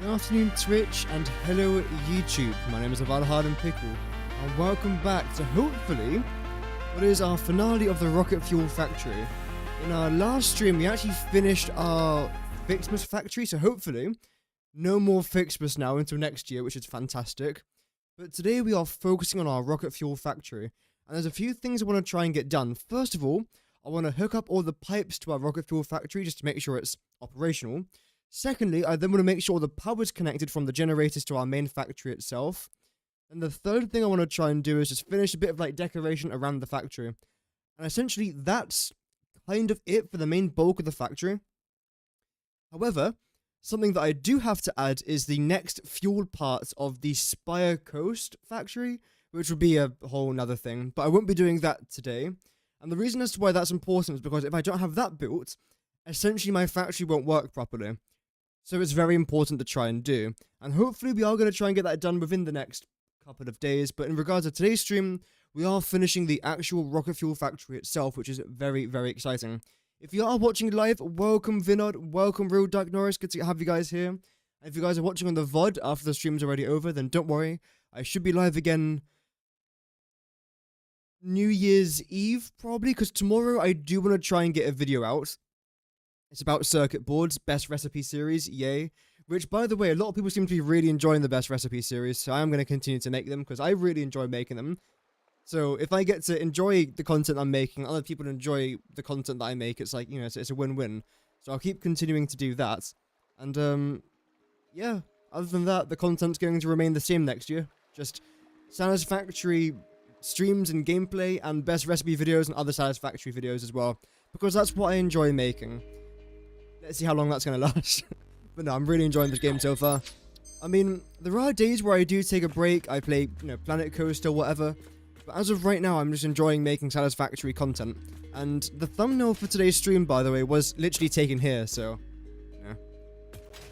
Good afternoon Twitch and hello YouTube. My name is impeccable and welcome back to hopefully what is our finale of the rocket fuel factory. In our last stream we actually finished our Fixmas factory, so hopefully no more Fixmas now until next year, which is fantastic. But today we are focusing on our rocket fuel factory and there's a few things I want to try and get done. First of all, I want to hook up all the pipes to our rocket fuel factory just to make sure it's operational. Secondly, I then want to make sure the power is connected from the generators to our main factory itself. And the third thing I want to try and do is just finish a bit of like decoration around the factory. And essentially that's kind of it for the main bulk of the factory. However, something that I do have to add is the next fuel part of the Spire Coast factory, which would be a whole nother thing, but I won't be doing that today. And the reason as to why that's important is because if I don't have that built, essentially my factory won't work properly. So it's very important to try and do. And hopefully we are going to try and get that done within the next couple of days. But in regards to today's stream, we are finishing the actual rocket fuel factory itself, which is very, very exciting. If you are watching live, welcome Vinod, welcome Real Dark Norris, good to have you guys here. And if you guys are watching on the VOD after the stream's already over, then don't worry. I should be live again New Year's Eve, probably, because tomorrow I do want to try and get a video out. It's about circuit boards, best recipe series, yay. Which, by the way, a lot of people seem to be really enjoying the best recipe series, so I am going to continue to make them, because I really enjoy making them. So, if I get to enjoy the content I'm making, other people enjoy the content that I make, it's like, you know, it's a win-win. So I'll keep continuing to do that. And, yeah, other than that, the content's going to remain the same next year. Just Satisfactory streams and gameplay, and best recipe videos and other Satisfactory videos as well. Because that's what I enjoy making. Let's see how long that's going to last. But no, I'm really enjoying this game so far. I mean, there are days where I do take a break. I play, you know, Planet Coaster or whatever. But as of right now, I'm just enjoying making Satisfactory content. And the thumbnail for today's stream, by the way, was literally taken here. So, yeah.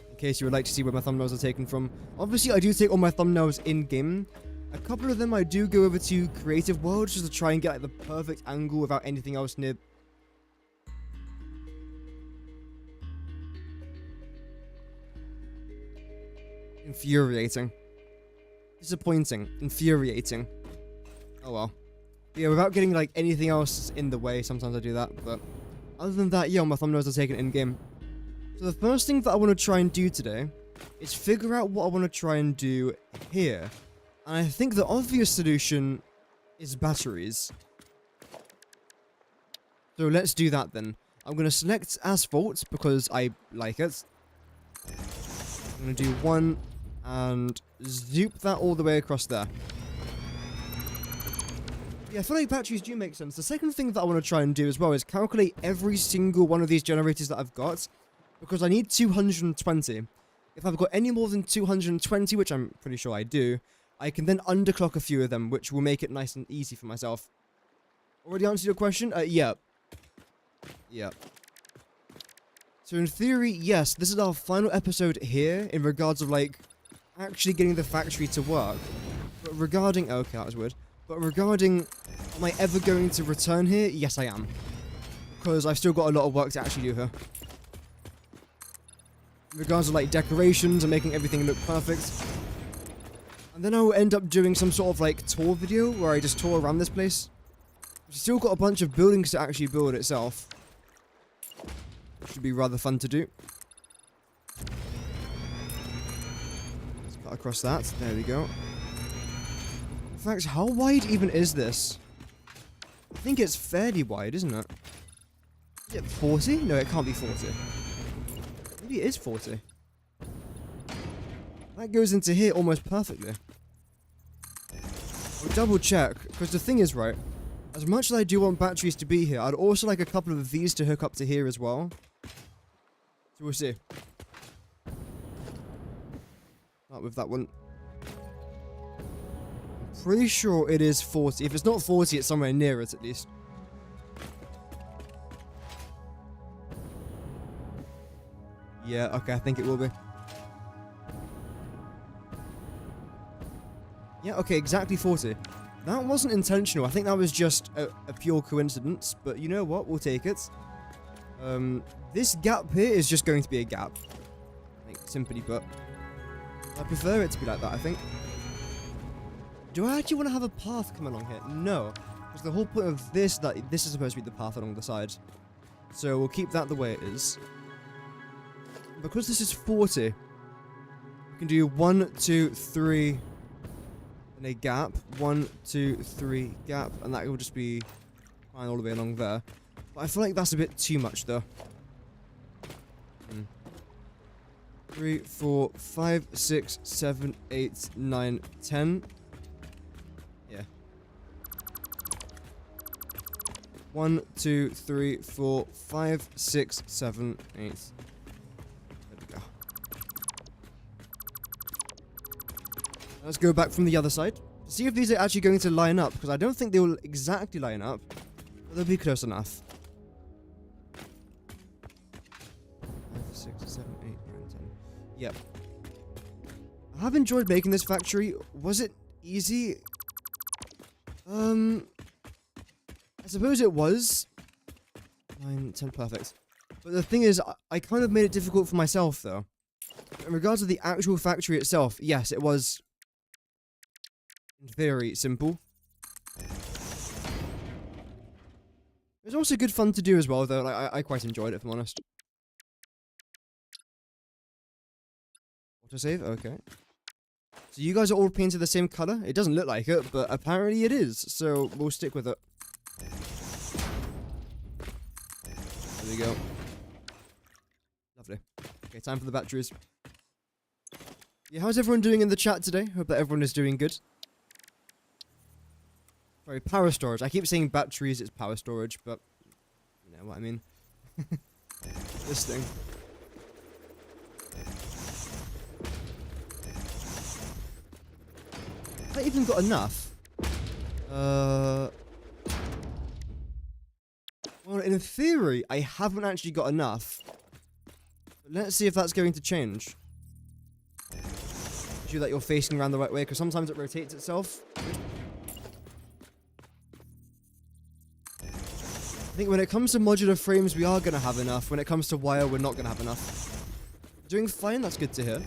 In case you would like to see where my thumbnails are taken from. Obviously, I do take all my thumbnails in-game. A couple of them I do go over to Creative World just to try and get like, the perfect angle without anything else near. Infuriating. Disappointing. Infuriating. Oh well. But yeah, without getting like anything else in the way, sometimes I do that, but other than that, yeah, my thumbnails are taken in-game. So the first thing that I want to try and do today is figure out what I want to try and do here. And I think the obvious solution is batteries. So let's do that then. I'm going to select asphalt because I like it. I'm going to do one and zoop that all the way across there. Yeah, I feel like batteries do make sense. The second thing that I want to try and do as well is calculate every single one of these generators that I've got, because I need 220. If I've got any more than 220, which I'm pretty sure I do, I can then underclock a few of them, which will make it nice and easy for myself. Already answered your question? Yep. Yep. So in theory, yes, this is our final episode here in regards of like actually getting the factory to work. But regarding, okay, that was weird. But regarding, am I ever going to return here? Yes, I am. Because I've still got a lot of work to actually do here. In regards to like decorations and making everything look perfect. And then I will end up doing some sort of like tour video where I just tour around this place. We've still got a bunch of buildings to actually build itself. Should be rather fun to do. Let's cut across that. There we go. In fact, how wide even is this? I think it's fairly wide, isn't it? Is it 40? No, it can't be 40. Maybe it is 40. That goes into here almost perfectly. I'll double check, because the thing is, right, as much as I do want batteries to be here, I'd also like a couple of these to hook up to here as well. So we'll see. Start with that one. I'm pretty sure it is 40. If it's not 40, it's somewhere near it at least. Yeah, okay, I think it will be. Yeah, okay, exactly 40. That wasn't intentional. I think that was just a pure coincidence. But you know what? We'll take it. This gap here is just going to be a gap. Like, simply put. I prefer it to be like that, I think. Do I actually want to have a path come along here? No. Because the whole point of this, that this is supposed to be the path along the side. So we'll keep that the way it is. Because this is 40, we can do 1, 2, 3, and a gap. 1, 2, 3, gap. And that will just be fine all the way along there. But I feel like that's a bit too much, though. 3, 4, 5, 6, 7, 8, 9, 10. Yeah. 1, 2, 3, 4, 5, 6, 7, 8. There we go. Let's go back from the other side. See if these are actually going to line up, because I don't think they will exactly line up. But they'll be close enough. 5, 6, 7, 8, 9, 10. Yep. I have enjoyed making this factory. Was it easy? I suppose it was. 9, 10, perfect. But the thing is, I kind of made it difficult for myself, though. In regards to the actual factory itself, yes, it was very simple. It was also good fun to do as well, though. Like, I quite enjoyed it, if I'm honest. Autosave? Okay. So you guys are all painted the same color? It doesn't look like it, but apparently it is. So we'll stick with it. There we go. Lovely. Okay, time for the batteries. Yeah, how's everyone doing in the chat today? Hope that everyone is doing good. Sorry, power storage. I keep saying batteries, it's power storage, but you know what I mean. This thing. I even got enough. Well, in theory, I haven't actually got enough. But let's see if that's going to change. Make sure that you're facing around the right way, because sometimes it rotates itself. I think when it comes to modular frames, we are going to have enough. When it comes to wire, we're not going to have enough. Doing fine, that's good to hear.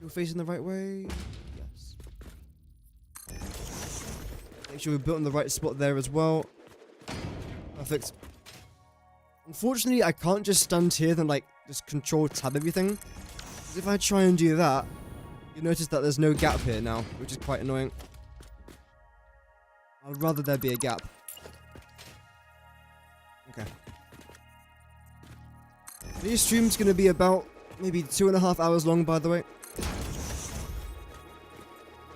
You're facing the right way? Yes. Make sure we're built in the right spot there as well. Perfect. Unfortunately, I can't just stunt here and, like, just control tab everything. Because if I try and do that, you'll notice that there's no gap here now, which is quite annoying. I'd rather there be a gap. Okay. This stream's going to be about maybe 2.5 hours long, by the way.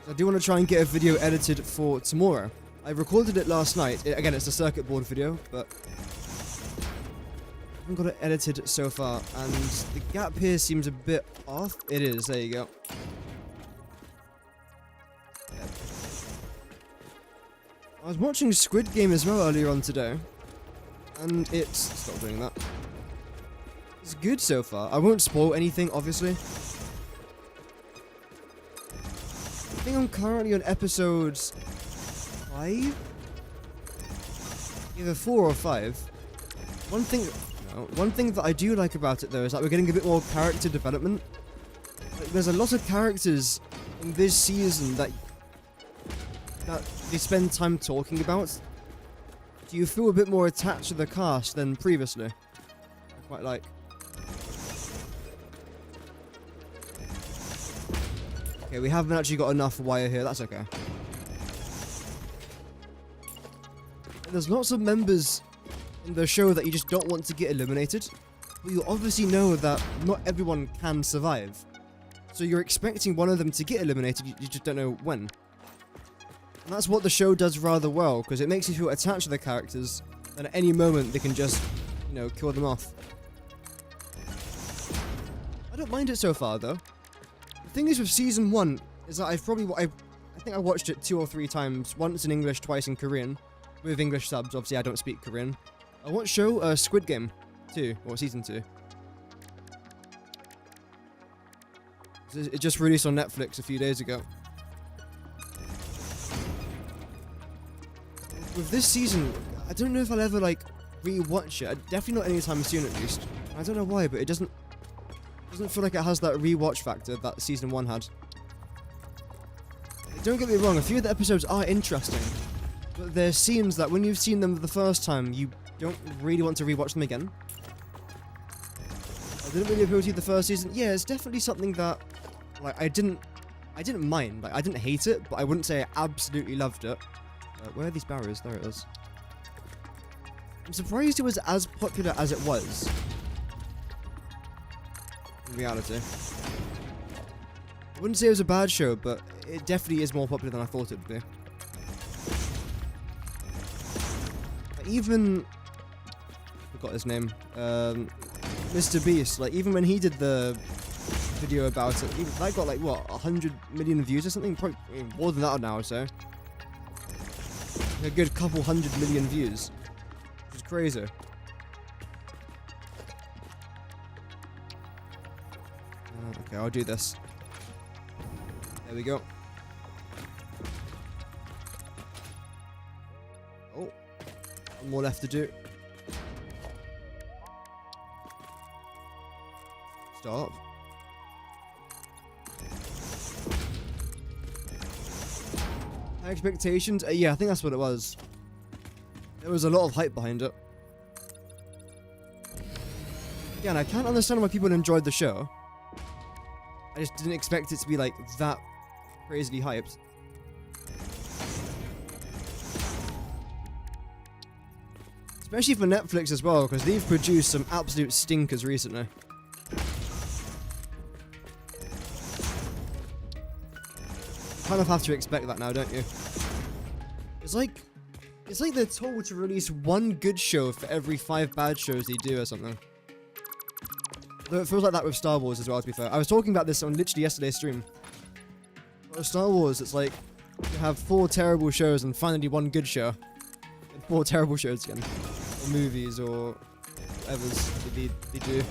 I do want to try and get a video edited for tomorrow. I recorded it last night. Again, it's a circuit board video, but I haven't got it edited so far. And the gap here seems a bit off. It is. There you go. I was watching Squid Game as well earlier on today, and it's... Stop doing that. It's good so far. I won't spoil anything, obviously. I think I'm currently on episode 5? Either 4 or 5. One thing that I do like about it, though, is that we're getting a bit more character development. Like, there's a lot of characters in this season that they spend time talking about. Do you feel a bit more attached to the cast than previously? I quite like. Okay, we haven't actually got enough wire here. That's okay. There's lots of members in the show that you just don't want to get eliminated. But you obviously know that not everyone can survive. So you're expecting one of them to get eliminated, you just don't know when. And that's what the show does rather well, because it makes you feel attached to the characters, and at any moment they can just, you know, kill them off. I don't mind it so far, though. The thing is with Season 1, is that I think I watched it 2 or 3 times, once in English, twice in Korean, with English subs. Obviously I don't speak Korean. I watched show Squid Game 2, or Season 2. It just released on Netflix a few days ago. With this season, I don't know if I'll ever, like, re-watch it. Definitely not anytime soon, at least. I don't know why, but it doesn't Doesn't feel like it has that rewatch factor that season 1 had. Don't get me wrong, a few of the episodes are interesting, but there's scenes that when you've seen them the first time, you don't really want to rewatch them again. I didn't really appeal to you the first season. Yeah, it's definitely something that, like, I didn't mind. Like, I didn't hate it, but I wouldn't say I absolutely loved it. Where are these barriers? There it is. I'm surprised it was as popular as it was. In reality. I wouldn't say it was a bad show, but it definitely is more popular than I thought it would be. Even... I forgot his name. Mr. Beast, like, even when he did the video about it, that got, like, what, 100 million views or something? Probably more than that now, so. A good couple 100 million views. Which is crazy. Okay, I'll do this. There we go. Oh. One more left to do. Stop. High expectations? Yeah, I think that's what it was. There was a lot of hype behind it. Yeah, and I can't understand why people enjoyed the show. I just didn't expect it to be, like, that crazily hyped. Especially for Netflix as well, because they've produced some absolute stinkers recently. You kind of have to expect that now, don't you? It's like they're told to release one good show for every 5 bad shows they do or something. Though it feels like that with Star Wars as well, to be fair. I was talking about this on literally yesterday's stream. With Star Wars, it's like you have 4 terrible shows and finally one good show. And 4 terrible shows again. Or movies or whatever they do.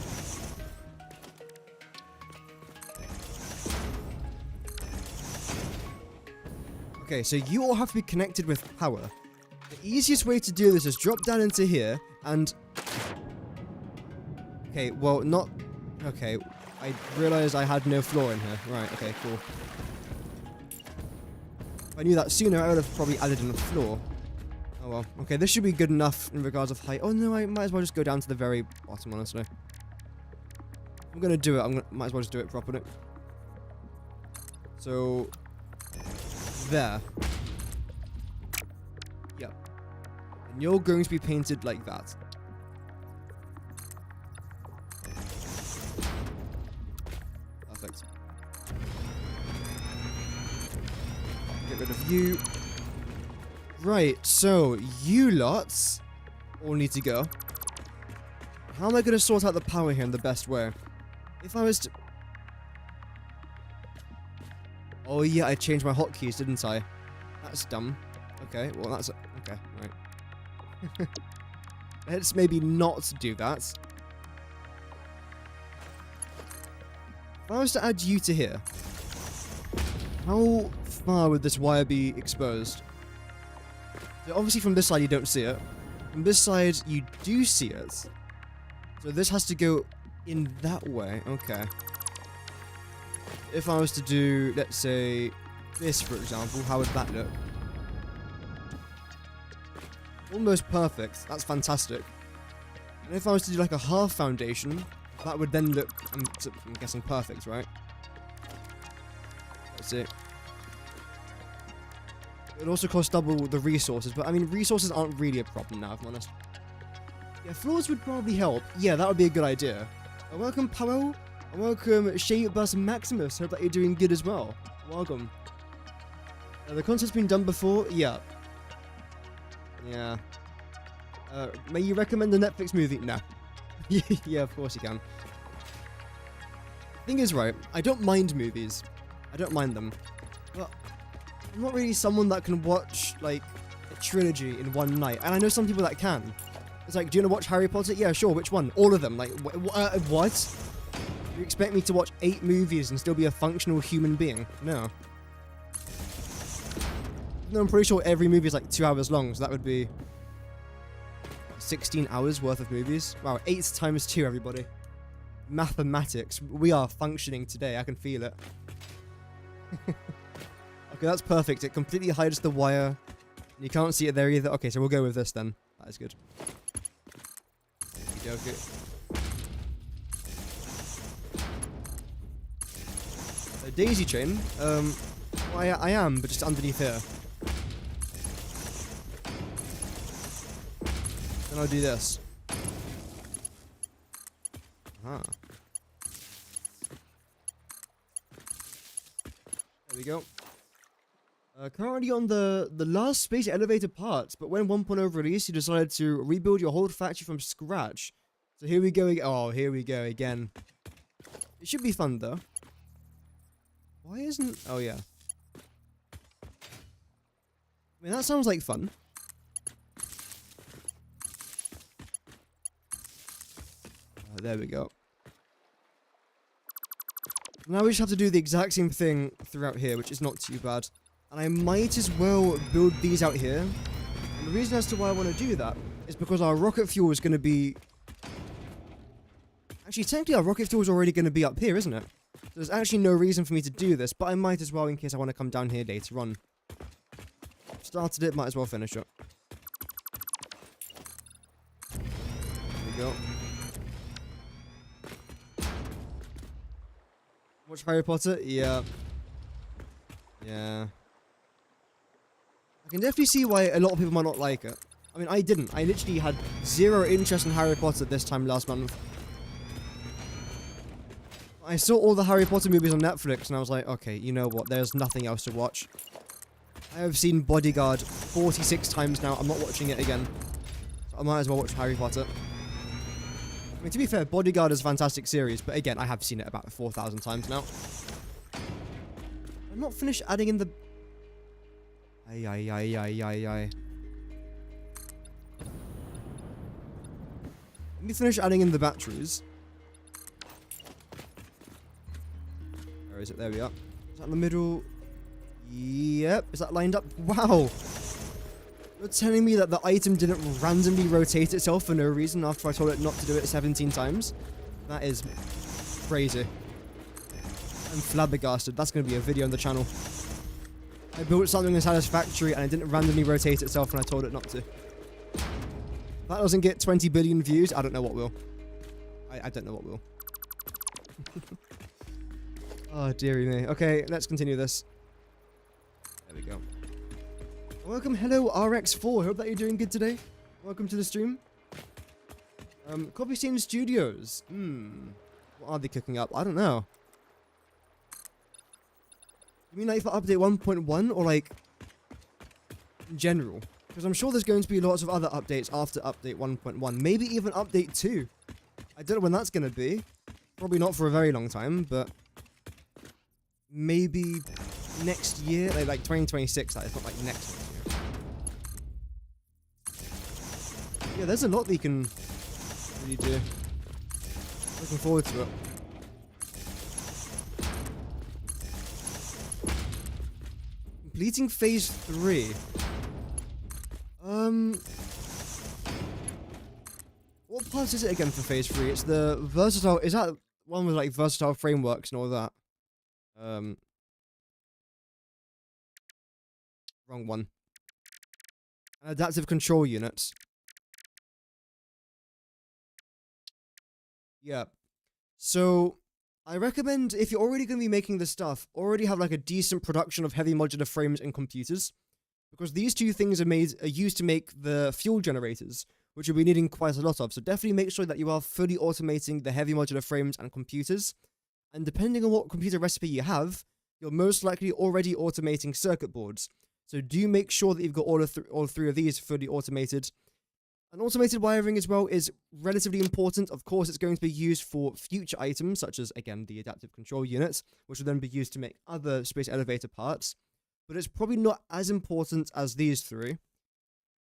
Okay, so you all have to be connected with power. The easiest way to do this is drop down into here and... Okay, well, not... Okay, I realized I had no floor in here. Right, okay, cool. If I knew that sooner, I would have probably added in a floor. Oh well. Okay, this should be good enough in regards of height. Oh no, I might as well just go down to the very bottom, honestly. I'm gonna do it. Might as well just do it properly. So... There. Yep. And you're going to be painted like that. Perfect. Get rid of you. Right, so you lots all need to go. How am I going to sort out the power here in the best way? If I was to... Oh yeah, I changed my hotkeys, didn't I? That's dumb. Okay, well that's... Okay, right. Let's maybe not do that. If I was to add you to here, how far would this wire be exposed? So obviously from this side you don't see it. From this side you do see it. So this has to go in that way. Okay. If I was to do, let's say, this, for example, how would that look? Almost perfect. That's fantastic. And if I was to do like a half foundation, that would then look, I'm guessing, perfect, right? That's it. It would also cost double the resources, but I mean, resources aren't really a problem now, if I'm honest. Yeah, floors would probably help. Yeah, that would be a good idea. Welcome, Powell. And welcome, Shaybus Maximus. Hope that you're doing good as well. Welcome. The content's been done before? Yeah. Yeah. May you recommend a Netflix movie? No. Yeah, of course you can. Thing is, right, I don't mind movies. I don't mind them. But I'm not really someone that can watch, like, a trilogy in one night. And I know some people that can. It's like, do you want to watch Harry Potter? Yeah, sure, which one? All of them. Like, what? You expect me to watch 8 movies and still be a functional human being? No. No, I'm pretty sure every movie is like 2 hours long, so that would be 16 hours worth of movies. Wow, 8 times 2, everybody. mathematics. We are functioning today. I can feel it. Okay, that's perfect. It completely hides the wire. You can't see it there either. Okay, so we'll go with this then. That is good. Okay. A daisy chain. Well, I am, but just underneath here. Then I'll do this. There we go. Currently on the last space elevator parts, but when 1.0 released, you decided to rebuild your whole factory from scratch. So here we go. Oh, here we go again. It should be fun though. Why isn't? Oh yeah. I mean, that sounds like fun. There we go. Now we just have to do the exact same thing throughout here, which is not too bad. And I might as well build these out here. And the reason as to why I want to do that is because our rocket fuel is going to be... Actually, technically our rocket fuel is already going to be up here, isn't it? So there's actually no reason for me to do this, but I might as well in case I want to come down here later on. Started it, might as well finish it. There we go. Watch Harry Potter? Yeah. Yeah. I can definitely see why a lot of people might not like it. I mean, I didn't. I literally had zero interest in Harry Potter this time last month. I saw all the Harry Potter movies on Netflix and I was like, okay, you know what? There's nothing else to watch. I have seen Bodyguard 46 times now. I'm not watching it again. So I might as well watch Harry Potter. I mean, to be fair, Bodyguard is a fantastic series, but again, I have seen it about 4,000 times now. I'm not finished adding in the... Let me finish adding in the batteries. Where is it? There we are. Is that in the middle? Yep. Is that lined up? Wow. You're telling me that the item didn't randomly rotate itself for no reason after I told it not to do it 17 times? That is crazy. I'm flabbergasted. That's going to be a video on the channel. I built something in Satisfactory and it didn't randomly rotate itself when I told it not to. If that doesn't get 20 billion views, I don't know what will. I don't know what will. Oh, dearie me. Okay, let's continue this. There we go. Welcome, hello RX4. Hope that you're doing good today. Welcome to the stream. Copy Steam Studios. What are they cooking up? I don't know. You mean like for update 1.1 or like in general? Because I'm sure there's going to be lots of other updates after update 1.1. Maybe even update 2. I don't know when that's going to be. Probably not for a very long time, but maybe next year, like 2026. That is not like next year. Yeah, there's a lot that you can really do. Looking forward to it. Completing phase 3. What part is it again for phase 3? It's the versatile. Is that one with like versatile frameworks and all that? Wrong one. Adaptive control units. Yeah. So I recommend if you're already going to be making this stuff, already have like a decent production of heavy modular frames and computers, because these two things are used to make the fuel generators, which you'll be needing quite a lot of. So definitely make sure that you are fully automating the heavy modular frames and computers. And depending on what computer recipe you have, you're most likely already automating circuit boards. So do make sure that you've got all three of these fully automated. And automated wiring as well is relatively important. Of course, it's going to be used for future items, such as, again, the adaptive control units, which will then be used to make other space elevator parts. But it's probably not as important as these three.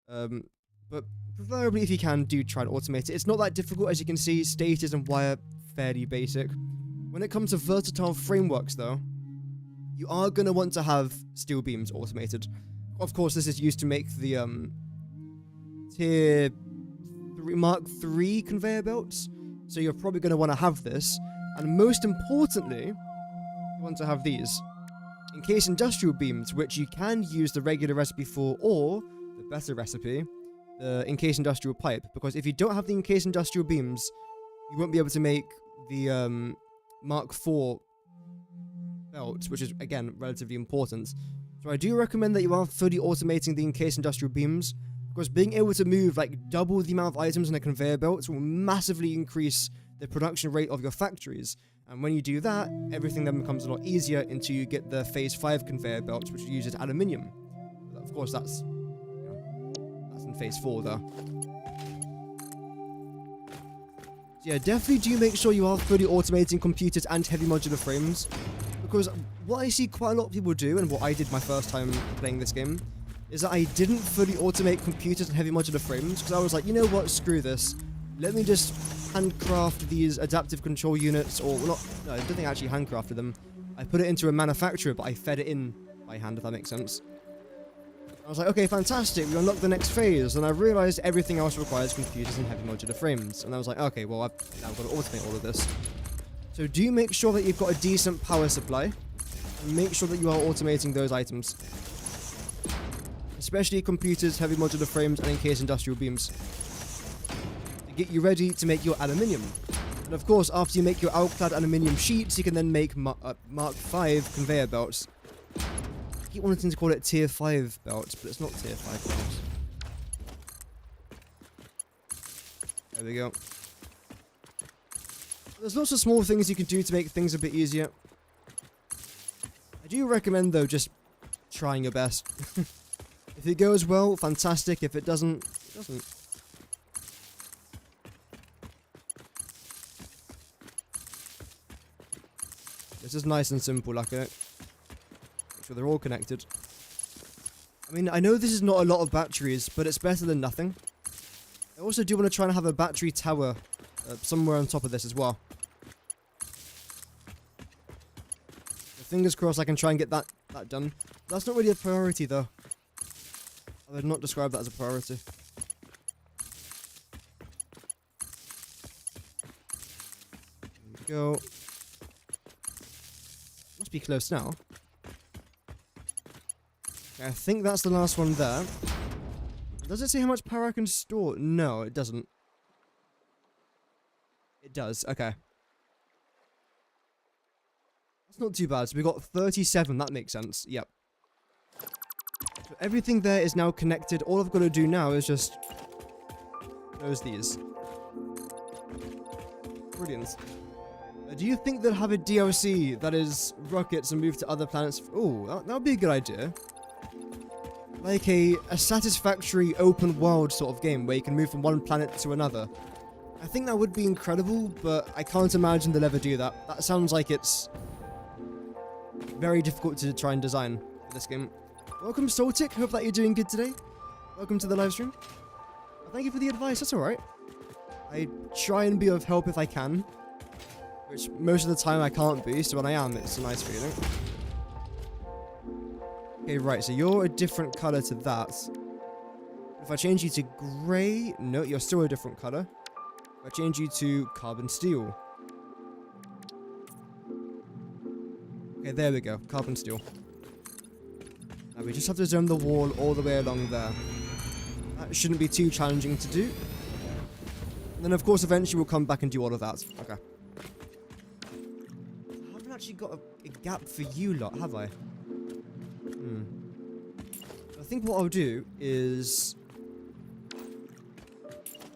But preferably, if you can, do try to automate it. It's not that difficult, as you can see. Stators and wire, fairly basic. When it comes to versatile frameworks, though, you are going to want to have steel beams automated. Of course, this is used to make the Tier 3 Mark III conveyor belts. So you're probably going to want to have this. And most importantly, you want to have these. Encased industrial beams, which you can use the regular recipe for, or the better recipe, the encased industrial pipe. Because if you don't have the encased industrial beams, you won't be able to make the Mark IV belt, which is, again, relatively important. So I do recommend that you are fully automating the encased industrial beams, because being able to move like double the amount of items in a conveyor belt will massively increase the production rate of your factories. And when you do that, everything then becomes a lot easier until you get the Phase 5 conveyor belts, which uses aluminium. But of course, that's in Phase 4, though. So yeah, definitely do make sure you are fully automating computers and heavy modular frames, because what I see quite a lot of people do, and what I did my first time playing this game, is that I didn't fully automate computers and heavy modular frames, because I was like, you know what, screw this. Let me just handcraft these adaptive control units, or well, no, I don't think I actually handcrafted them. I put it into a manufacturer, but I fed it in by hand, if that makes sense. I was like, okay, fantastic, we unlock the next phase, and I realized everything else requires computers and heavy modular frames. And I was like, okay, well, I've now got to automate all of this. So do make sure that you've got a decent power supply, and make sure that you are automating those items. Especially computers, heavy modular frames, and encased industrial beams. To get you ready to make your aluminium. And of course, after you make your alclad aluminium sheets, you can then make Mark V conveyor belts. I keep wanting to call it Tier 5 belts, but it's not Tier 5 belts. There we go. There's lots of small things you can do to make things a bit easier. I do recommend, though, just trying your best. If it goes well, fantastic. If it doesn't, it doesn't. This is nice and simple, like it. Make sure they're all connected. I mean, I know this is not a lot of batteries, but it's better than nothing. I also do want to try and have a battery tower somewhere on top of this as well. Fingers crossed I can try and get that done. That's not really a priority, though. I would not describe that as a priority. There we go. Must be close now. Okay, I think that's the last one there. Does it say how much power I can store? No, it doesn't. It does, okay. That's not too bad. So we got 37, that makes sense. Yep. So everything there is now connected. All I've got to do now is just close these. Brilliant. Do you think they'll have a DLC that is rockets and move to other planets? Oh, that would be a good idea. Like a Satisfactory open world sort of game where you can move from one planet to another. I think that would be incredible, but I can't imagine they'll ever do that. That sounds like it's very difficult to try and design this game. Welcome, Soltic. Hope that you're doing good today. Welcome to the live stream. Thank you for the advice. That's alright. I try and be of help if I can, which most of the time I can't be, so when I am, it's a nice feeling. Okay, right, so you're a different colour to that. If I change you to grey, no, you're still a different colour. If I change you to carbon steel. Okay, there we go, carbon steel. Now we just have to zone the wall all the way along there. That shouldn't be too challenging to do. And then of course eventually we'll come back and do all of that. Okay. I haven't actually got a gap for you lot, have I? I think what I'll do is...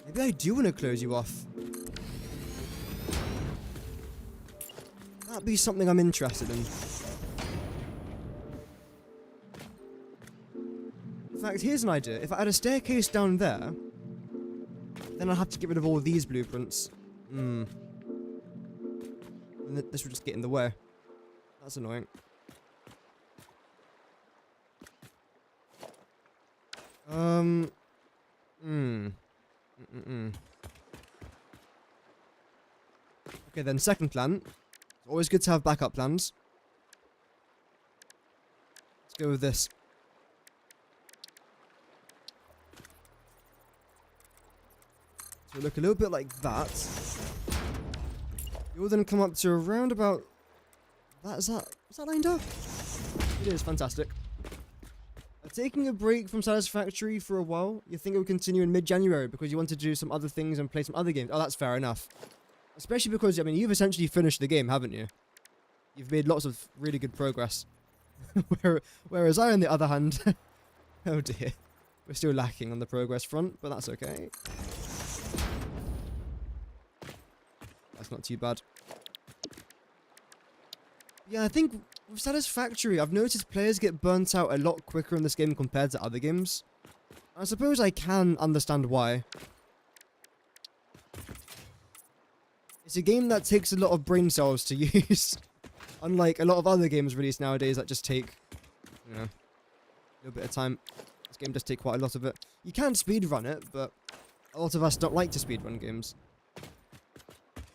maybe I do want to close you off. That'd be something I'm interested in. In fact, here's an idea. If I had a staircase down there, then I'll have to get rid of all these blueprints. And this will just get in the way. That's annoying. Okay, then second plan. It's always good to have backup plans. Let's go with this. So look a little bit like that. You'll then come up to around about... Is that lined up? It is, fantastic. Taking a break from Satisfactory for a while, you think it will continue in mid-January because you want to do some other things and play some other games. Oh, that's fair enough. Especially because, I mean, you've essentially finished the game, haven't you? You've made lots of really good progress. Whereas I, on the other hand... oh dear. We're still lacking on the progress front, but that's okay. That's not too bad. Yeah, I think with Satisfactory, I've noticed players get burnt out a lot quicker in this game compared to other games. I suppose I can understand why. It's a game that takes a lot of brain cells to use. Unlike a lot of other games released nowadays that just take, you know, a little bit of time. This game does take quite a lot of it. You can speedrun it, but a lot of us don't like to speedrun games.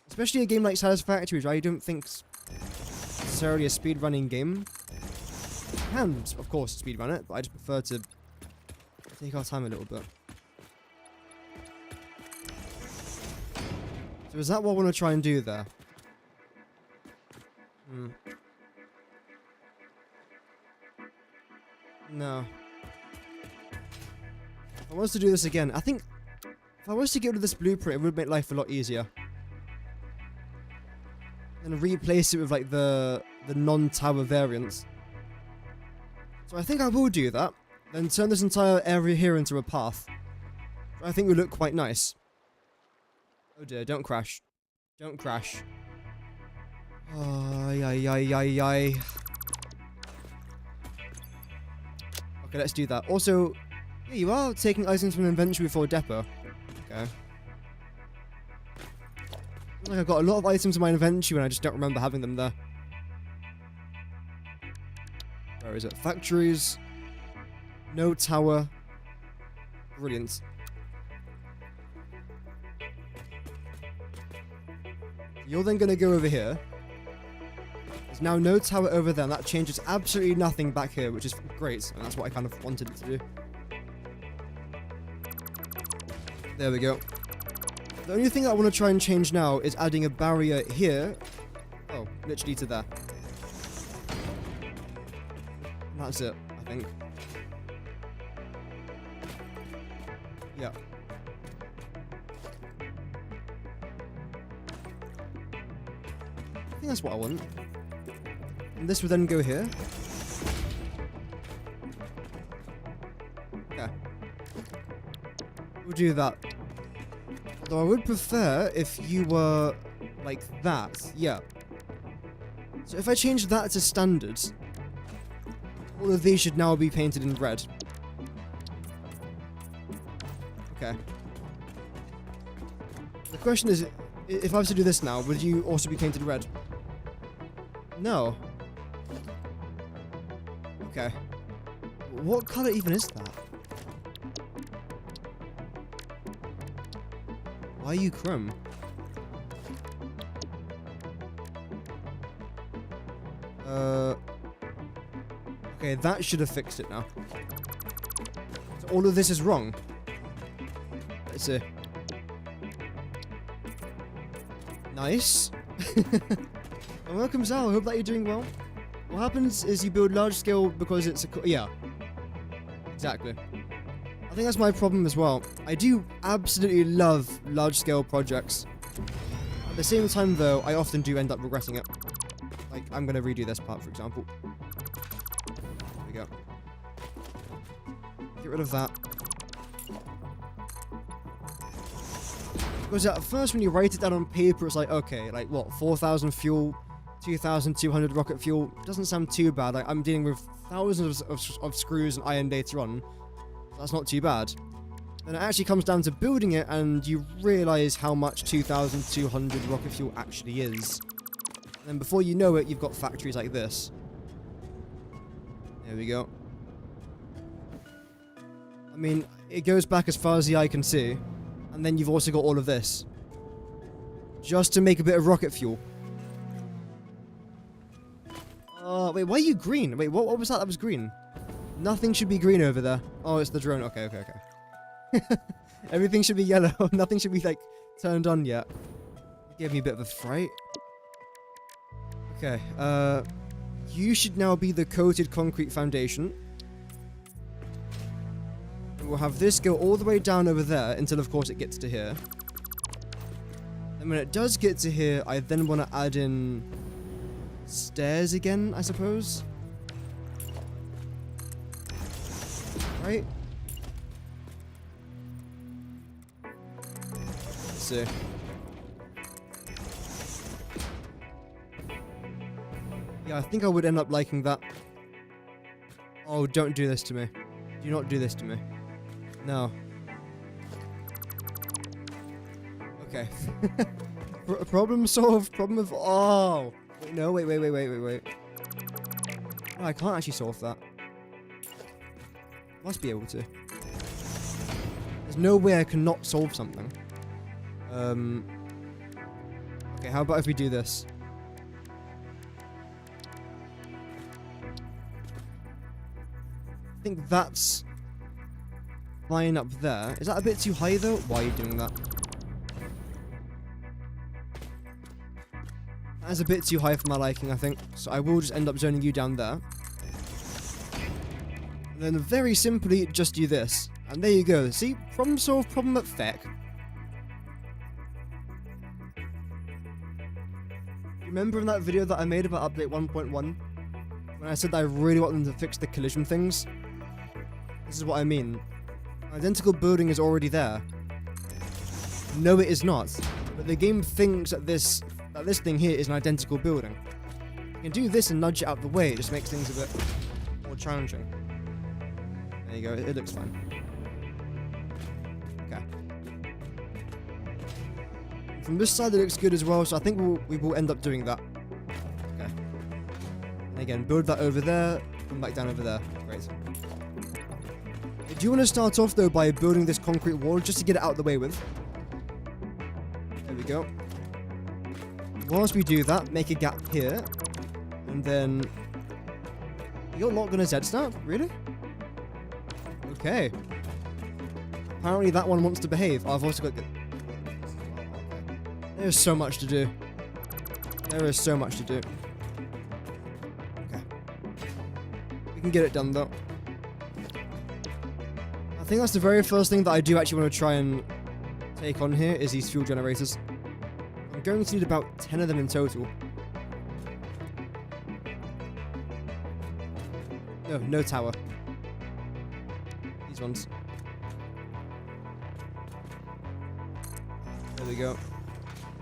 Especially a game like Satisfactory, which I don't think's necessarily a speedrunning game. You can, of course, speedrun it, but I just prefer to take our time a little bit. So is that what I want to try and do there? No. If I was to do this again, I think if I was to get rid of this blueprint, it would make life a lot easier. And replace it with like the non-tower variants. So I think I will do that. Then turn this entire area here into a path. I think would look quite nice. Oh dear, don't crash. Don't crash. Ay. Okay, let's do that. Also, yeah, you are taking items from inventory for depot. Okay. Like I've got a lot of items in my inventory and I just don't remember having them there. Where is it? Factories. No tower. Brilliant. You're then going to go over here. There's now no tower over there, and that changes absolutely nothing back here, which is great, and that's what I kind of wanted it to do. There we go. The only thing I want to try and change now is adding a barrier here. Oh, literally to there. And that's it, I think. Yeah. I think that's what I want. And this would then go here. Okay. We'll do that. Although I would prefer if you were like that. Yeah. So if I change that to standard, all of these should now be painted in red. Okay. The question is, if I was to do this now, would you also be painted red? No. Okay. What color even is that? Why are you chrome? Okay, that should have fixed it now. So all of this is wrong. Let's see. Nice. And welcome, Zal. I hope that you're doing well. What happens is you build large scale because it's a... yeah. Exactly. I think that's my problem as well. I do absolutely love large scale projects. At the same time though, I often do end up regretting it. Like, I'm going to redo this part, for example. There we go. Get rid of that. Because at first when you write it down on paper, it's like, okay, like what, 4,000 fuel, 2,200 rocket fuel, doesn't sound too bad. Like, I'm dealing with thousands of screws and iron later on. So that's not too bad. Then it actually comes down to building it and you realise how much 2,200 rocket fuel actually is. And then before you know it, you've got factories like this. There we go. I mean, it goes back as far as the eye can see. And then you've also got all of this. Just to make a bit of rocket fuel. Wait, why are you green? Wait, what was that? That was green. Nothing should be green over there. Oh, it's the drone. Okay. Everything should be yellow. Nothing should be, like, turned on yet. It gave me a bit of a fright. Okay, you should now be the coated concrete foundation. And we'll have this go all the way down over there until, of course, it gets to here. And when it does get to here, I then want to add in stairs again, I suppose. Right? Let's see. Yeah, I think I would end up liking that. Oh, don't do this to me. Do not do this to me. No. Okay. Problem solved. Problem of... Oh! Wait, no, wait. Oh, I can't actually solve that. Must be able to. There's no way I can not solve something. Okay, how about if we do this? I think that's fine up there. Is that a bit too high though? Why are you doing that? That is a bit too high for my liking, I think. So I will just end up zoning you down there. And then very simply, just do this. And there you go. See? Problem solved, problem at feck. Remember in that video that I made about update 1.1? When I said that I really want them to fix the collision things? This is what I mean. An identical building is already there. No, it is not. But the game thinks that this thing here is an identical building. You can do this and nudge it out the way. It just makes things a bit more challenging. There you go. It looks fine. Okay. From this side, it looks good as well. So I think we will end up doing that. Okay. And again, build that over there. Come back down over there. Great. I do want to start off though by building this concrete wall just to get it out of the way with. There we go. Whilst we do that, make a gap here. And then... You're not going to Z-snap? Really? Okay. Apparently that one wants to behave. Oh, I've also got... There's so much to do. There is so much to do. Okay. We can get it done though. I think that's the very first thing that I do actually want to try and take on here is these fuel generators. I'm going to need about 10 of them in total. No tower. These ones. There we go.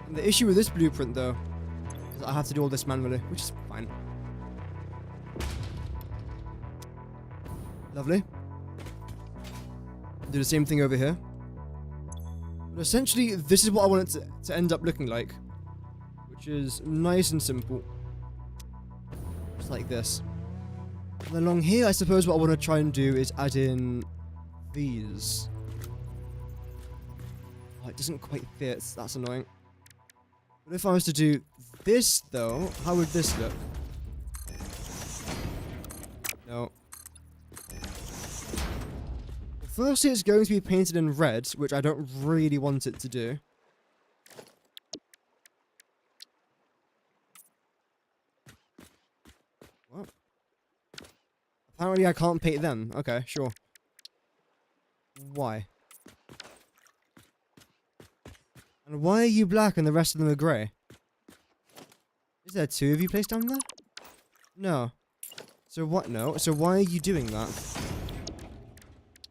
And the issue with this blueprint though is that I have to do all this manually, which is fine. Lovely. Do the same thing over here. But essentially, this is what I want it to end up looking like. Which is nice and simple. Just like this. And then along here, I suppose what I want to try and do is add in these. Oh, it doesn't quite fit. That's annoying. But if I was to do this, though, how would this look? No. Firstly, it's going to be painted in red, which I don't really want it to do. What? Apparently I can't paint them. Okay, sure. Why? And why are you black and the rest of them are grey? Is there two of you placed down there? No. So what? No. So why are you doing that?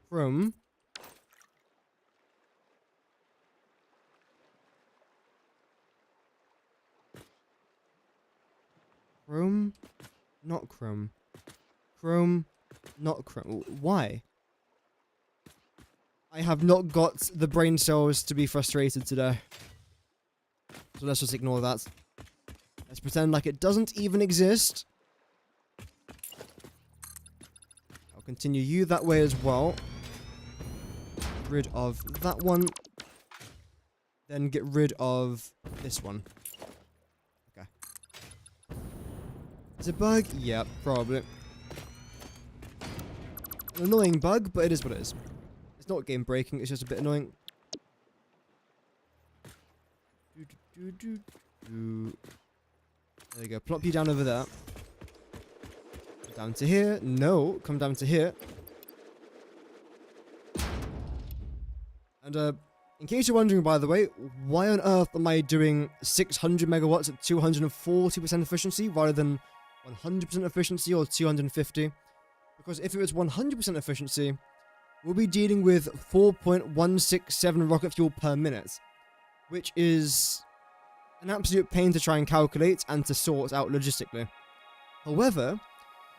Chrome. Chrome. Not chrome. Chrome. Not chrome. Why? I have not got the brain cells to be frustrated today. So let's just ignore that. Let's pretend like it doesn't even exist. I'll continue you that way as well. Get rid of that one. Then get rid of this one. Okay. Is it a bug? Yeah, probably. An annoying bug, but it is what it is. It's not game breaking, it's just a bit annoying. There There you go. Plop you down over there. Down to here. No, come down to here. And in case you're wondering, by the way, why on earth am I doing 600 megawatts at 240% efficiency rather than 100% efficiency or 250? Because if it was 100% efficiency, we'll be dealing with 4.167 rocket fuel per minute, which is an absolute pain to try and calculate and to sort out logistically. However,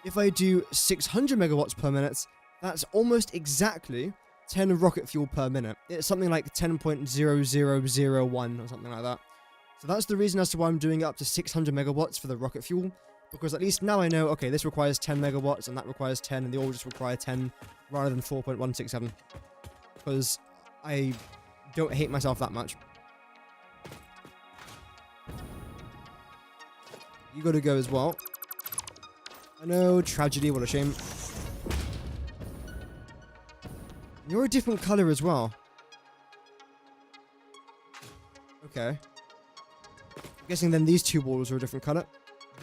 if I do 600 megawatts per minute, that's almost exactly 10 rocket fuel per minute. It's something like 10.0001 or something like that. So that's the reason as to why I'm doing it up to 600 megawatts for the rocket fuel, because at least now I know, okay, this requires 10 megawatts and that requires 10 and they all just require 10 rather than 4.167. Because I don't hate myself that much. You gotta go as well. I know, tragedy, what a shame. You're a different color as well. Okay. I'm guessing then these two walls are a different color.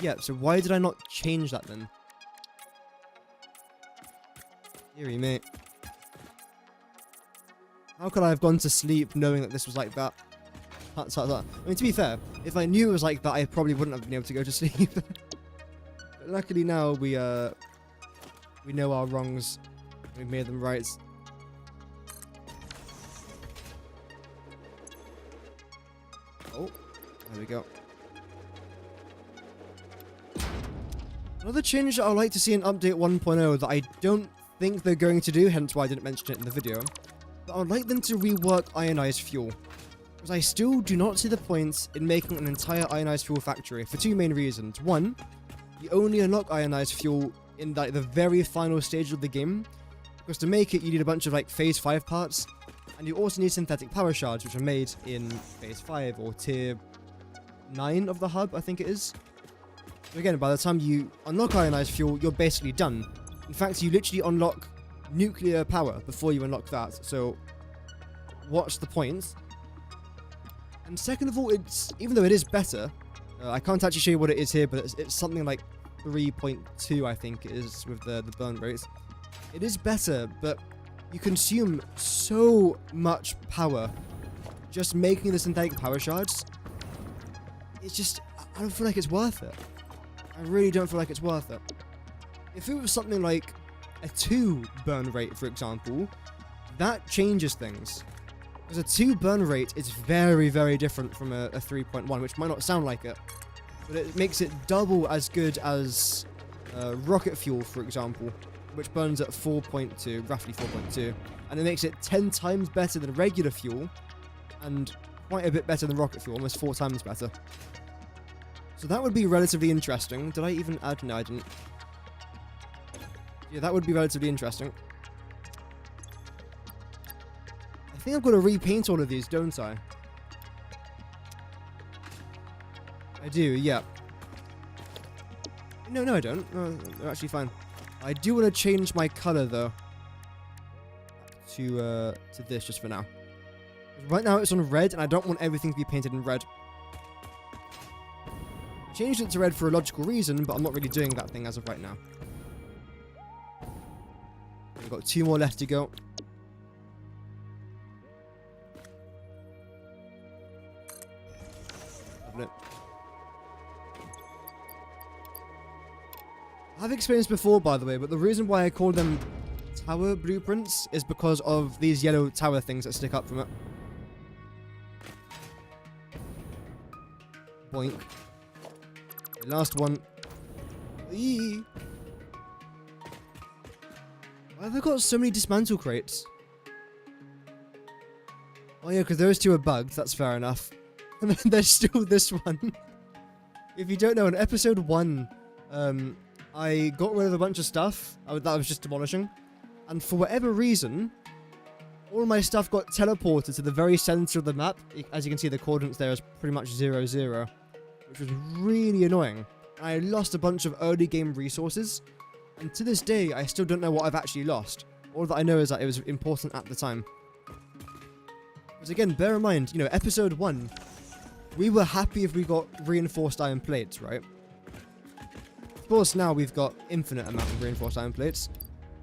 Yeah, so why did I not change that then? Eerie, mate. How could I have gone to sleep knowing that this was like that? I mean, to be fair, if I knew it was like that, I probably wouldn't have been able to go to sleep. But luckily now, we know our wrongs. We've made them right. Oh, there we go. Another change that I'd like to see in Update 1.0 that I don't think they're going to do, hence why I didn't mention it in the video, but I'd like them to rework ionized fuel. Because I still do not see the point in making an entire ionized fuel factory for two main reasons. One, you only unlock ionized fuel in like the very final stage of the game, because to make it you need a bunch of like phase 5 parts, and you also need synthetic power shards, which are made in phase 5 or tier 9 of the hub, I think it is. So again, by the time you unlock ionized fuel, you're basically done. In fact, you literally unlock nuclear power before you unlock that, so what's the point? And second of all, even though it is better, I can't actually show you what it is here, but it's something like 3.2, I think it is, with the burn rates. It is better, but you consume so much power just making the synthetic power shards. It's just, I don't feel like it's worth it. I really don't feel like it's worth it. If it was something like a 2 burn rate, for example, that changes things. Because a 2 burn rate is very, very different from a 3.1, which might not sound like it, but it makes it double as good as rocket fuel, for example, which burns at 4.2, roughly 4.2, and it makes it 10 times better than regular fuel, and quite a bit better than rocket fuel, almost 4 times better. So that would be relatively interesting. Did I even add? No, I didn't. Yeah, that would be relatively interesting. I think I've got to repaint all of these, don't I? I do, yeah. No, I don't. No, they're actually fine. I do want to change my color, though, to this just for now. Right now it's on red, and I don't want everything to be painted in red. I changed it to red for a logical reason, but I'm not really doing that thing as of right now. We've got 2 more left to go. I've explained this before, by the way, but the reason why I call them tower blueprints is because of these yellow tower things that stick up from it. Boink. Okay, last one. Eee. Why have I got so many dismantle crates? Oh yeah, because those 2 are bugged, that's fair enough. And then there's still this one. If you don't know, in episode 1, I got rid of a bunch of stuff that I was just demolishing, and for whatever reason, all my stuff got teleported to the very center of the map. As you can see, the coordinates there is pretty much 0, 0, which was really annoying. And I lost a bunch of early game resources, and to this day, I still don't know what I've actually lost. All that I know is that it was important at the time. Because again, bear in mind, you know, episode 1, we were happy if we got reinforced iron plates, right? Of course, now we've got infinite amount of reinforced iron plates.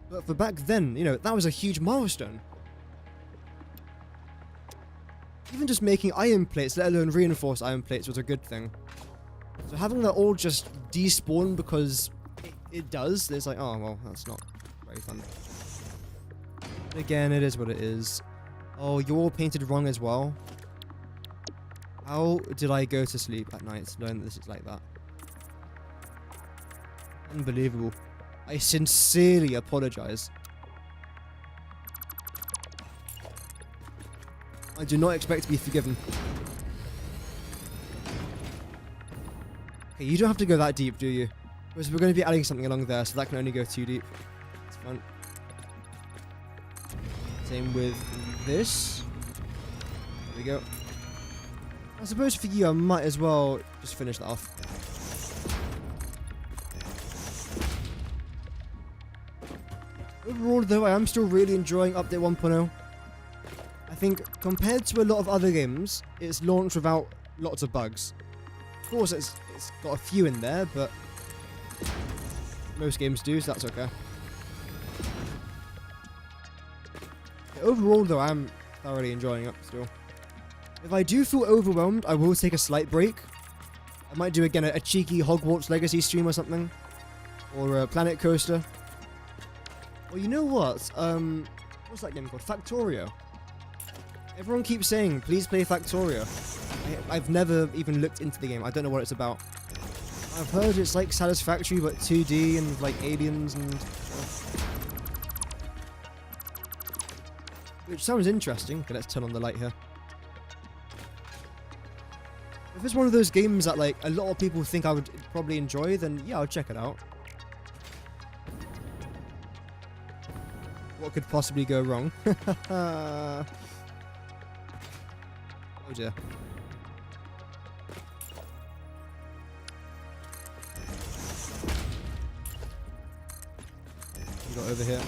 But for back then, you know, that was a huge milestone. Even just making iron plates, let alone reinforced iron plates, was a good thing. So having that all just despawn because it does, it's like, oh, well, that's not very fun. But again, it is what it is. Oh, you're all painted wrong as well. How did I go to sleep at night knowing that this is like that? Unbelievable. I sincerely apologize. I do not expect to be forgiven. Okay, you don't have to go that deep, do you? Because we're going to be adding something along there, so that can only go too deep. It's fine. Same with this. There we go. I suppose for you, I might as well just finish that off. Overall, though, I am still really enjoying Update 1.0. I think, compared to a lot of other games, it's launched without lots of bugs. Of course, it's got a few in there, but most games do, so that's okay. Overall, though, I'm thoroughly enjoying it still. If I do feel overwhelmed, I will take a slight break. I might do, again, a cheeky Hogwarts Legacy stream or something. Or a Planet Coaster. Well, you know what? What's that game called? Factorio. Everyone keeps saying, please play Factorio. I've never even looked into the game. I don't know what it's about. I've heard it's like Satisfactory, but 2D and like aliens and stuff. Which sounds interesting. Okay, let's turn on the light here. If it's one of those games that like a lot of people think I would probably enjoy, then yeah, I'll check it out. What could possibly go wrong? Oh dear. You got over here.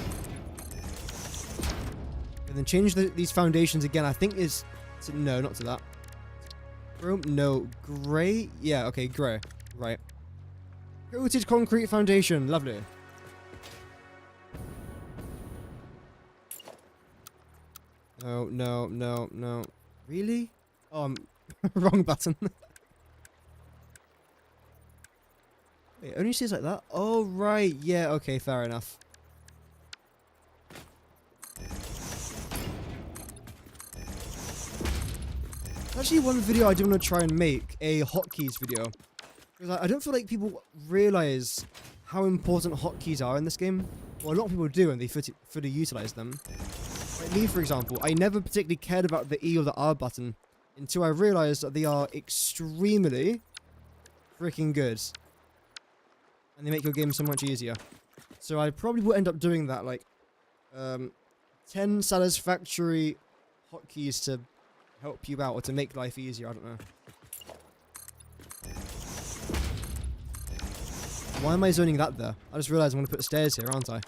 And then change these foundations again. I think is no, not to that. Chrome? No. Grey? Yeah, okay, grey. Right. Coated concrete foundation. Lovely. No, no, no, no. Really? Oh, wrong button. Wait, it only says like that? Oh, right. Yeah, okay, fair enough. Actually, one video I do want to try and make, a hotkeys video. Because I don't feel like people realize how important hotkeys are in this game. Well, a lot of people do, and they fully utilize them. Like me, for example, I never particularly cared about the E or the R button until I realized that they are extremely freaking good. And they make your game so much easier. So I probably will end up doing that, like, 10 satisfactory hotkeys to help you out or to make life easier, I don't know. Why am I zoning that there? I just realized I'm going to put stairs here, aren't I?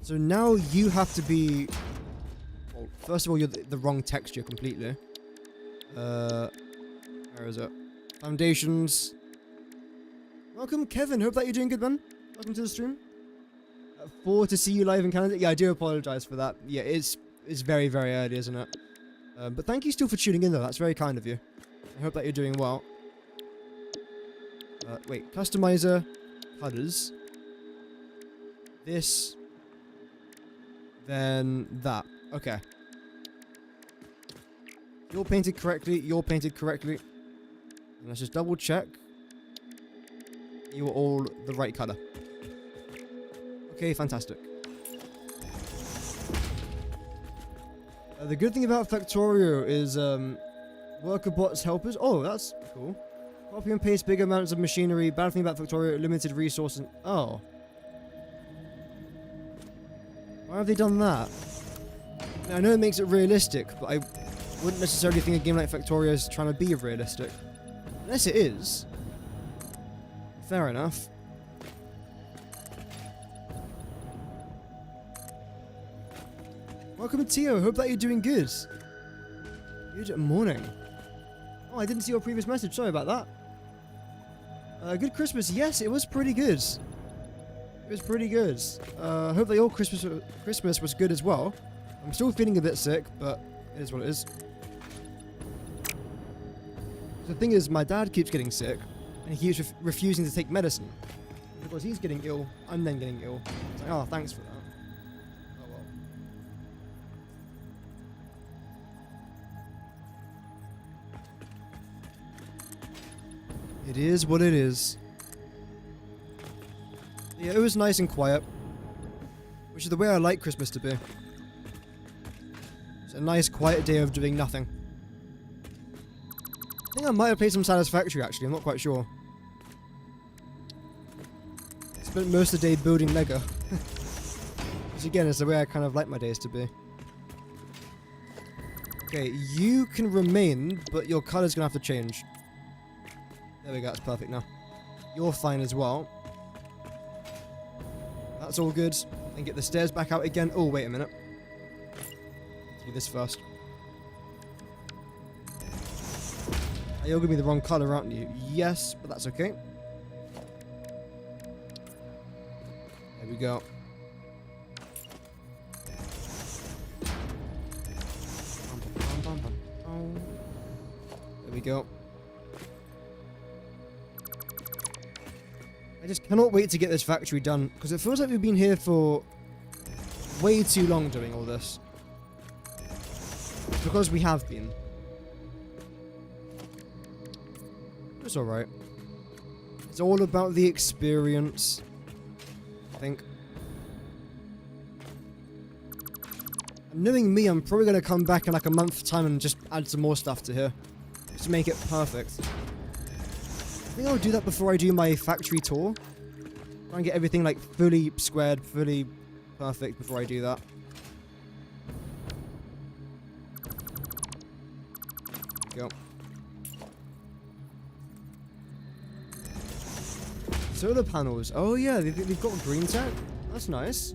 So now you have to be... Well, first of all, you're the wrong texture completely. Where is it? Foundations. Welcome, Kevin. Hope that you're doing good, man. Welcome to the stream. 4 to see you live in Canada. Yeah, I do apologize for that. Yeah, it's very, very early, isn't it? But thank you still for tuning in, though. That's very kind of you. I hope that you're doing well. Wait, customizer, colors. This. Then that. Okay. You're painted correctly. You're painted correctly. And let's just double check. You are all the right color. Okay, fantastic. The good thing about Factorio is worker bots helpers. Oh, that's cool. Copy and paste big amounts of machinery. Bad thing about Factorio, limited resources. Oh. Why have they done that? Now, I know it makes it realistic, but I wouldn't necessarily think a game like Factorio is trying to be realistic. Unless it is. Fair enough. Welcome, Tio. Hope that you're doing good. Good morning. Oh, I didn't see your previous message. Sorry about that. Good Christmas. Yes, it was pretty good. It was pretty good. Hopefully your Christmas was good as well. I'm still feeling a bit sick, but it is what it is. The thing is, my dad keeps getting sick, and he keeps refusing to take medicine. Because he's getting ill, I'm then getting ill. It's like, oh, thanks for that. Oh well. It is what it is. Yeah, it was nice and quiet. Which is the way I like Christmas to be. It's a nice quiet day of doing nothing. I think I might have played some Satisfactory actually, I'm not quite sure. Spent most of the day building Lego. Which again is the way I kind of like my days to be. Okay, you can remain, but your colour's gonna have to change. There we go, that's perfect now. You're fine as well. That's all good. And get the stairs back out again. Oh, wait a minute. Let's do this first. You're gonna be the wrong colour, aren't you? Yes, but that's okay. There we go. There we go. I just cannot wait to get this factory done, because it feels like we've been here for way too long doing all this. Because we have been. It's alright. It's all about the experience, I think. And knowing me, I'm probably going to come back in like a month's time and just add some more stuff to here. Just to make it perfect. I think I'll do that before I do my factory tour. Try and get everything like fully squared, fully perfect before I do that. Go. Solar panels. Oh yeah, they've got green tech. That's nice.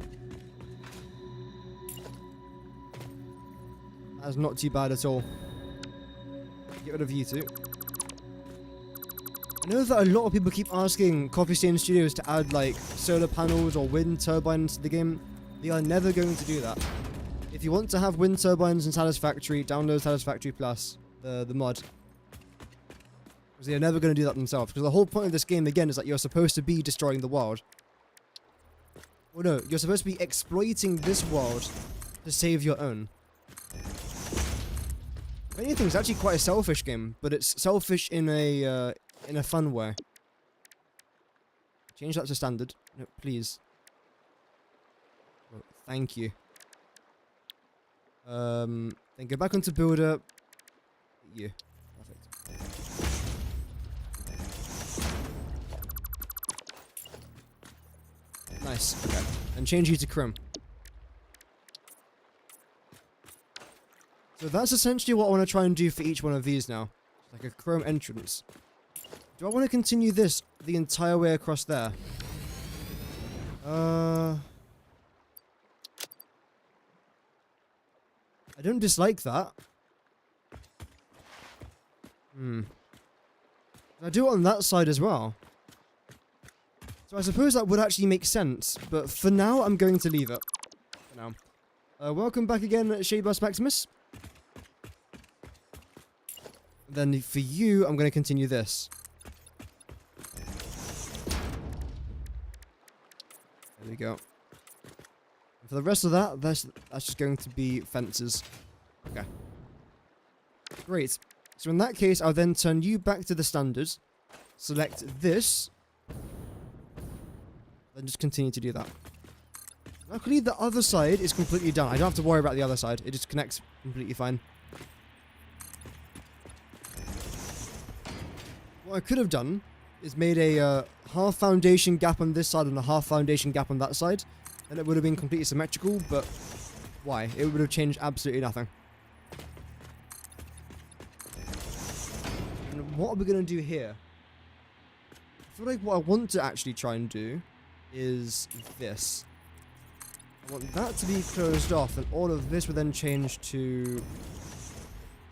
That's not too bad at all. Get rid of you two. I know that a lot of people keep asking Coffee Stain Studios to add like solar panels or wind turbines to the game. They are never going to do that. If you want to have wind turbines in Satisfactory, download Satisfactory Plus, the mod. Because they're never going to do that themselves. Because the whole point of this game again is that you're supposed to be destroying the world. Well no, you're supposed to be exploiting this world to save your own. If anything, it's actually quite a selfish game, but it's selfish in a fun way. Change that to standard. No, please. Oh, thank you. Then go back onto builder. Yeah, perfect. Nice. Okay, and change you to chrome. So that's essentially what I want to try and do for each one of these now. Like a chrome entrance. Do I want to continue this the entire way across there? I don't dislike that. I do it on that side as well. So I suppose that would actually make sense, but for now I'm going to leave it. For now. Welcome back again, Shadebus Maximus. Then for you, I'm going to continue this. There we go. And for the rest of that, that's just going to be fences. Okay. Great. So in that case, I'll then turn you back to the standards. Select this. Then just continue to do that. Luckily, the other side is completely done. I don't have to worry about the other side. It just connects completely fine. What I could have done is made a half foundation gap on this side and a half foundation gap on that side. And it would have been completely symmetrical, but why? It would have changed absolutely nothing. And what are we going to do here? I feel like what I want to actually try and do is this. I want that to be closed off, and all of this would then change to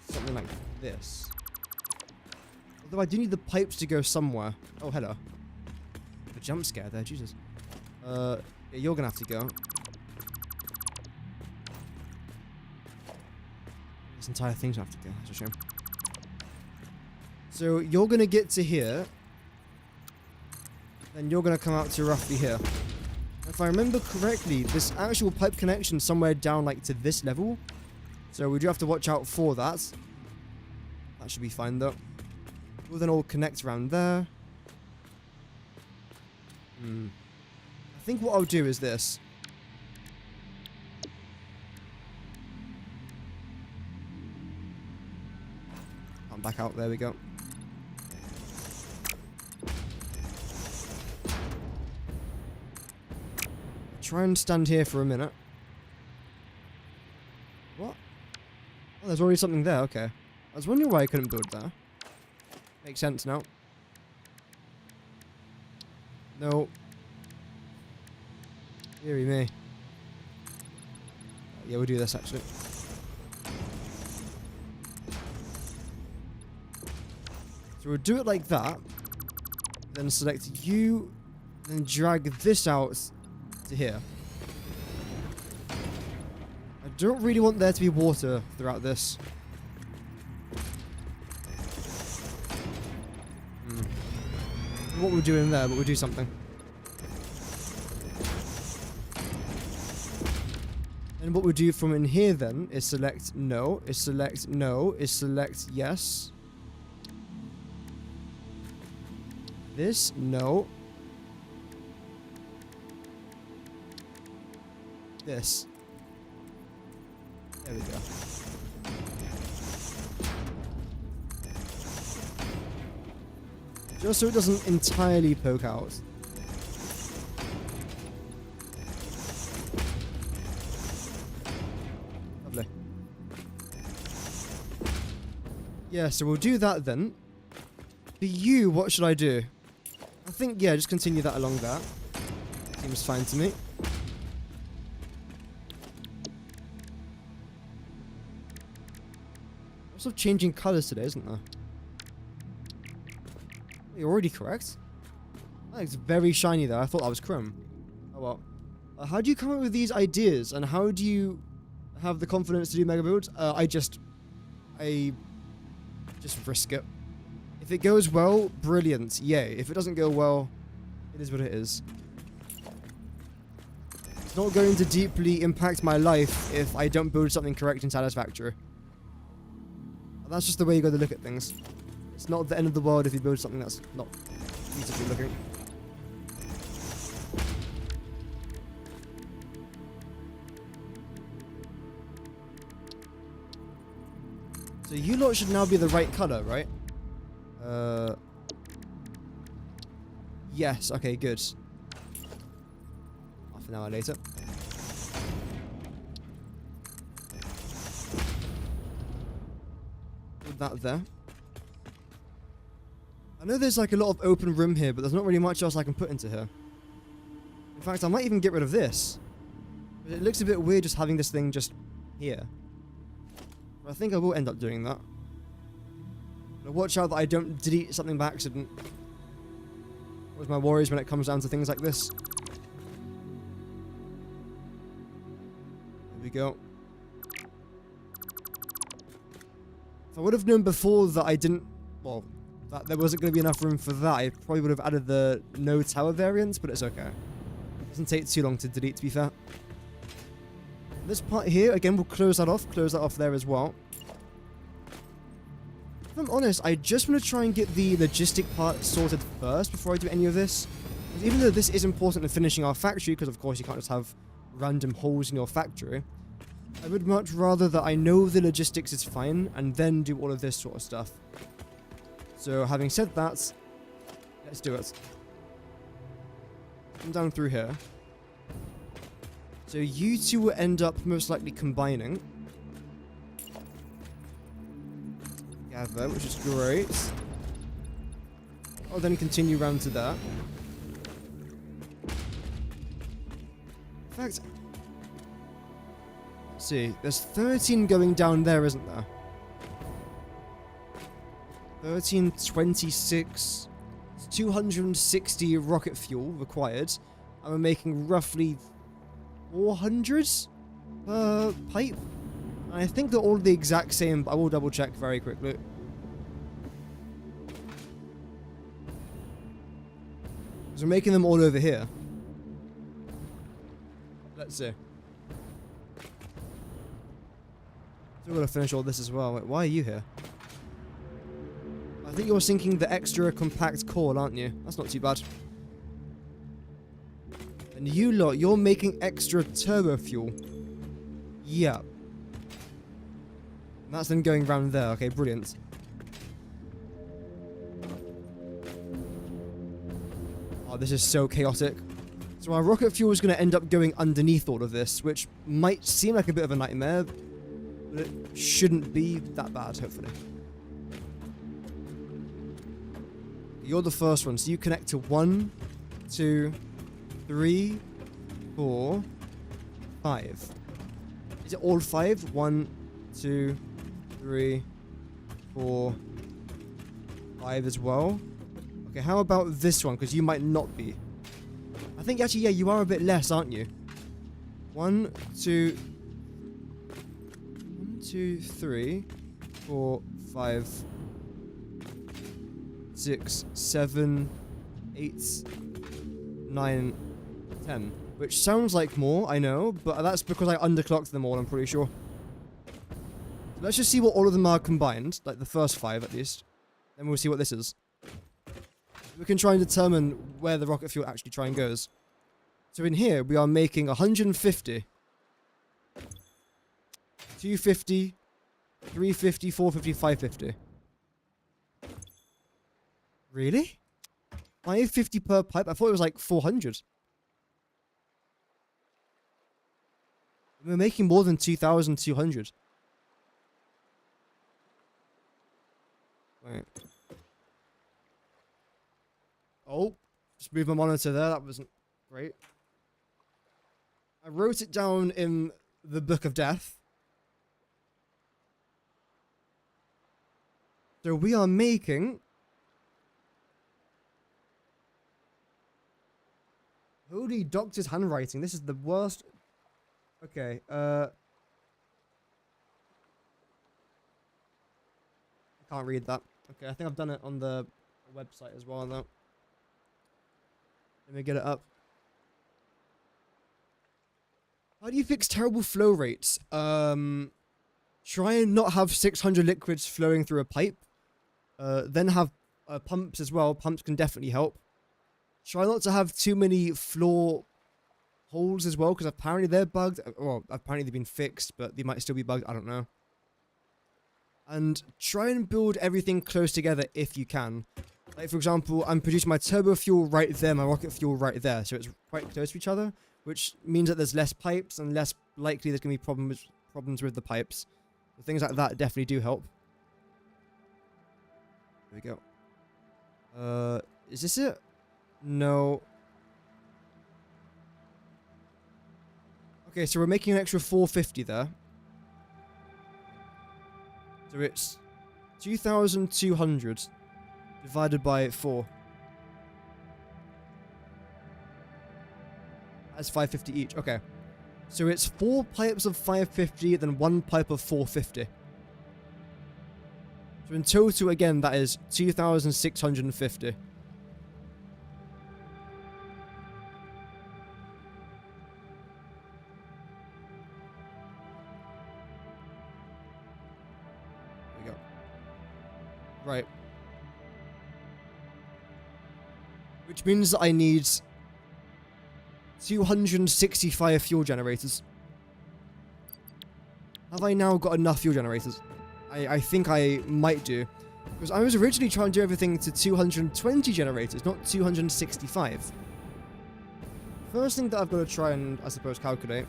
something like this. Although I do need the pipes to go somewhere. Oh, hello. A jump scare there, Jesus. Yeah, you're gonna have to go. This entire thing's gonna have to go. That's a shame. So you're gonna get to here. Then you're gonna come out to roughly here. If I remember correctly, this actual pipe connection somewhere down like to this level. So we do have to watch out for that. That should be fine though. We'll then all connect around there. I think what I'll do is this. I'm back out. There we go. Try and stand here for a minute. What? Oh, there's already something there. Okay. I was wondering why I couldn't build there. Makes sense now. No. Deary me. Yeah, we'll do this actually. So we'll do it like that. Then select you. Then drag this out to here. I don't really want there to be water throughout this. What we're doing there, but we'll do something. And what we'll do from in here then is select no, is select no, is select yes. This, no. This. There we go. Just so it doesn't entirely poke out. Lovely. Yeah, so we'll do that then. For you, what should I do? I think, yeah, just continue that along there. Seems fine to me. Lots of changing colours today, isn't there? You're already correct. That looks very shiny there. I thought that was chrome. Oh well. How do you come up with these ideas, and how do you have the confidence to do mega builds? I just risk it. If it goes well, brilliant. Yay. If it doesn't go well, it is what it is. It's not going to deeply impact my life if I don't build something correct in Satisfactory. That's just the way you got to look at things. It's not the end of the world if you build something that's not beautiful looking. So you lot should now be the right color, right? Yes, okay, good. Half an hour later. Put that there. I know there's like a lot of open room here, but there's not really much else I can put into here. In fact, I might even get rid of this. But it looks a bit weird just having this thing just here. But I think I will end up doing that. But watch out that I don't delete something by accident. What's my worries when it comes down to things like this? There we go. If I would have known before that I didn't... Well... that there wasn't going to be enough room for that, I probably would have added the no tower variant, but it's okay. It doesn't take too long to delete, to be fair. This part here, again, we'll close that off there as well. If I'm honest, I just want to try and get the logistic part sorted first before I do any of this. Because even though this is important in finishing our factory, because of course you can't just have random holes in your factory, I would much rather that I know the logistics is fine, and then do all of this sort of stuff. So, having said that, let's do it. Come down through here. So, you two will end up most likely combining. Gather, which is great. I'll then continue round to there. In fact, let's see. There's 13 going down there, isn't there? 1326. 260 rocket fuel required. And we're making roughly 400 per pipe. And I think they're all the exact same, but I will double check very quickly. Because we're making them all over here. Let's see. Still gotta finish all this as well. Wait, why are you here? I think you're sinking the extra compact core, aren't you? That's not too bad. And you lot, you're making extra turbo fuel. Yeah. And that's then going around there. Okay, brilliant. Oh, this is so chaotic. So our rocket fuel is going to end up going underneath all of this, which might seem like a bit of a nightmare, but it shouldn't be that bad, hopefully. You're the first one, so you connect to 1, 2, 3, 4, 5. Is it all 5? 1, 2, 3, 4, 5 as well. Okay, how about this one? Because you might not be. I think actually, yeah, you are a bit less, aren't you? 1, 2, 3, 4, 5, 6, 7, 8, 9, 10. Which sounds like more, I know, but that's because I underclocked them all, I'm pretty sure. So let's just see what all of them are combined, like the first 5 at least. Then we'll see what this is. We can try and determine where the rocket fuel actually try and goes. So in here, we are making 150, 250, 350, 450, 550. Really? 550 per pipe? I thought it was like 400. We're making more than 2,200. Wait. Oh, just move my monitor there. That wasn't great. I wrote it down in the Book of Death. So we are making... Holy doctor's handwriting. This is the worst... Okay, I can't read that. Okay, I think I've done it on the website as well, though. Let me get it up. How do you fix terrible flow rates? Try and not have 600 liquids flowing through a pipe. Then have pumps as well. Pumps can definitely help. Try not to have too many floor holes as well, because apparently they're bugged. Well, apparently they've been fixed, but they might still be bugged. I don't know. And try and build everything close together if you can. Like, for example, I'm producing my turbo fuel right there, my rocket fuel right there, so it's quite close to each other, which means that there's less pipes and less likely there's going to be problems with the pipes. So things like that definitely do help. There we go. Is this it? No. Okay, so we're making an extra 450 there. So it's 2,200 divided by 4. That's 550 each. Okay. So it's 4 pipes of 550, then 1 pipe of 450. So in total, again, that is 2,650. Right. Which means that I need 265 fuel generators. Have I now got enough fuel generators? I think I might do. Because I was originally trying to do everything to 220 generators, not 265. First thing that I've got to try and, I suppose, calculate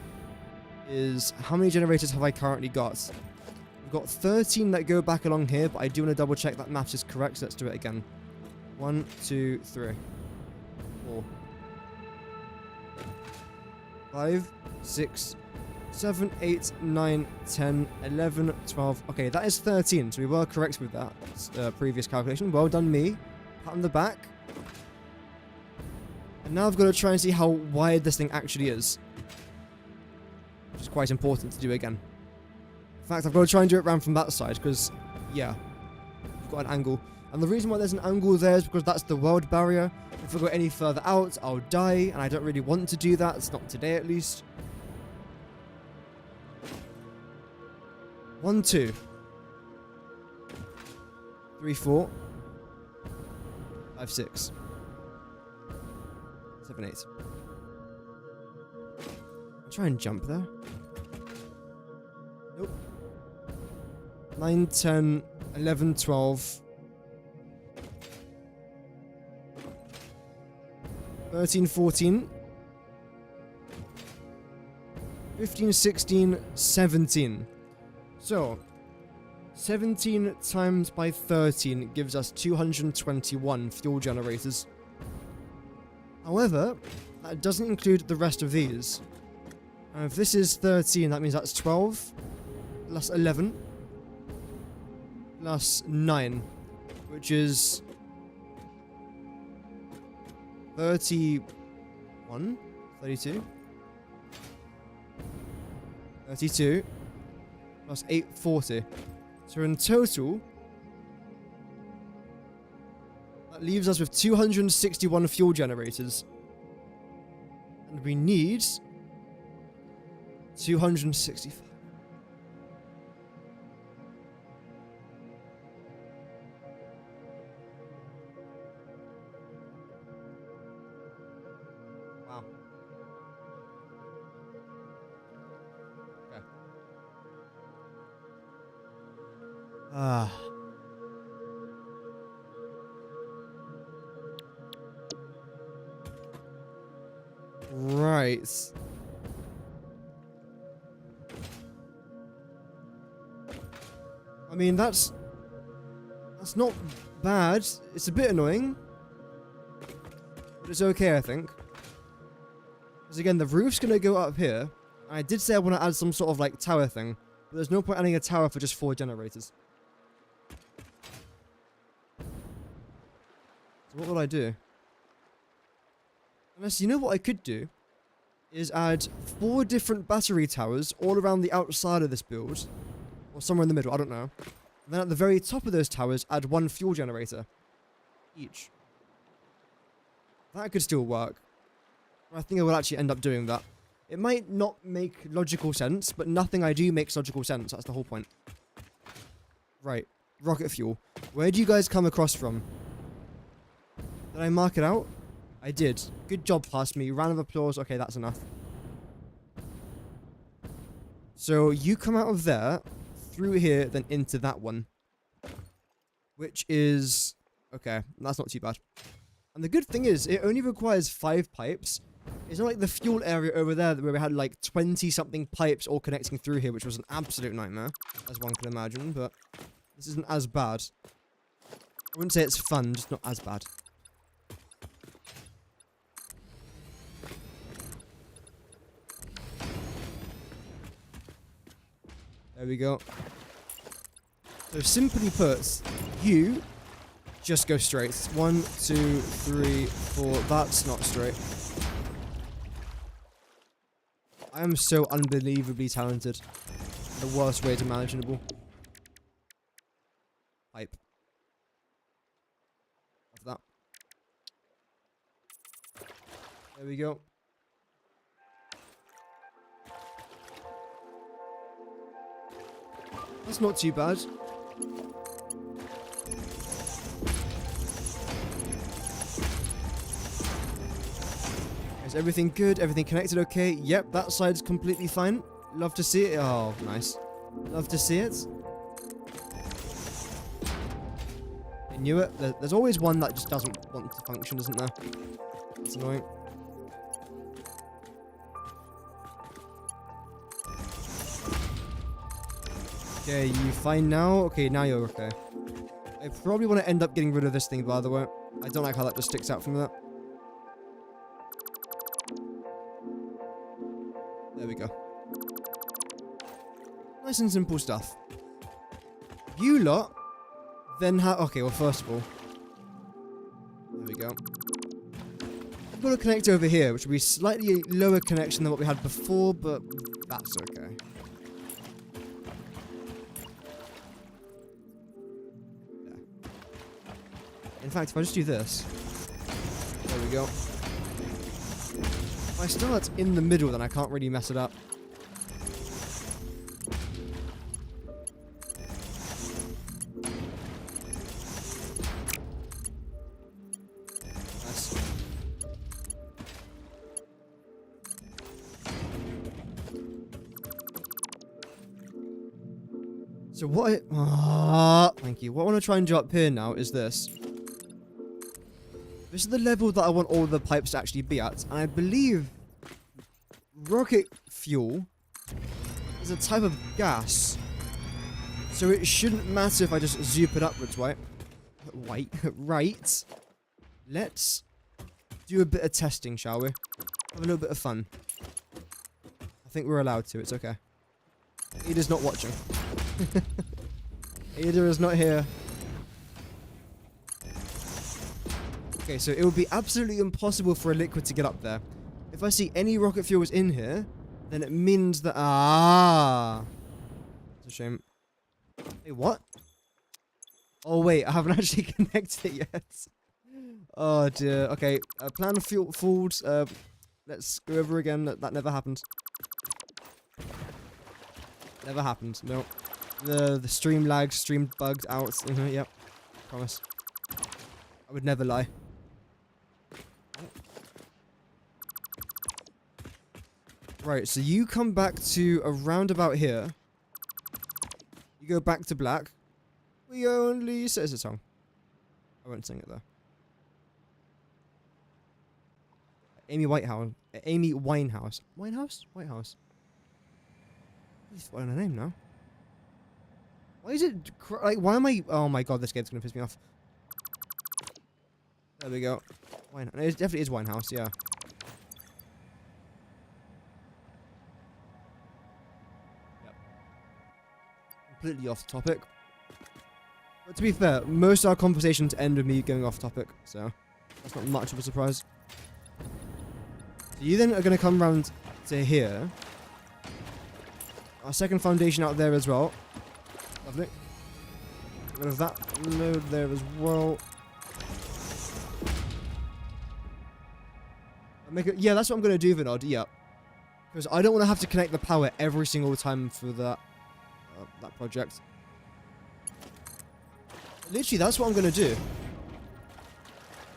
is how many generators have I currently got? We've got 13 that go back along here, but I do want to double check that maths is correct, so let's do it again. 1, 2, 3, 4, 5, 6, 7, 8, 9, 10, 11, 12. Okay, that is 13. So we were correct with that previous calculation. Well done, me. Pat on the back. And now I've got to try and see how wide this thing actually is. Which is quite important to do again. In fact, I've got to try and do it around from that side because, yeah, we've got an angle. And the reason why there's an angle there is because that's the world barrier. If I go any further out, I'll die. And I don't really want to do that. It's not today, at least. 1, 2. 3, 4. 5, 6. 7, 8. I'll try and jump there. Nope. 9, 10, 11, 12. 13, 14. 15, 16, 17. So, 17 times by 13 gives us 221 fuel generators. However, that doesn't include the rest of these. And if this is 13, that means that's 12 plus 11 plus 9, which is 31, 32, 32 plus 8, 40. So in total, that leaves us with 261 fuel generators. And we need 265. Wow. Okay. Right. I mean, that's not bad. It's a bit annoying, but it's okay, I think. Because again, the roof's gonna go up here. I did say I want to add some sort of like tower thing, but there's no point adding a tower for just 4 generators. So what will I do? Unless, you know what I could do? Is add 4 different battery towers all around the outside of this build. Or somewhere in the middle, I don't know. And then at the very top of those towers, add 1 fuel generator. Each. That could still work. I think I will actually end up doing that. It might not make logical sense, but nothing I do makes logical sense. That's the whole point. Right. Rocket fuel. Where do you guys come across from? Did I mark it out? I did. Good job, past me. Round of applause. Okay, that's enough. So you come out of there, through here, then into that one. Which is... okay, that's not too bad. And the good thing is, it only requires 5 pipes. It's not like the fuel area over there where we had like 20-something pipes all connecting through here, which was an absolute nightmare, as one can imagine, but this isn't as bad. I wouldn't say it's fun, just not as bad. There we go. So simply put, you just go straight. 1, 2, 3, 4. That's not straight. I am so unbelievably talented. The worst way imaginable. Pipe. Of that. There we go. That's not too bad. Is everything good? Everything connected okay? Yep, that side's completely fine. Love to see it. Oh, nice. Love to see it. I knew it. There's always one that just doesn't want to function, isn't there? It's annoying. Okay, you fine now? Okay, now you're okay. I probably want to end up getting rid of this thing, by the way. I don't like how that just sticks out from that. There we go. Nice and simple stuff. You lot then have... Okay, well, first of all... There we go. We've got a connector over here, which will be slightly lower connection than what we had before, but that's okay. Yeah. In fact, if I just do this... There we go. If I start in the middle, then I can't really mess it up. So what thank you. What I want to try and do up here now is this. This is the level that I want all the pipes to actually be at. And I believe rocket fuel is a type of gas. So it shouldn't matter if I just zoop it upwards, right? Right. Let's do a bit of testing, shall we? Have a little bit of fun. I think we're allowed to. It's okay. Ada's not watching. Ada is not here. Okay, so it would be absolutely impossible for a liquid to get up there. If I see any rocket fuels in here, then it means that... It's a shame. Hey, what? Oh, wait, I haven't actually connected it yet. Oh, dear. Okay, plan fuel fooled. Let's go over again. That never happened. Never happened. No. The stream lagged, stream bugged out. Yep. Promise. I would never lie. Right, so you come back to around about here. You go back to black. We only... It's a song. I won't sing it though. Amy Whitehouse. Amy Winehouse. Winehouse? Whitehouse. He's forgotten her name now. Why is it... Like, why am I... Oh my god, this game's gonna piss me off. There we go. It definitely is Winehouse, yeah. Yep. Completely off topic. But to be fair, most of our conversations end with me going off topic, so that's not much of a surprise. So you then are going to come round to here. Our second foundation out there as well. Lovely. Get rid of that node there as well. Make it, yeah, that's what I'm going to do, Vinod. Yeah. Because I don't want to have to connect the power every single time for that project. Literally, that's what I'm going to do.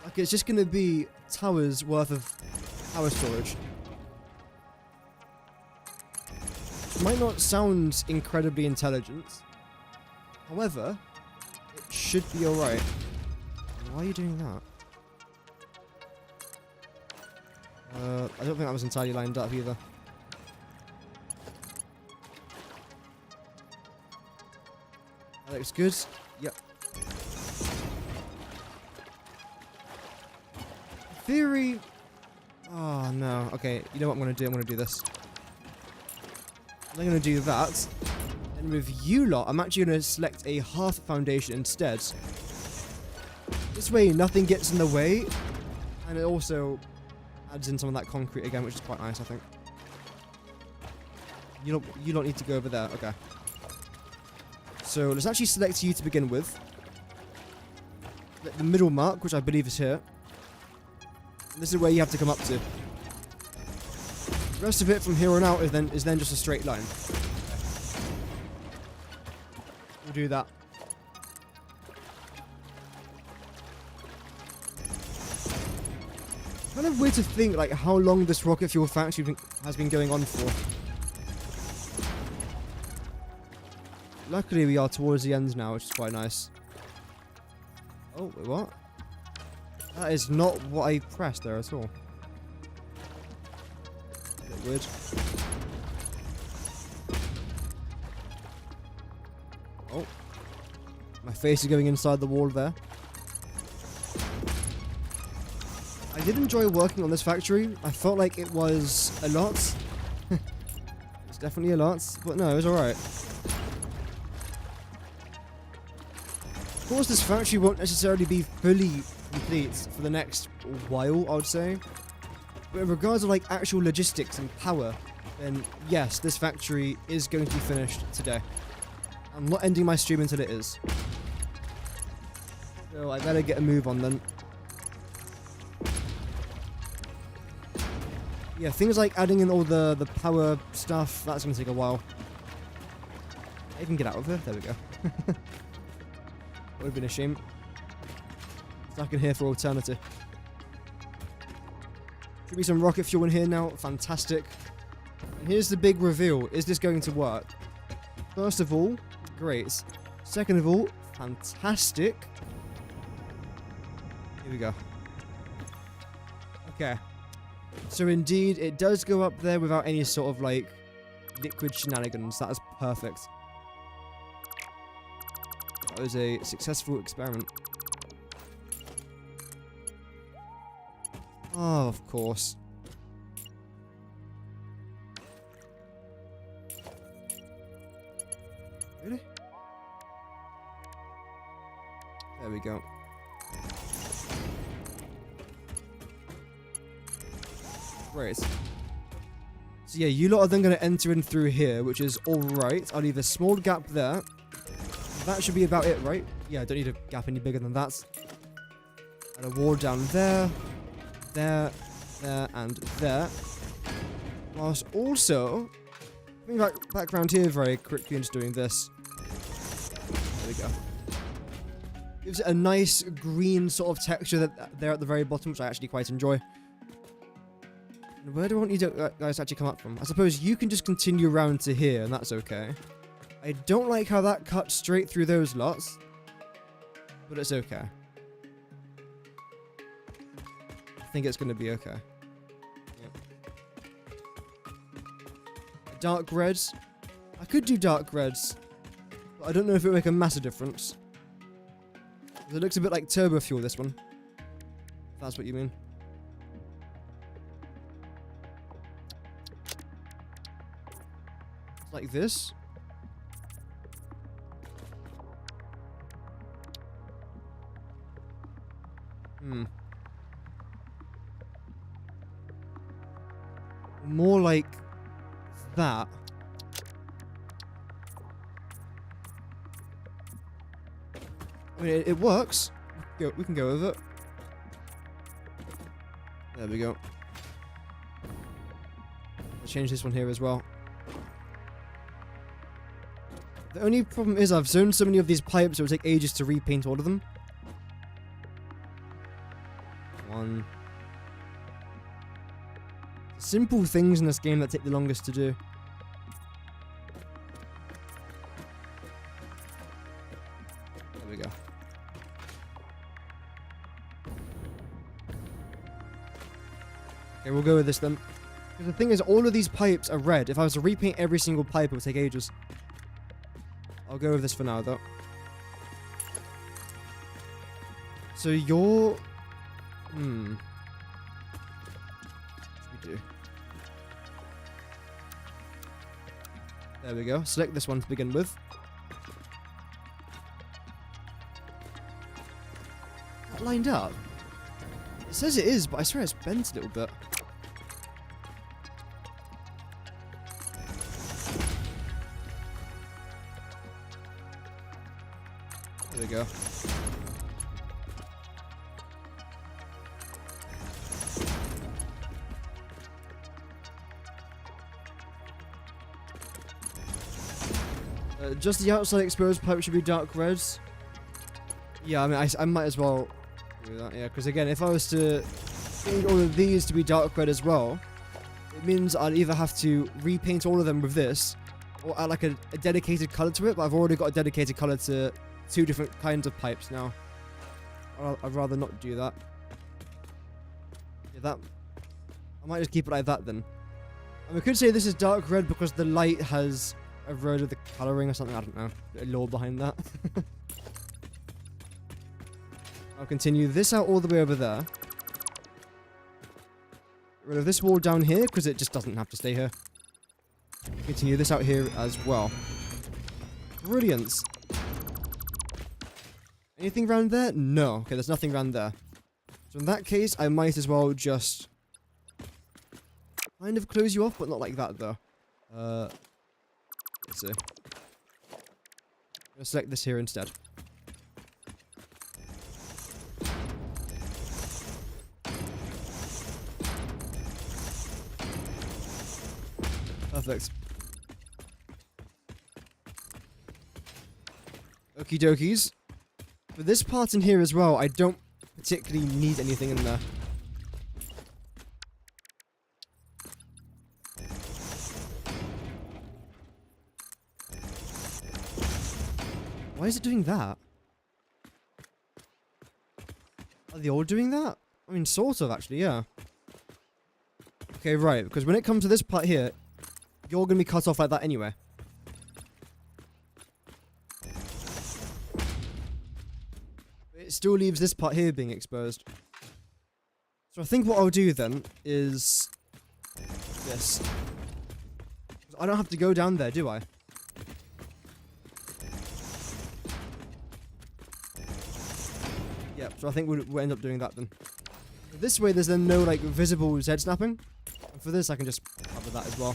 Like, it's just going to be towers worth of power storage. It might not sound incredibly intelligent. However, it should be alright. Why are you doing that? I don't think that was entirely lined up either. That looks good. Yep. Theory... Oh, no. Okay, you know what I'm going to do? I'm going to do this. I'm going to do that. And with you lot, I'm actually going to select a half foundation instead. This way, nothing gets in the way. And it also adds in some of that concrete again, which is quite nice, I think. You don't need to go over there. Okay. So, let's actually select you to begin with. The middle mark, which I believe is here. And this is where you have to come up to. The rest of it from here on out is then just a straight line. We'll do that. Kind of weird to think like how long this rocket fuel factory has been going on for. Luckily we are towards the ends now, which is quite nice. Oh, wait, what? That is not what I pressed there at all. A bit weird. Oh. My face is going inside the wall there. I did enjoy working on this factory. I felt like it was a lot. It's definitely a lot, but no, it was alright. Of course, this factory won't necessarily be fully complete for the next while, I would say. But in regards to like actual logistics and power, then yes, this factory is going to be finished today. I'm not ending my stream until it is. So I better get a move on then. Yeah, things like adding in all the power stuff, that's going to take a while. I can get out of here. There we go. Would have been a shame. Stuck in here for eternity. Should be some rocket fuel in here now. Fantastic. And here's the big reveal. Is this going to work? First of all, great. Second of all, fantastic. Here we go. Okay. So indeed, it does go up there without any sort of like liquid shenanigans. That is perfect. That was a successful experiment. Oh, of course. Really? There we go. Great. So yeah, you lot are then going to enter in through here, which is alright. I'll leave a small gap there. That should be about it, right? Yeah, I don't need a gap any bigger than that. And a wall down there. There, and there. Whilst also coming back around here very quickly and just doing this. There we go. Gives it a nice green sort of texture there at the very bottom, which I actually quite enjoy. And where do I want you guys to actually come up from? I suppose you can just continue around to here, and that's okay. I don't like how that cuts straight through those lots, but it's okay. I think it's going to be okay. Yep. Dark reds. I could do dark reds, but I don't know if it would make a massive difference. It looks a bit like turbo fuel, this one. If that's what you mean. It's like this. More like that. I mean, it works. We can go with it. There we go. I'll change this one here as well. The only problem is I've zoned so many of these pipes, it will take ages to repaint all of them. One. Simple things in this game that take the longest to do. There we go. Okay, we'll go with this then. Because the thing is, all of these pipes are red. If I was to repaint every single pipe, it would take ages. I'll go with this for now, though. So you're... What should we do? There we go. Select this one to begin with. Is that lined up? It says it is, but I swear it's bent a little bit. There we go. Just the outside exposed pipe should be dark reds. Yeah, I mean, I might as well do that, yeah, because again, if I was to change all of these to be dark red as well, it means I'd either have to repaint all of them with this, or add like a dedicated colour to it, but I've already got a dedicated colour to two different kinds of pipes now. I'd rather not do that. Yeah, I might just keep it like that then. And we could say this is dark red because the light has eroded the colouring or something, I don't know. A lore behind that. I'll continue this out all the way over there. Get rid of this wall down here because it just doesn't have to stay here. Continue this out here as well. Brilliant. Anything around there? No. Okay, there's nothing around there. So in that case, I might as well just kind of close you off, but not like that, though. Let's see. I'm gonna select this here instead. Perfect. Okie dokies. For this part in here as well, I don't particularly need anything in there. Why is it doing that? Are they all doing that? I mean, sort of, actually, yeah. Okay, right, because when it comes to this part here, you're going to be cut off like that anyway. It still leaves this part here being exposed. So I think what I'll do then is this. I don't have to go down there, do I? Yep, so I think we'll end up doing that then. This way there's then no like visible Z snapping. And for this I can just cover that as well.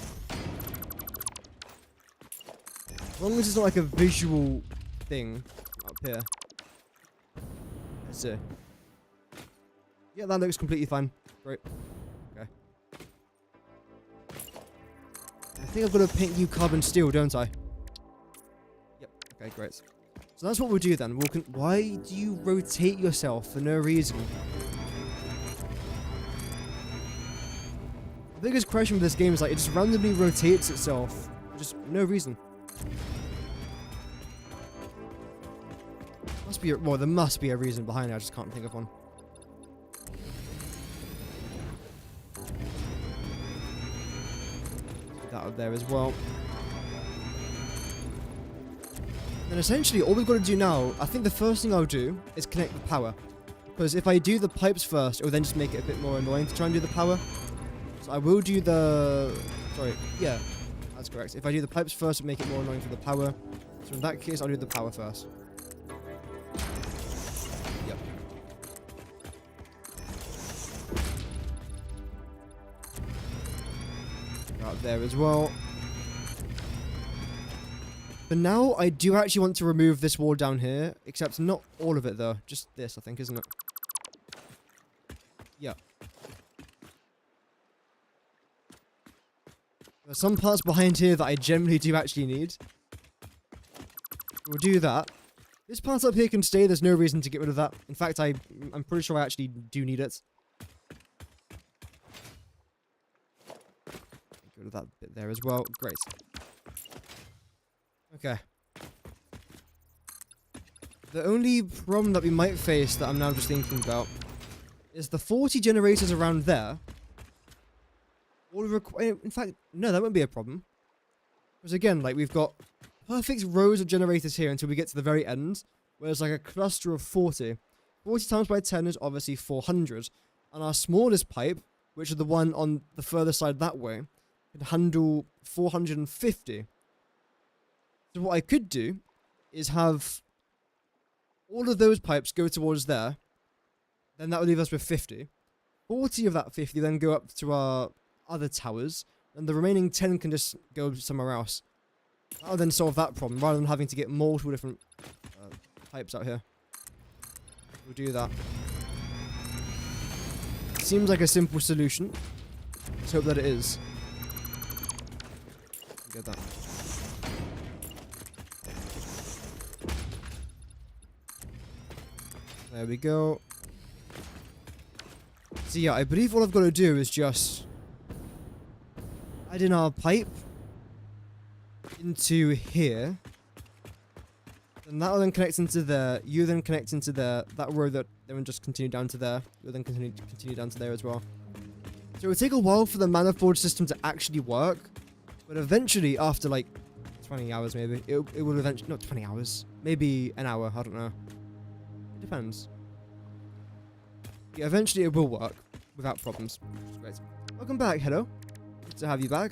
As long as it's not like a visual thing up here. Let's see. Yeah, that looks completely fine. Great. Okay. I think I've got to paint you carbon steel, don't I? Yep. Okay, great. So that's what we'll do then. Why do you rotate yourself for no reason? The biggest question with this game is like it just randomly rotates itself for just no reason. Well, there must be a reason behind it. I just can't think of one. Put that up there as well. And essentially, all we've got to do now, I think the first thing I'll do is connect the power. Because if I do the pipes first, it will then just make it a bit more annoying to try and do the power. So I will do the... Sorry, yeah, that's correct. If I do the pipes first, it'll make it more annoying for the power. So in that case, I'll do the power first. Yep. Out there as well. But now, I do actually want to remove this wall down here. Except not all of it, though. Just this, I think, isn't it? Yeah. There's some parts behind here that I generally do actually need. We'll do that. This part up here can stay. There's no reason to get rid of that. In fact, I'm pretty sure I actually do need it. Get rid of that bit there as well. Great. Okay. The only problem that we might face that I'm now just thinking about is the 40 generators around there. All require. In fact, no, that won't be a problem. Because again, like we've got perfect rows of generators here until we get to the very end, where there's like a cluster of 40. 40 times by 10 is obviously 400. And our smallest pipe, which is the one on the further side that way, can handle 450. So what I could do is have all of those pipes go towards there. Then that would leave us with 50. 40 of that 50 then go up to our other towers. And the remaining 10 can just go somewhere else. That will then solve that problem, rather than having to get multiple different pipes out here. We'll do that. Seems like a simple solution. Let's hope that it is. Get that. There we go. So yeah, I believe all I've got to do is just add in our pipe into here. And that will then connect into there. You then connect into there. That row that then will just continue down to there. You'll then continue down to there as well. So it will take a while for the manifold system to actually work. But eventually, after like 20 hours maybe, it will eventually... Not 20 hours. Maybe an hour. I don't know. Depends. Yeah, eventually it will work without problems. Which is great. Welcome back. Hello. Good to have you back.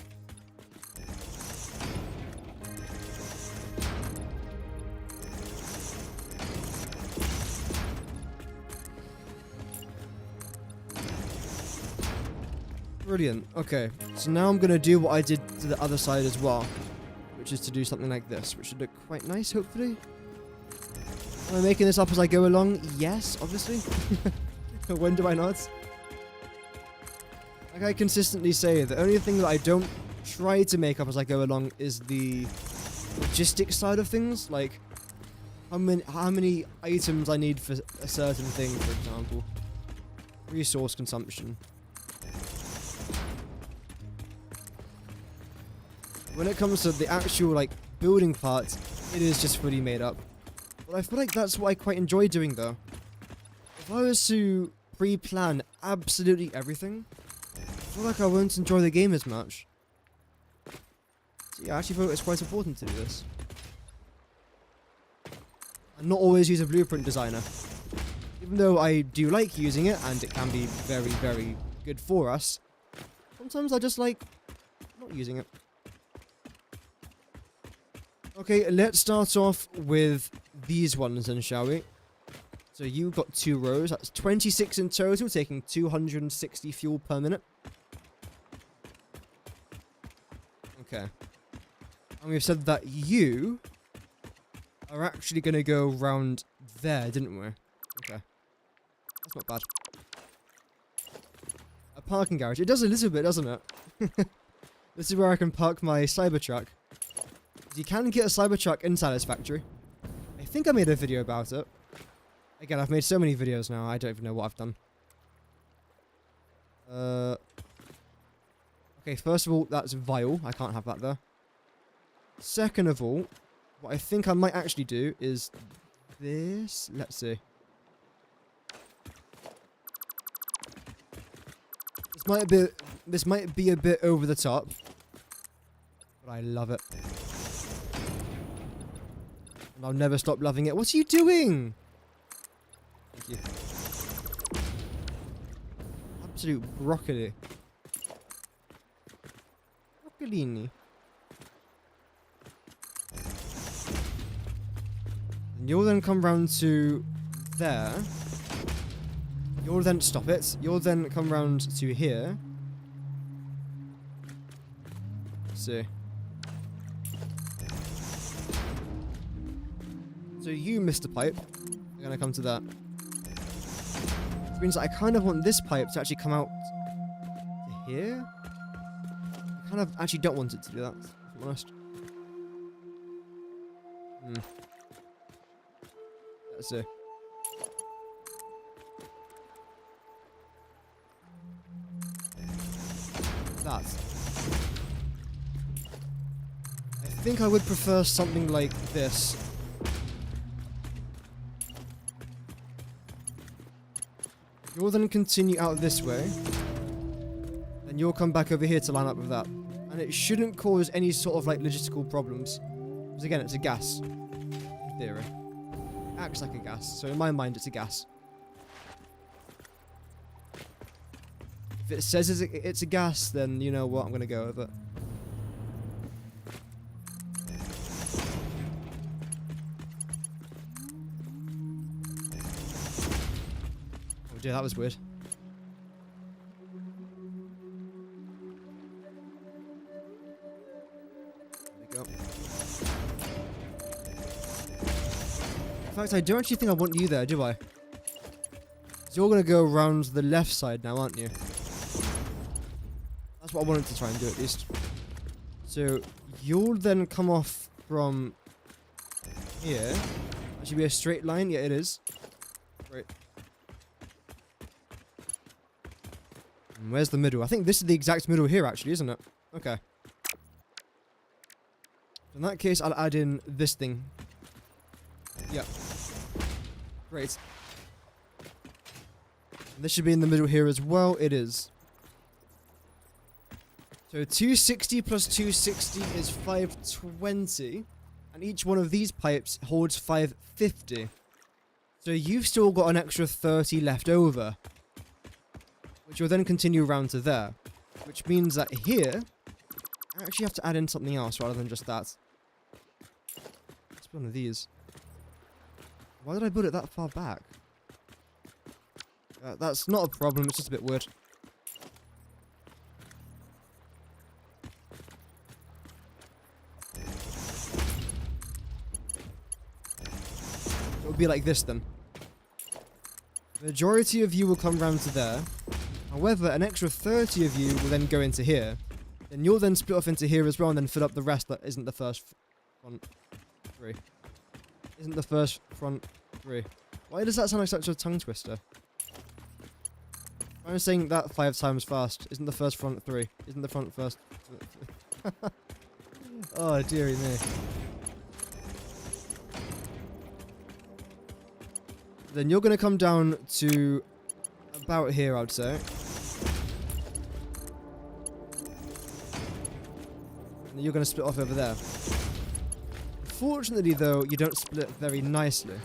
Brilliant. Okay, so now I'm going to do what I did to the other side as well, which is to do something like this, which should look quite nice, hopefully. Am I making this up as I go along? Yes, obviously. When do I not? Like I consistently say, the only thing that I don't try to make up as I go along is the logistics side of things, like how many items I need for a certain thing, for example. Resource consumption. When it comes to the actual, like, building part, it is just fully made up. But I feel like that's what I quite enjoy doing, though. If I was to pre-plan absolutely everything, I feel like I won't enjoy the game as much. So yeah, I actually thought it's quite important to do this. And not always use a blueprint designer. Even though I do like using it, and it can be very, very good for us, sometimes I just like not using it. Okay, let's start off with these ones then, shall we? So you've got 2 rows, that's 26 in total, taking 260 fuel per minute. Okay. And we've said that you are actually going to go round there, didn't we? Okay. That's not bad. A parking garage. It does a little bit, doesn't it? This is where I can park my Cybertruck. You can get a Cybertruck in Satisfactory. I think I made a video about it. Again, I've made so many videos now, I don't even know what I've done. Okay, first of all, that's vile. I can't have that there. Second of all, what I think I might actually do is this. Let's see. This might be a bit over the top, but I love it. And I'll never stop loving it. What are you doing? Thank you. Absolute broccoli. Broccolini. And you'll then come round to there. You'll then stop it. You'll then come round to here. Let's see. So you, Mr. Pipe, are going to come to that. Which means that I kind of want this pipe to actually come out to here. I kind of actually don't want it to do that, if I'm honest. Let's see. That. I think I would prefer something like this. You'll then continue out this way. Then you'll come back over here to line up with that. And it shouldn't cause any sort of like logistical problems. Because again, it's a gas. In theory. It acts like a gas. So in my mind, it's a gas. If it says it's a gas, then you know what, I'm going to go with it. Oh dear, that was weird. There we go. In fact, I don't actually think I want you there, do I? So you're going to go around the left side now, aren't you? That's what I wanted to try and do at least. So you'll then come off from here. That should be a straight line. Yeah, it is. Great. And where's the middle? I think this is the exact middle here, actually, isn't it? Okay. In that case, I'll add in this thing. Yeah. Great. And this should be in the middle here as well. It is. So 260 plus 260 is 520. And each one of these pipes holds 550. So you've still got an extra 30 left over. Which will then continue around to there. Which means that here, I actually have to add in something else rather than just that. It's one of these. Why did I put it that far back? That's not a problem, it's just a bit weird. would be like this then. The majority of you will come round to there. However, an extra 30 of you will then go into here. Then you'll then split off into here as well and then fill up the rest that isn't the first front three. Isn't the first front three. Why does that sound like such a tongue twister? I'm saying that 5 times fast. Isn't the first front three. Isn't the front first. Oh, dearie me. Then you're going to come down to about here, I'd say. And you're going to split off over there. Unfortunately, though, you don't split very nicely.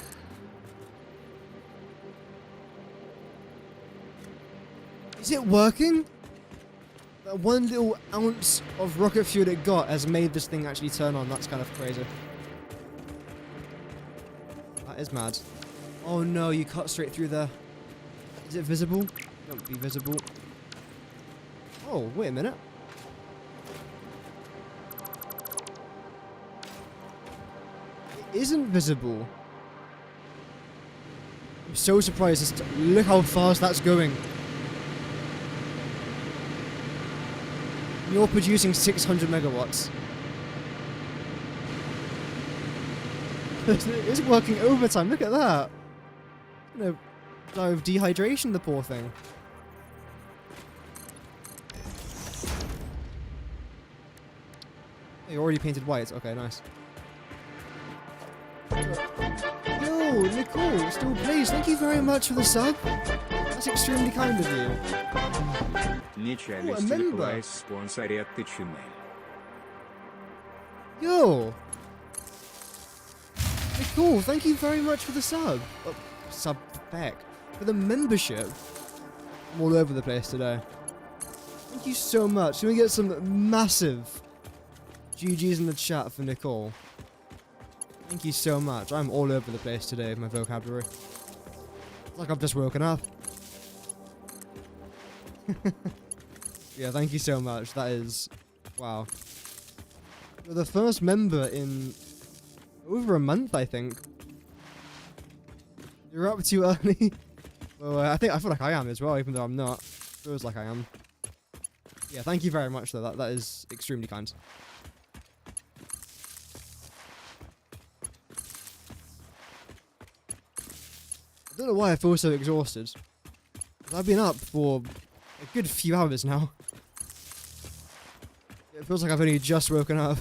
Is it working? That one little ounce of rocket fuel it got has made this thing actually turn on. That's kind of crazy. That is mad. Oh no, you cut straight through there. Is it visible? Don't be visible. Oh, wait a minute. It isn't visible. I'm so surprised. Look how fast that's going. You're producing 600 megawatts. It's working overtime. Look at that. You know, die of dehydration, the poor thing. Oh, you already painted white. Okay, nice. Yo, Nicole, still plays. Thank you very much for the sub. That's extremely kind of you. Oh, a member. Yo. Nicole, thank you very much for the sub. Sub back. For the membership. I'm all over the place today. Thank you so much. Can we get some massive GGs in the chat for Nicole? Thank you so much. I'm all over the place today with my vocabulary. It's like I've just woken up. Yeah, thank you so much. That is... wow. You're the first member in over a month, I think. You're up too early. Well, I feel like I am as well, even though I'm not. Feels like I am. Yeah, thank you very much, though. That is extremely kind. I don't know why I feel so exhausted. I've been up for a good few hours now. It feels like I've only just woken up.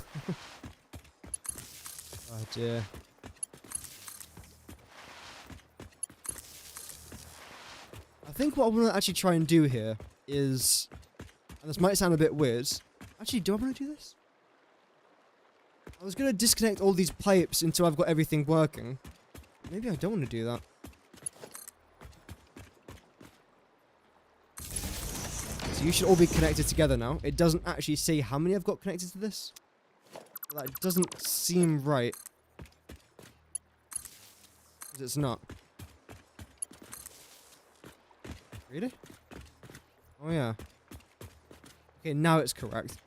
Oh dear. I think what I want to actually try and do here is, and this might sound a bit weird. Actually, do I want to do this? I was going to disconnect all these pipes until I've got everything working. Maybe I don't want to do that. So you should all be connected together now. It doesn't actually say how many I've got connected to this. That doesn't seem right. Because it's not. Really? Oh yeah. Okay, now it's correct.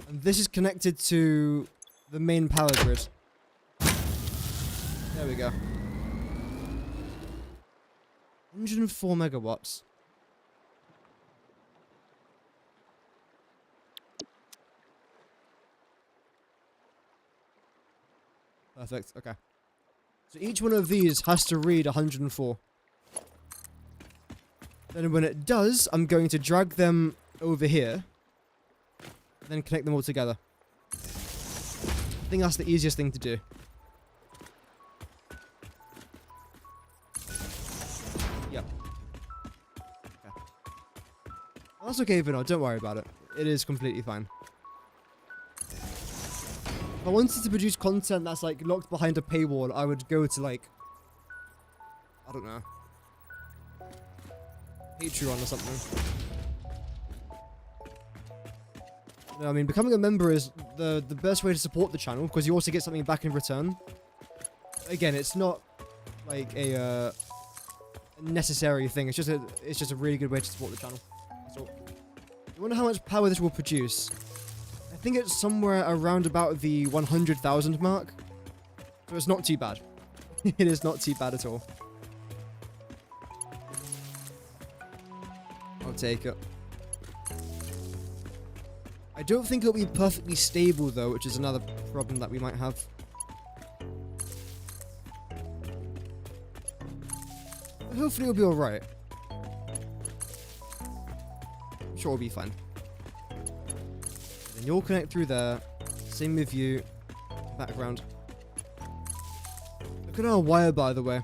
And this is connected to the main power grid. There we go. 104 megawatts. Perfect, okay. So each one of these has to read 104. Then when it does, I'm going to drag them over here. And then connect them all together. I think that's the easiest thing to do. Yep. Okay. Well, that's okay, Vinod. Don't worry about it. It is completely fine. If I wanted to produce content that's like locked behind a paywall, I would go to like, I don't know, Patreon or something. No, I mean, becoming a member is the best way to support the channel because you also get something back in return. Again, it's not like a necessary thing. It's just a really good way to support the channel. So, I wonder how much power this will produce. I think it's somewhere around about the 100,000 mark. So it's not too bad. It is not too bad at all. I'll take it. I don't think it'll be perfectly stable though, which is another problem that we might have. But hopefully it'll be alright. I'm sure it'll be fine. Then you'll connect through there. Same with you. Background. Look at our wire, by the way.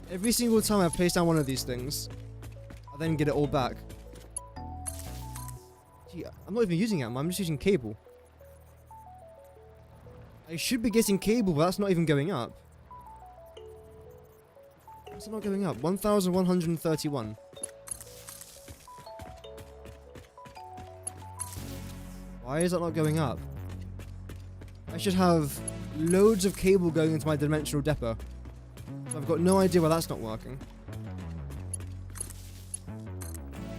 Every single time I place down one of these things, I then get it all back. Gee, I'm not even using it, I'm just using cable. I should be getting cable, but that's not even going up. What's it not going up? 1,131. Why is that not going up? I should have loads of cable going into my dimensional depot. So I've got no idea why that's not working.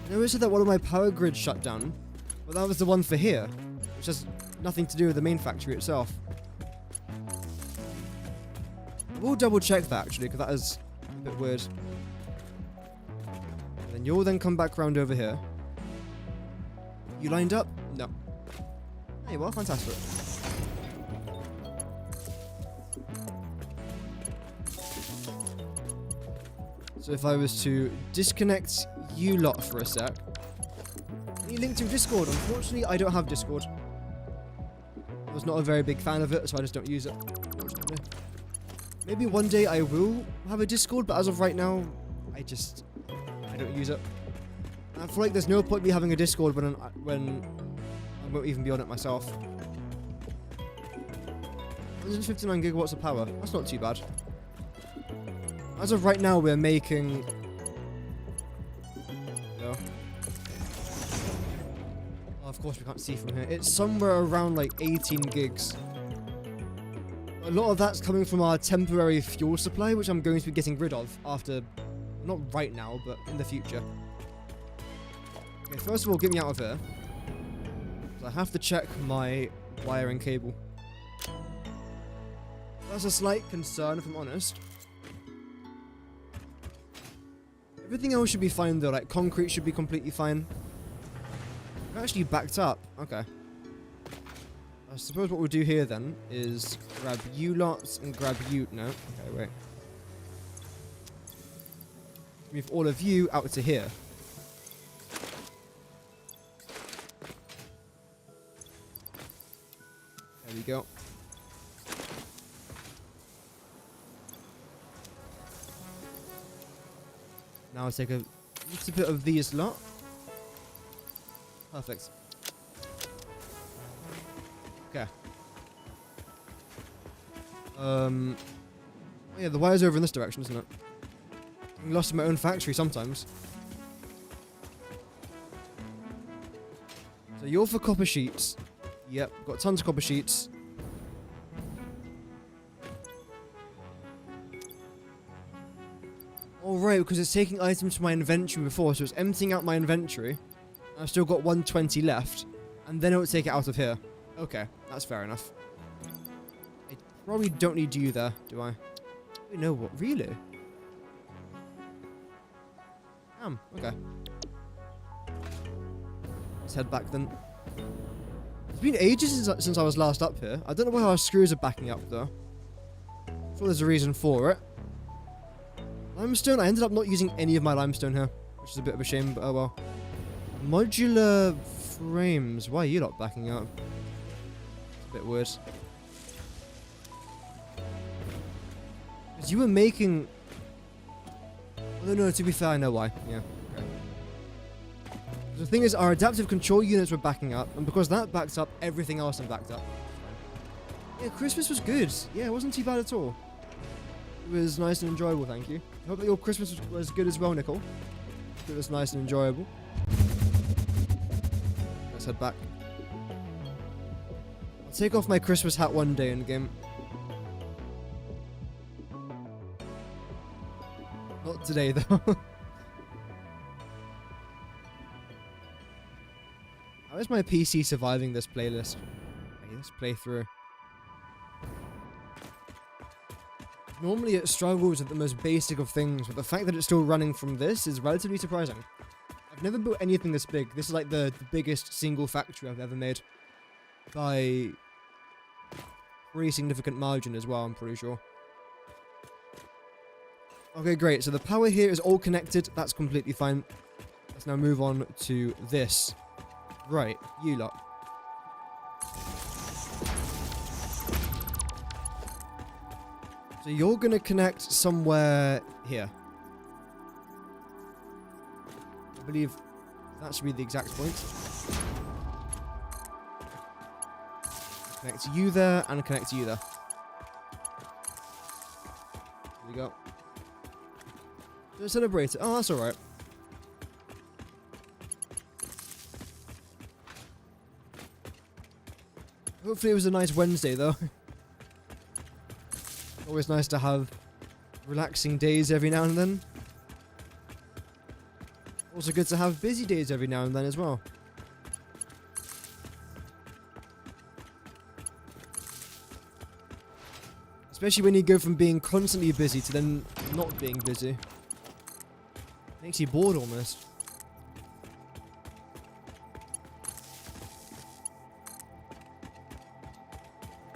I noticed that one of my power grids shut down, but that was the one for here, which has nothing to do with the main factory itself. We'll double check that actually, because that is a bit weird. And then you'll then come back around over here. You lined up? No. Hey, well, fantastic. So if I was to disconnect you lot for a sec. You link to Discord. Unfortunately, I don't have Discord. I was not a very big fan of it, so I just don't use it. Unfortunately. Maybe one day I will have a Discord, but as of right now, I don't use it. And I feel like there's no point me having a Discord when I won't even be on it myself. 159 gigawatts of power. That's not too bad. As of right now, we're making... No. Oh, of course we can't see from here. It's somewhere around like 18 gigs. A lot of that's coming from our temporary fuel supply, which I'm going to be getting rid of after... Not right now, but in the future. Okay, first of all, get me out of here. So I have to check my wiring cable. That's a slight concern, if I'm honest. Everything else should be fine though, like concrete should be completely fine. I'm actually backed up. Okay. I suppose what we'll do here then is grab you lots and grab you. No. Okay, wait. Move all of you out to here. There we go. Now I'll take a little bit of these lot. Perfect. Okay. Oh yeah, the wire's over in this direction, isn't it? I'm lost in my own factory sometimes. So you're for copper sheets. Yep, got tons of copper sheets. Oh right, because it's taking items from my inventory before, so it's emptying out my inventory. I've still got 120 left, and then it will take it out of here. Okay, that's fair enough. I probably don't need you there, do I? Wait, no, what? Really? Okay. Let's head back then. It's been ages since I was last up here. I don't know why our screws are backing up though. I'm sure there's a reason for it. Limestone, I ended up not using any of my limestone here, which is a bit of a shame, but oh well. Modular frames, why are you not backing up? It's a bit weird. Because you were making... Oh, no, to be fair, I know why. Yeah, okay. The thing is, our adaptive control units were backing up, and because that backed up, everything else had backed up. Yeah, Christmas was good. Yeah, it wasn't too bad at all. It was nice and enjoyable, thank you. I hope that your Christmas was good as well, Nicole. It was nice and enjoyable. Let's head back. I'll take off my Christmas hat one day in the game. Not today, though. How is my PC surviving this playlist? Okay, let's play through. Normally it struggles at the most basic of things, but the fact that it's still running from this is relatively surprising. I've never built anything this big. This is like the biggest single factory I've ever made. By pretty significant margin as well, I'm pretty sure. Okay, great. So the power here is all connected. That's completely fine. Let's now move on to this. Right, you lot. So you're going to connect somewhere here. I believe that should be the exact point. Connect you there and connect you there. There we go. Don't celebrate it. Oh, that's alright. Hopefully it was a nice Wednesday though. Always nice to have relaxing days every now and then. Also good to have busy days every now and then as well. Especially when you go from being constantly busy to then not being busy. Makes you bored almost.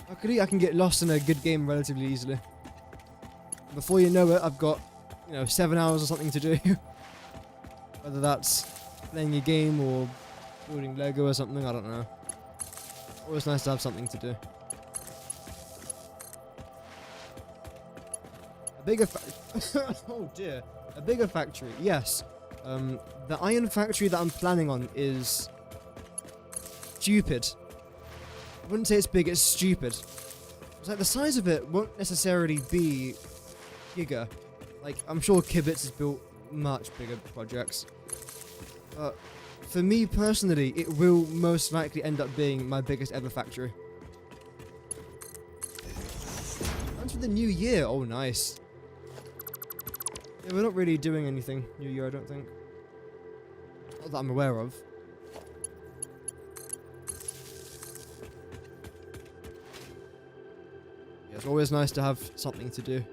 Luckily, I can get lost in a good game relatively easily. Before you know it, I've got, 7 hours or something to do. Whether that's playing a game or building Lego or something, I don't know. Always nice to have something to do. A bigger oh dear. A bigger factory, yes. The iron factory that I'm planning on is stupid. I wouldn't say it's big, it's stupid. It's like the size of it won't necessarily be giga. Like, I'm sure Kibitz has built much bigger projects. But for me personally, it will most likely end up being my biggest ever factory. Plans for the new year, oh nice. Yeah, we're not really doing anything New Year, I don't think. Not that I'm aware of. Yeah, it's always nice to have something to do.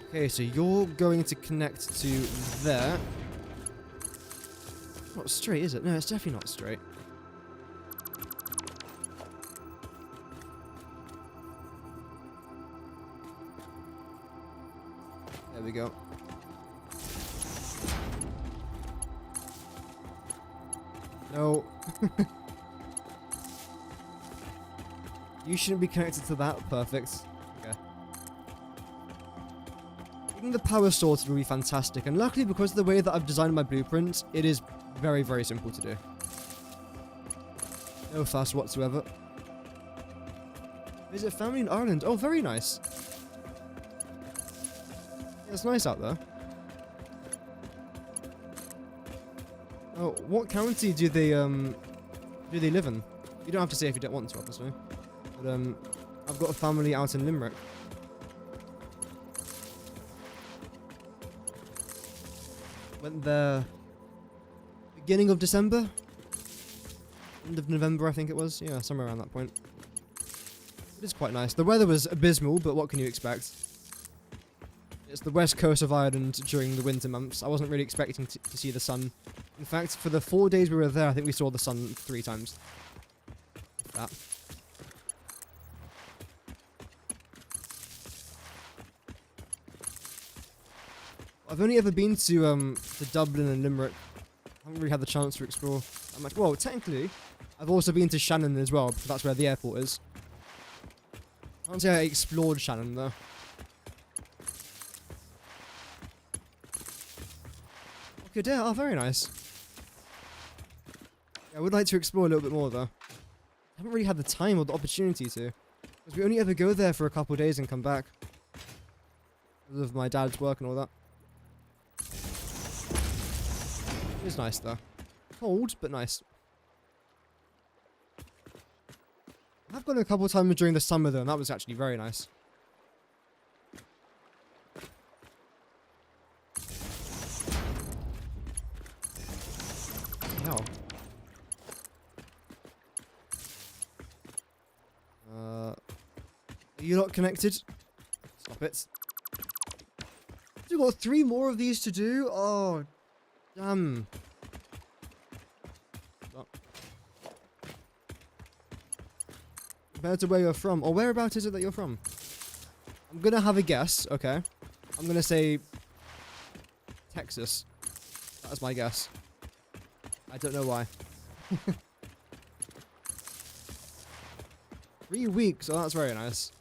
Okay, so you're going to connect to there. Not straight, is it? No, it's definitely not straight. There we go. No. You shouldn't be connected to that. Perfect. Okay. Getting the power sorted will be fantastic, and luckily because of the way that I've designed my blueprint, it is very, very simple to do. No fuss whatsoever. Visit family in Ireland. Oh, very nice. It's nice out there. Oh, what county do they live in? You don't have to say if you don't want to, obviously. But I've got a family out in Limerick. Went there beginning of December? End of November, I think it was. Yeah, somewhere around that point. It is quite nice. The weather was abysmal, but what can you expect? It's the west coast of Ireland during the winter months. I wasn't really expecting to see the sun. In fact, for the 4 days we were there, I think we saw the sun 3 times. If that. I've only ever been to Dublin and Limerick. I haven't really had the chance to explore that much. Well, technically, I've also been to Shannon as well, because that's where the airport is. I can't say I explored Shannon, though. Okay, there. Oh, very nice. Yeah, I would like to explore a little bit more, though. I haven't really had the time or the opportunity to. Because we only ever go there for a couple of days and come back. Because of my dad's work and all that. It's nice, though. Cold, but nice. I've gone a couple of times during the summer, though, and that was actually very nice. hell? Are you not connected? Stop it. We've got 3 more of these to do? Oh, damn. Stop. Compared to where you're from. Or whereabouts is it that you're from? I'm gonna have a guess, okay? I'm gonna say Texas. That's my guess. I don't know why. 3 weeks, oh that's very nice.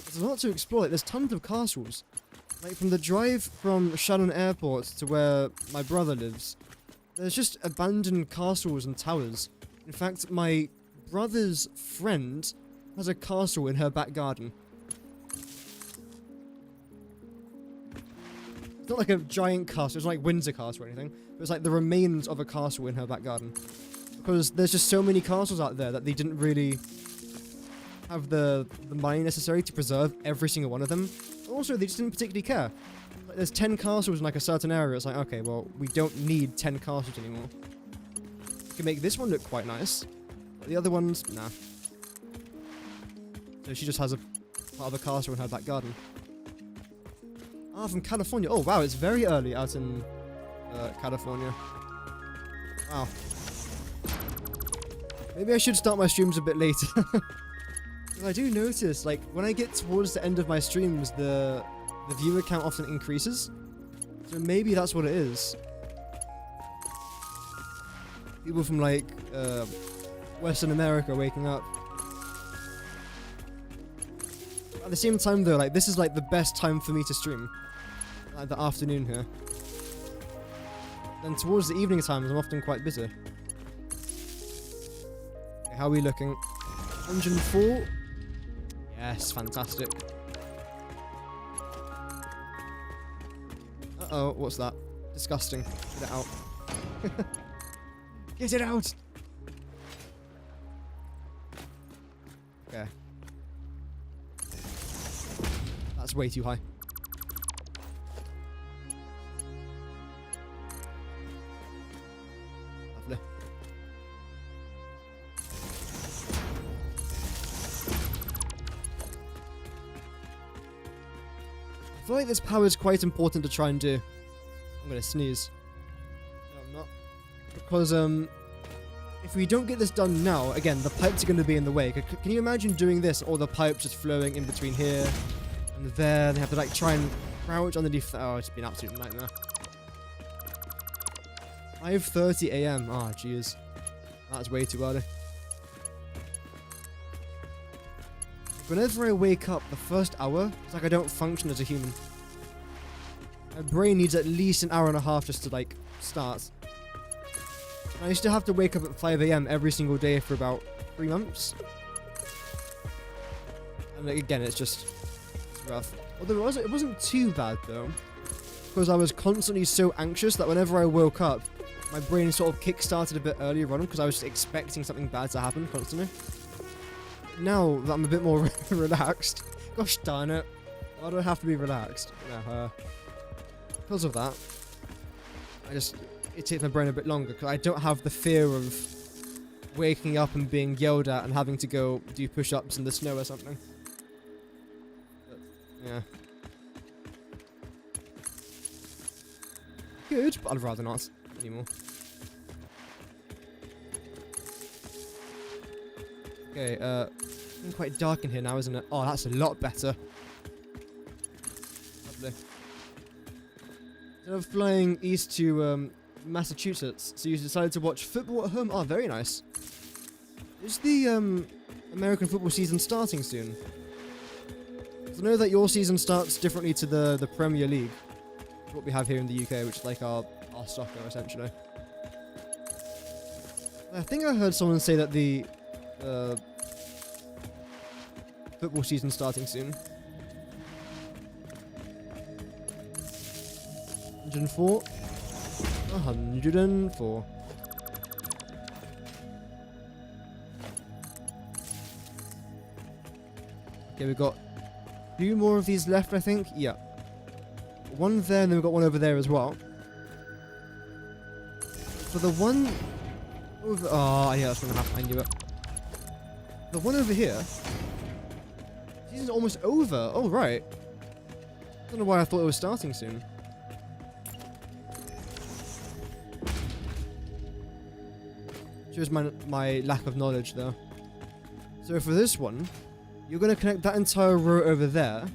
There's a lot to explore, like, there's tons of castles. Like from the drive from Shannon Airport to where my brother lives, there's just abandoned castles and towers. In fact, my brother's friend has a castle in her back garden. It's not like a giant castle, it's not like Windsor Castle or anything, but it's like the remains of a castle in her back garden. Because there's just so many castles out there that they didn't really have the money necessary to preserve every single one of them. Also, they just didn't particularly care. Like, there's 10 castles in like a certain area, it's like, okay, well, we don't need 10 castles anymore. We can make this one look quite nice. But the other ones, nah. So she just has a part of a castle in her back garden. Ah, from California. Oh, wow, it's very early out in California. Wow. Maybe I should start my streams a bit later. I do notice, like, when I get towards the end of my streams, the viewer count often increases. So maybe that's what it is. People from, like, Western America waking up. At the same time, though, like, this is, like, the best time for me to stream. Like, the afternoon here. Then towards the evening times, I'm often quite busy. Okay, how are we looking? 104? Yes, fantastic. Uh-oh, what's that? Disgusting. Get it out. Get it out! Okay. That's way too high. Lovely. I feel like this power is quite important to try and do. I'm gonna sneeze. No, I'm not. Because, if we don't get this done now, again, the pipes are gonna be in the way. Can you imagine doing this, all the pipes just flowing in between here and there, and they have to, like, try and crouch underneath. Oh, it's been an absolute nightmare. 5:30 AM. Oh, jeez. That's way too early. Whenever I wake up, the first hour, it's like I don't function as a human. My brain needs at least an hour and a half just to, like, start. I used to have to wake up at 5 AM every single day for about 3 months. And, like, again, it's rough. Although it wasn't too bad, though. Because I was constantly so anxious that whenever I woke up, my brain sort of kick-started a bit earlier on because I was expecting something bad to happen constantly. Now that I'm a bit more relaxed, gosh darn it, I don't have to be relaxed. No, because of that, it takes my brain a bit longer because I don't have the fear of waking up and being yelled at and having to go do push-ups in the snow or something. But, yeah. Good, but I'd rather not anymore. Okay, it's quite dark in here now, isn't it? Oh, that's a lot better. Lovely. Instead of flying east to Massachusetts, so you decided to watch football at home? Oh, very nice. Is the American football season starting soon? I know that your season starts differently to the Premier League, what we have here in the UK, which is like our soccer, essentially. I think I heard someone say that the football season starting soon. 104. 104. Okay, we've got 2 more of these left, I think. Yeah. One there, and then we've got one over there as well. for the one over... Oh, yeah, that's going to happen. I knew it. The one over here... Season's almost over. Oh, right. I don't know why I thought it was starting soon. Shows my lack of knowledge, though. So for this one, you're going to connect that entire row over there.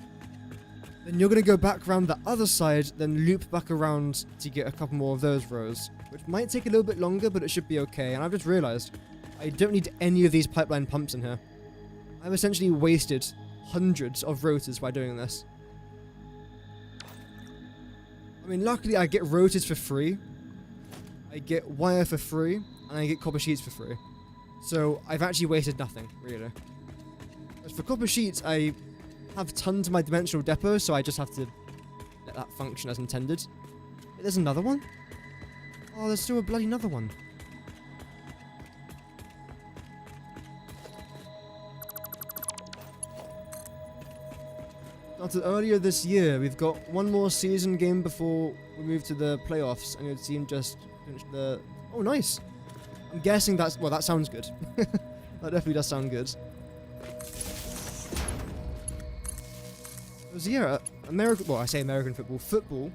Then you're going to go back around the other side, then loop back around to get a couple more of those rows. Which might take a little bit longer, but it should be okay. And I've just realized, I don't need any of these pipeline pumps in here. I've essentially wasted hundreds of rotors by doing this. I mean, luckily I get rotors for free. I get wire for free. And I get copper sheets for free. So I've actually wasted nothing, really. As for copper sheets, I have tons of my dimensional depot, so I just have to let that function as intended. Wait, there's another one? Oh, there's still a bloody another one. Started earlier this year. We've got one more season game before we move to the playoffs, and your team just finished the... Oh, nice! I'm guessing that's... Well, that sounds good. That definitely does sound good. Because, yeah, American... Well, I say American football. Football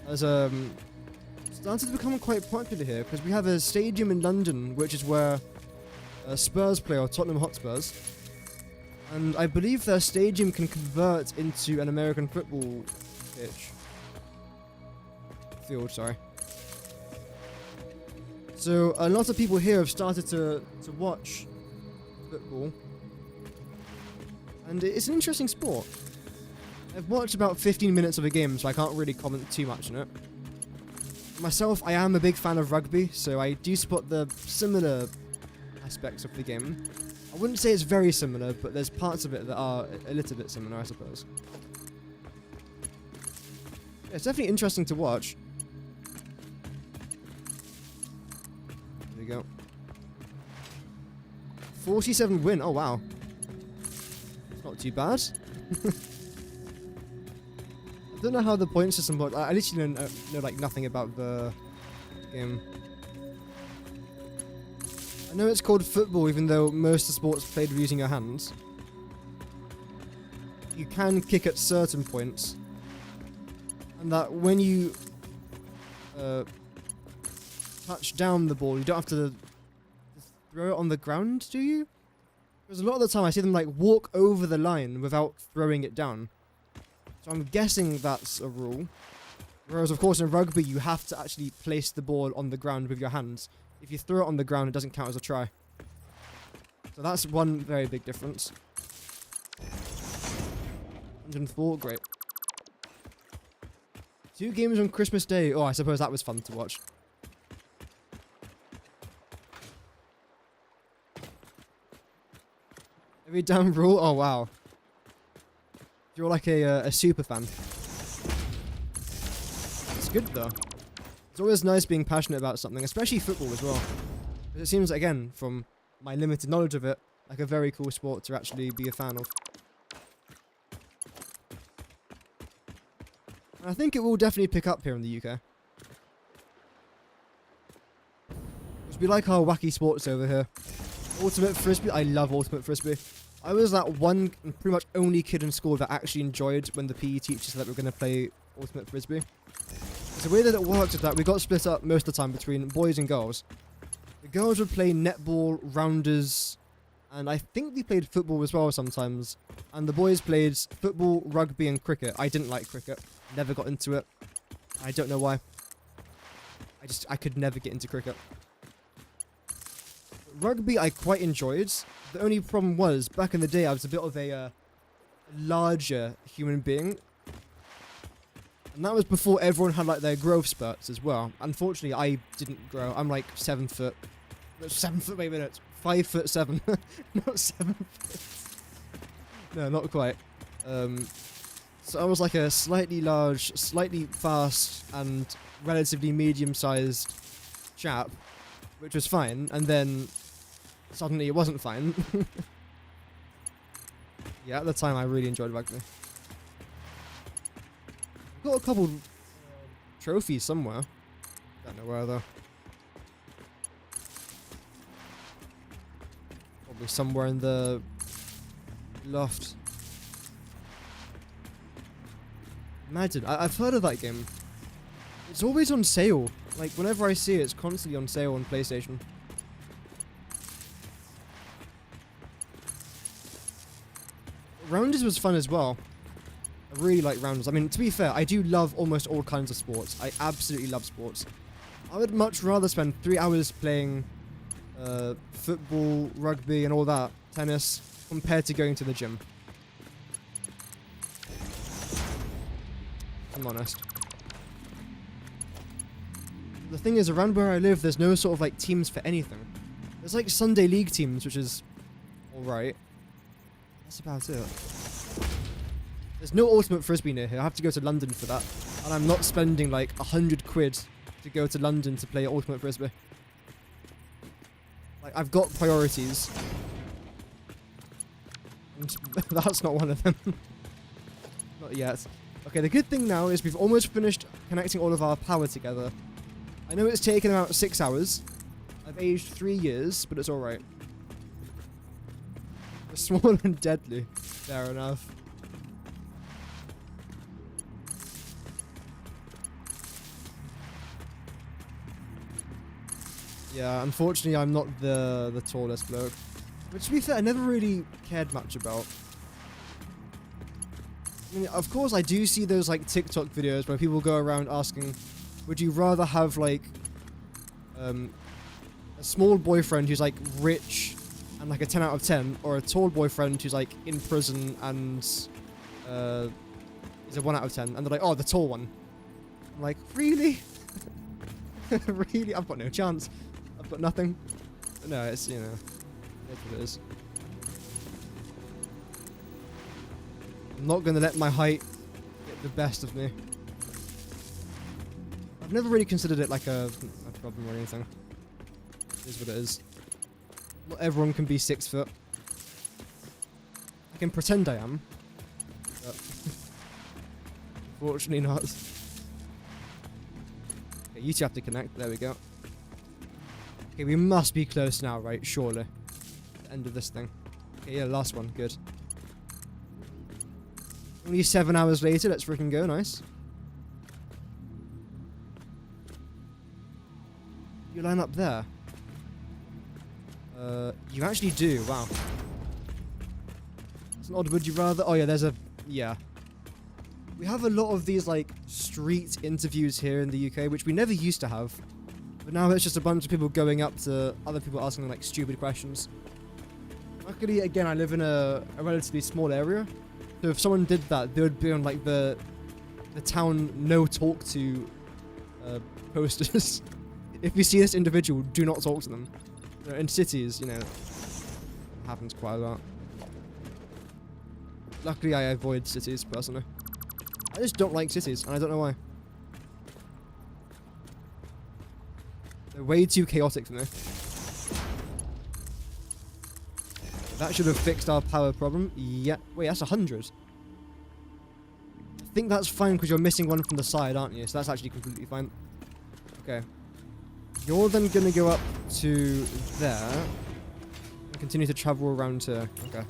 has started to become quite popular here, because we have a stadium in London, which is where Spurs play, or Tottenham Hotspurs. And I believe their stadium can convert into an American football pitch. Field, sorry. So a lot of people here have started to watch football. And it's an interesting sport. I've watched about 15 minutes of a game, so I can't really comment too much on it. Myself, I am a big fan of rugby, so I do spot the similar aspects of the game. I wouldn't say it's very similar, but there's parts of it that are a little bit similar, I suppose. Yeah, it's definitely interesting to watch. There we go. 47 win. Oh, wow. It's not too bad. I don't know how the point system works. I literally know like nothing about the game. I know it's called football, even though most of the sports played using your hands. You can kick at certain points, and that when you touch down the ball, you don't have to throw it on the ground, do you? Because a lot of the time I see them like walk over the line without throwing it down. So I'm guessing that's a rule. Whereas of course in rugby you have to actually place the ball on the ground with your hands. If you throw it on the ground, it doesn't count as a try. So that's one very big difference. 104, great. 2 games on Christmas Day. Oh, I suppose that was fun to watch. Every damn rule? Oh, wow. You're like a super fan. It's good, though. It's always nice being passionate about something, especially football as well. It seems, again, from my limited knowledge of it, like a very cool sport to actually be a fan of. And I think it will definitely pick up here in the UK. Because we like our wacky sports over here. Ultimate Frisbee, I love Ultimate Frisbee. I was that one and pretty much only kid in school that actually enjoyed when the PE teacher said that we were going to play Ultimate Frisbee. The way that it worked is that we got split up most of the time between boys and girls. The girls would play netball, rounders, and I think they played football as well sometimes. And the boys played football, rugby, and cricket. I didn't like cricket. Never got into it. I don't know why. I could never get into cricket. Rugby I quite enjoyed. The only problem was, back in the day I was a bit of a larger human being. And that was before everyone had like their growth spurts as well. Unfortunately, I didn't grow. I'm like 7 foot. 7 foot, wait a minute. 5'7". Not 7 foot. No, not quite. So I was like a slightly large, slightly fast, and relatively medium-sized chap, which was fine. And then suddenly it wasn't fine. Yeah, at the time I really enjoyed rugby. Got a couple trophies somewhere. Don't know where though. Probably somewhere in the loft. Imagine, I've heard of that game. It's always on sale. Like, whenever I see it, it's constantly on sale on PlayStation. Rounders was fun as well. I really like Rounders. I mean, to be fair, I do love almost all kinds of sports. I absolutely love sports. I would much rather spend 3 hours playing football, rugby, and all that, tennis, compared to going to the gym. I'm honest. The thing is, around where I live, there's no sort of like teams for anything. There's like Sunday league teams, which is alright. That's about it. There's no ultimate frisbee near here. I have to go to London for that. And I'm not spending like 100 quid to go to London to play ultimate frisbee. Like, I've got priorities. And that's not one of them. Not yet. Okay, the good thing now is we've almost finished connecting all of our power together. I know it's taken about 6 hours. I've aged 3 years, but it's alright. We're small and deadly. Fair enough. Yeah, unfortunately I'm not the tallest bloke. Which, to be fair, I never really cared much about. I mean, of course I do see those like TikTok videos where people go around asking, would you rather have like a small boyfriend who's like rich and like a 10 out of 10, or a tall boyfriend who's like in prison and is a 1 out of 10, and they're like, oh, the tall one. I'm like, really? Really? I've got no chance. I've got nothing. But no, it's, you know, that's what it is. I'm not going to let my height get the best of me. I've never really considered it like a problem or anything. It is what it is. Not everyone can be 6 foot. I can pretend I am. But unfortunately not. Okay, you two have to connect. There we go. Okay, we must be close now, right? Surely. The end of this thing. Okay, yeah, last one. Good. Only 7 hours later. Let's freaking go. Nice. You line up there. You actually do. Wow. It's an odd would you rather. Oh yeah, there's a... Yeah. We have a lot of these, like, street interviews here in the UK, which we never used to have. But now it's just a bunch of people going up to other people asking, like, stupid questions. Luckily, again, I live in a relatively small area. So if someone did that, they would be on, like, the town no talk to posters. If you see this individual, do not talk to them. You know, in cities, you know, it happens quite a lot. Luckily, I avoid cities, personally. I just don't like cities, and I don't know why. They're way too chaotic for me. That should have fixed our power problem. Yeah. Wait, that's 100. I think that's fine because you're missing one from the side, aren't you? So that's actually completely fine. Okay. You're then going to go up to there and continue to travel around here. Okay.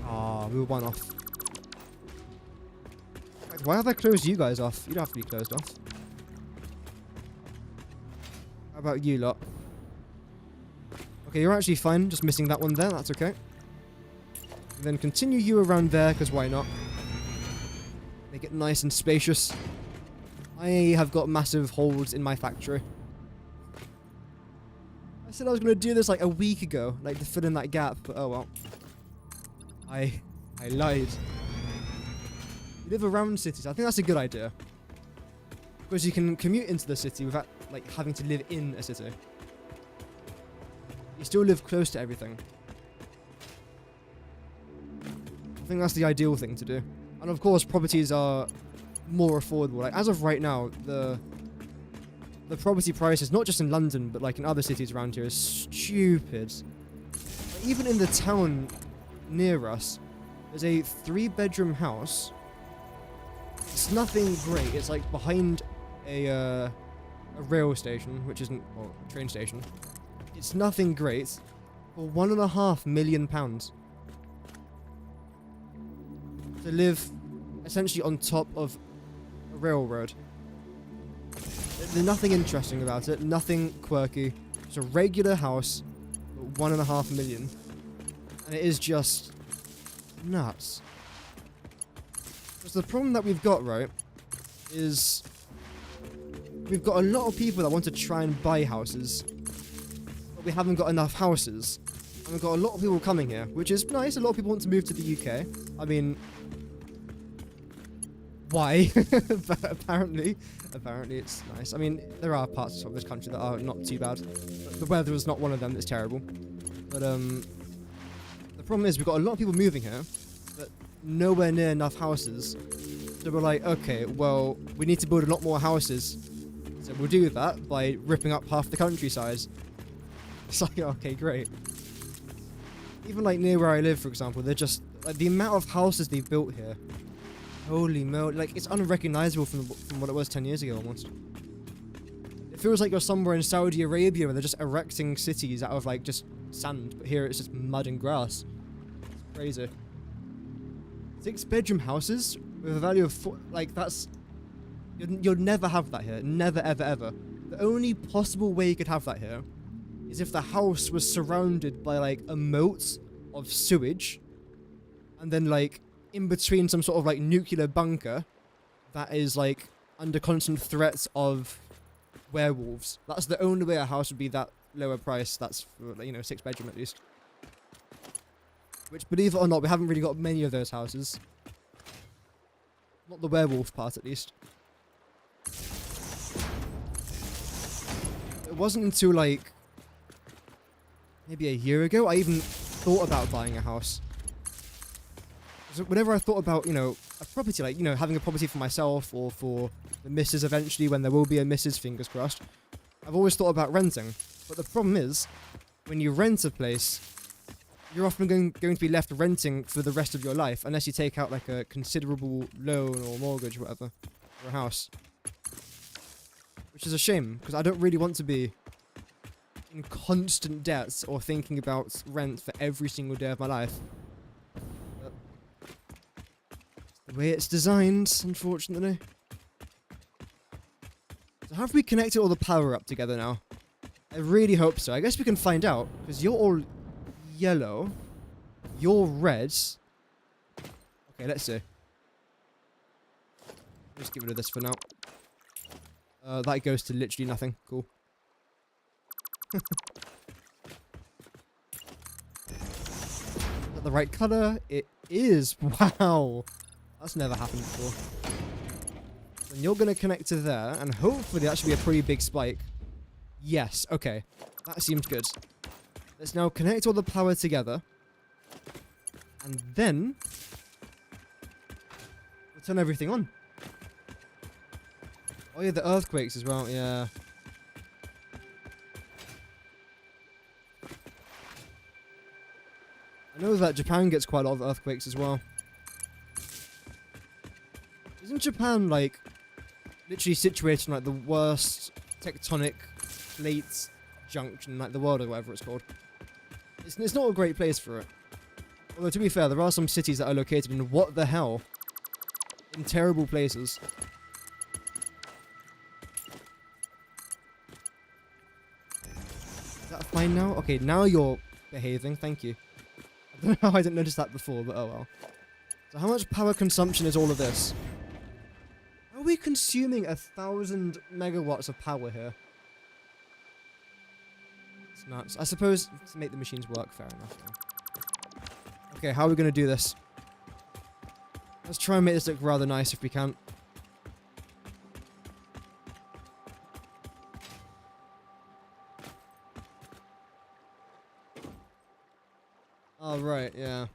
Ah, we were one off. Why have I closed you guys off? You don't have to be closed off. How about you lot? Okay, you're actually fine. Just missing that one there. That's okay. And then continue you around there, because why not? Make it nice and spacious. I have got massive holes in my factory. I said I was going to do this like a week ago, like to fill in that gap, but oh well. I lied. You live around cities. I think that's a good idea. Because you can commute into the city without like having to live in a city. You still live close to everything. I think that's the ideal thing to do. And of course, properties are more affordable. Like, as of right now, the property prices, not just in London, but like in other cities around here, is stupid. Like, even in the town near us, there's a 3-bedroom house. It's nothing great. It's like behind a a rail station, which isn't, well, a train station. It's nothing great for £1.5 million to live essentially on top of a railroad. There's nothing interesting about it, nothing quirky. It's a regular house, but £1.5 million. And it is just nuts. Because the problem that we've got, right, is we've got a lot of people that want to try and buy houses, but we haven't got enough houses. And we've got a lot of people coming here, which is nice. A lot of people want to move to the UK. I mean, why? But apparently it's nice. I mean, there are parts of this country that are not too bad. But the weather is not one of them that's terrible. But the problem is we've got a lot of people moving here, but nowhere near enough houses. So we're like, okay, well, we need to build a lot more houses. So we'll do that by ripping up half the countryside. It's like, okay, great. Even like near where I live, for example, they're just, like, the amount of houses they've built here. Holy moly, like, it's unrecognizable from what it was 10 years ago almost. It feels like you're somewhere in Saudi Arabia where they're just erecting cities out of like just sand, but here it's just mud and grass. It's crazy. 6-bedroom houses with a value of like, that's, you'll never have that here. Never, ever, ever. The only possible way you could have that here is if the house was surrounded by like a moat of sewage, and then like in between some sort of like nuclear bunker that is like under constant threats of werewolves. That's the only way a house would be that lower price. That's for, you know, 6-bedroom at least. Which, believe it or not, we haven't really got many of those houses. Not the werewolf part, at least. It wasn't until like maybe a year ago I even thought about buying a house. So whenever I thought about, you know, a property, like, you know, having a property for myself or for the missus eventually, when there will be a missus, fingers crossed, I've always thought about renting. But the problem is, when you rent a place, you're often going to be left renting for the rest of your life, unless you take out like a considerable loan or mortgage or whatever for a house. Which is a shame, because I don't really want to be in constant debt or thinking about rent for every single day of my life. The way it's designed, unfortunately. So have we connected all the power up together now? I really hope so. I guess we can find out, because you're all yellow. You're red. Okay, let's see. Just get rid of this for now. That goes to literally nothing. Cool. Is that the right color? It is. Wow. That's never happened before. And you're going to connect to there, and hopefully that should be a pretty big spike. Yes, okay. That seems good. Let's now connect all the power together. And then we'll turn everything on. Oh yeah, the earthquakes as well, yeah. I know that Japan gets quite a lot of earthquakes as well. Isn't Japan, like, literally situated in, like, the worst tectonic plate junction in, like, the world or whatever it's called? It's not a great place for it. Although, to be fair, there are some cities that are located in what the hell? In terrible places. Is that fine now? Okay, now you're behaving, thank you. I don't know how I didn't notice that before, but oh well. So how much power consumption is all of this? Are we consuming 1,000 megawatts of power here? It's nuts. I suppose to make the machines work, fair enough. Yeah. Okay, how are we going to do this? Let's try and make this look rather nice if we can. Oh, right, yeah.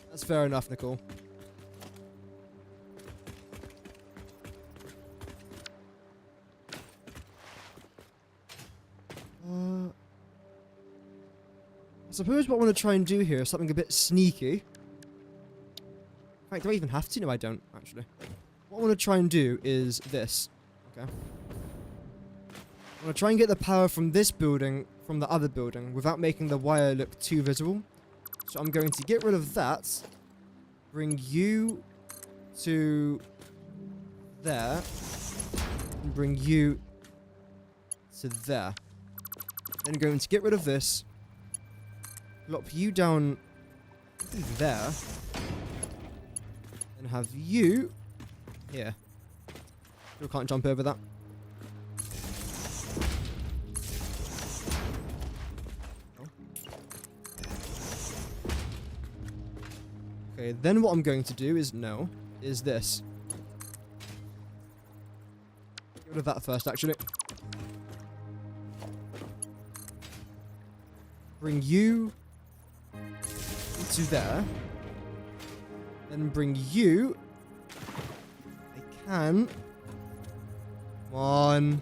That's fair enough, Nicole. I suppose what I want to try and do here is something a bit sneaky. In fact, do I even have to? No, I don't, actually. what I want to try and do is this. Okay. I want to try and get the power from this building from the other building without making the wire look too visible. So I'm going to get rid of that. Bring you to there. And bring you to there. Then going to get rid of this. Plop you down there. And have you here. Still can't jump over that. Okay, then what I'm going to do is this. Get rid of that first, actually. Bring you to there. Then bring you. I can. Come on.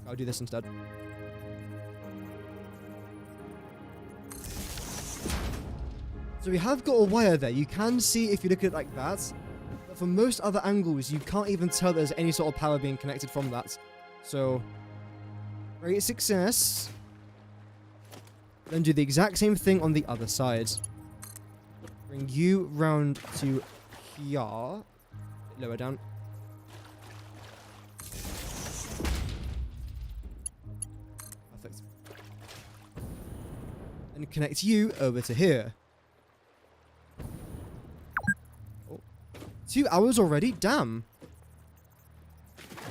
I'll do this instead. So we have got a wire there. You can see if you look at it like that. But from most other angles, you can't even tell there's any sort of power being connected from that. So, great success. Then do the exact same thing on the other side. Bring you round to here. Lower down. Perfect. And connect you over to here. 2 hours already? Damn.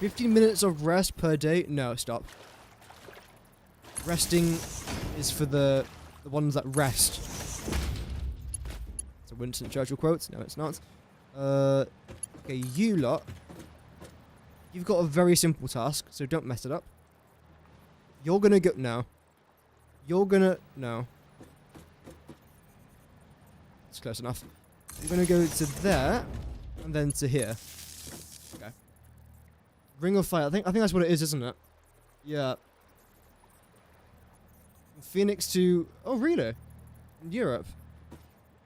15 minutes of rest per day? No, stop. Resting is for the ones that rest. It's a Winston Churchill quote. No, it's not. Okay, you lot. You've got a very simple task, so don't mess it up. You're gonna go... No. You're gonna... No. It's close enough. You're gonna go to there, and then to here. Okay. Ring of Fire. I think that's what it is, isn't it? Yeah. Phoenix to... Oh, really? In Europe.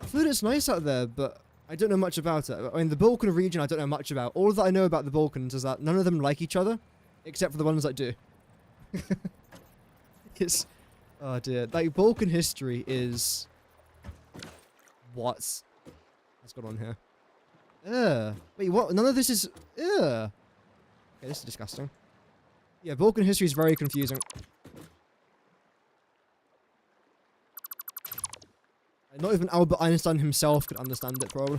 I've heard it's nice out there, but I don't know much about it. I mean, the Balkan region I don't know much about. All that I know about the Balkans is that none of them like each other, except for the ones that do. It's... Oh, dear. Like, Balkan history is... What's going on here? Ugh. Wait, what? None of this is... Ugh. Okay, this is disgusting. Yeah, Balkan history is very confusing. Not even Albert Einstein himself could understand it, probably.